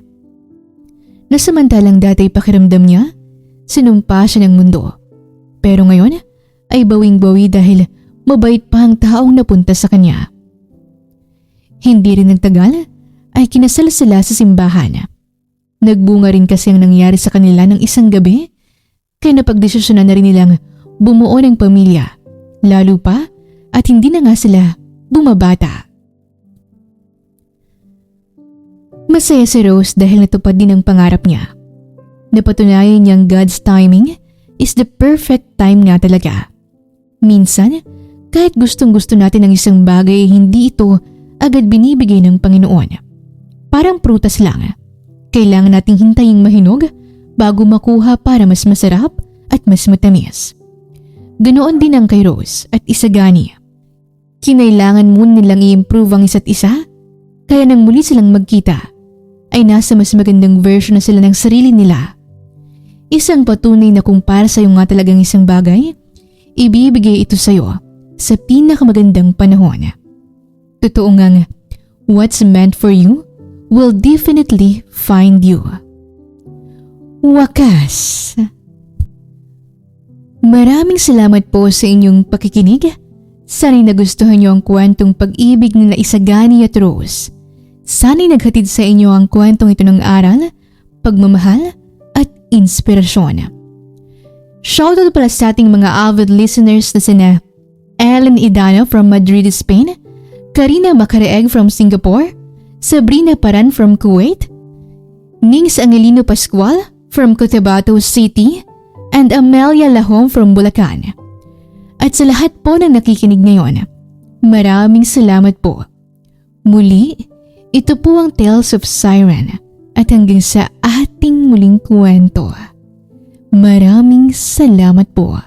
Nasamantalang dati pakiramdam niya, sinumpa siya ng mundo. Pero ngayon ay bawing-bawi dahil mabait pa ang taong napunta sa kanya. Hindi rin nagtagal ay kinasal sila sa simbahan. Nagbunga rin kasi ang nangyari sa kanila ng isang gabi kaya napagdesisyonan na rin nilang bumuo ng pamilya, lalo pa at hindi na nga sila bumabata. Masaya si Rose dahil natupad din ang pangarap niya. Napatunayan niyang God's timing is the perfect time nga talaga. Minsan, kahit gustong-gusto natin ng isang bagay, hindi ito agad binibigay ng Panginoon. Parang prutas lang. Kailangan nating hintaying mahinog bago makuha para mas masarap at mas matamis. Ganoon din ang kay Rose at Isagani. Kinailangan muna nilang i-improve ang isa't isa, kaya nang muli silang magkita, ay nasa mas magandang version na sila ng sarili nila. Isang patunay na kung para sa'yo nga talagang isang bagay, ibibigay ito sa'yo sa pinakamagandang panahon. Totoo ngang, what's meant for you will definitely find you. Wakas! Maraming salamat po sa inyong pakikinig. Sana'y nagustuhan niyo ang kwentong pag-ibig ni Isagani at Rose. Sana'y naghatid sa inyo ang kwentong ito ng aral, pagmamahal at inspirasyon. Shoutout pala sa ating mga avid listeners na sina Ellen Idano from Madrid, Spain, Karina Macareeg from Singapore, Sabrina Paran from Kuwait, Nings Angelino Pascual from Cotabato City, and Amelia Lahom from Bulacan. At sa lahat po ng nakikinig ngayon, maraming salamat po. Muli, ito po ang Tales of Siren at hanggang sa ating muling kwento. Maraming salamat po.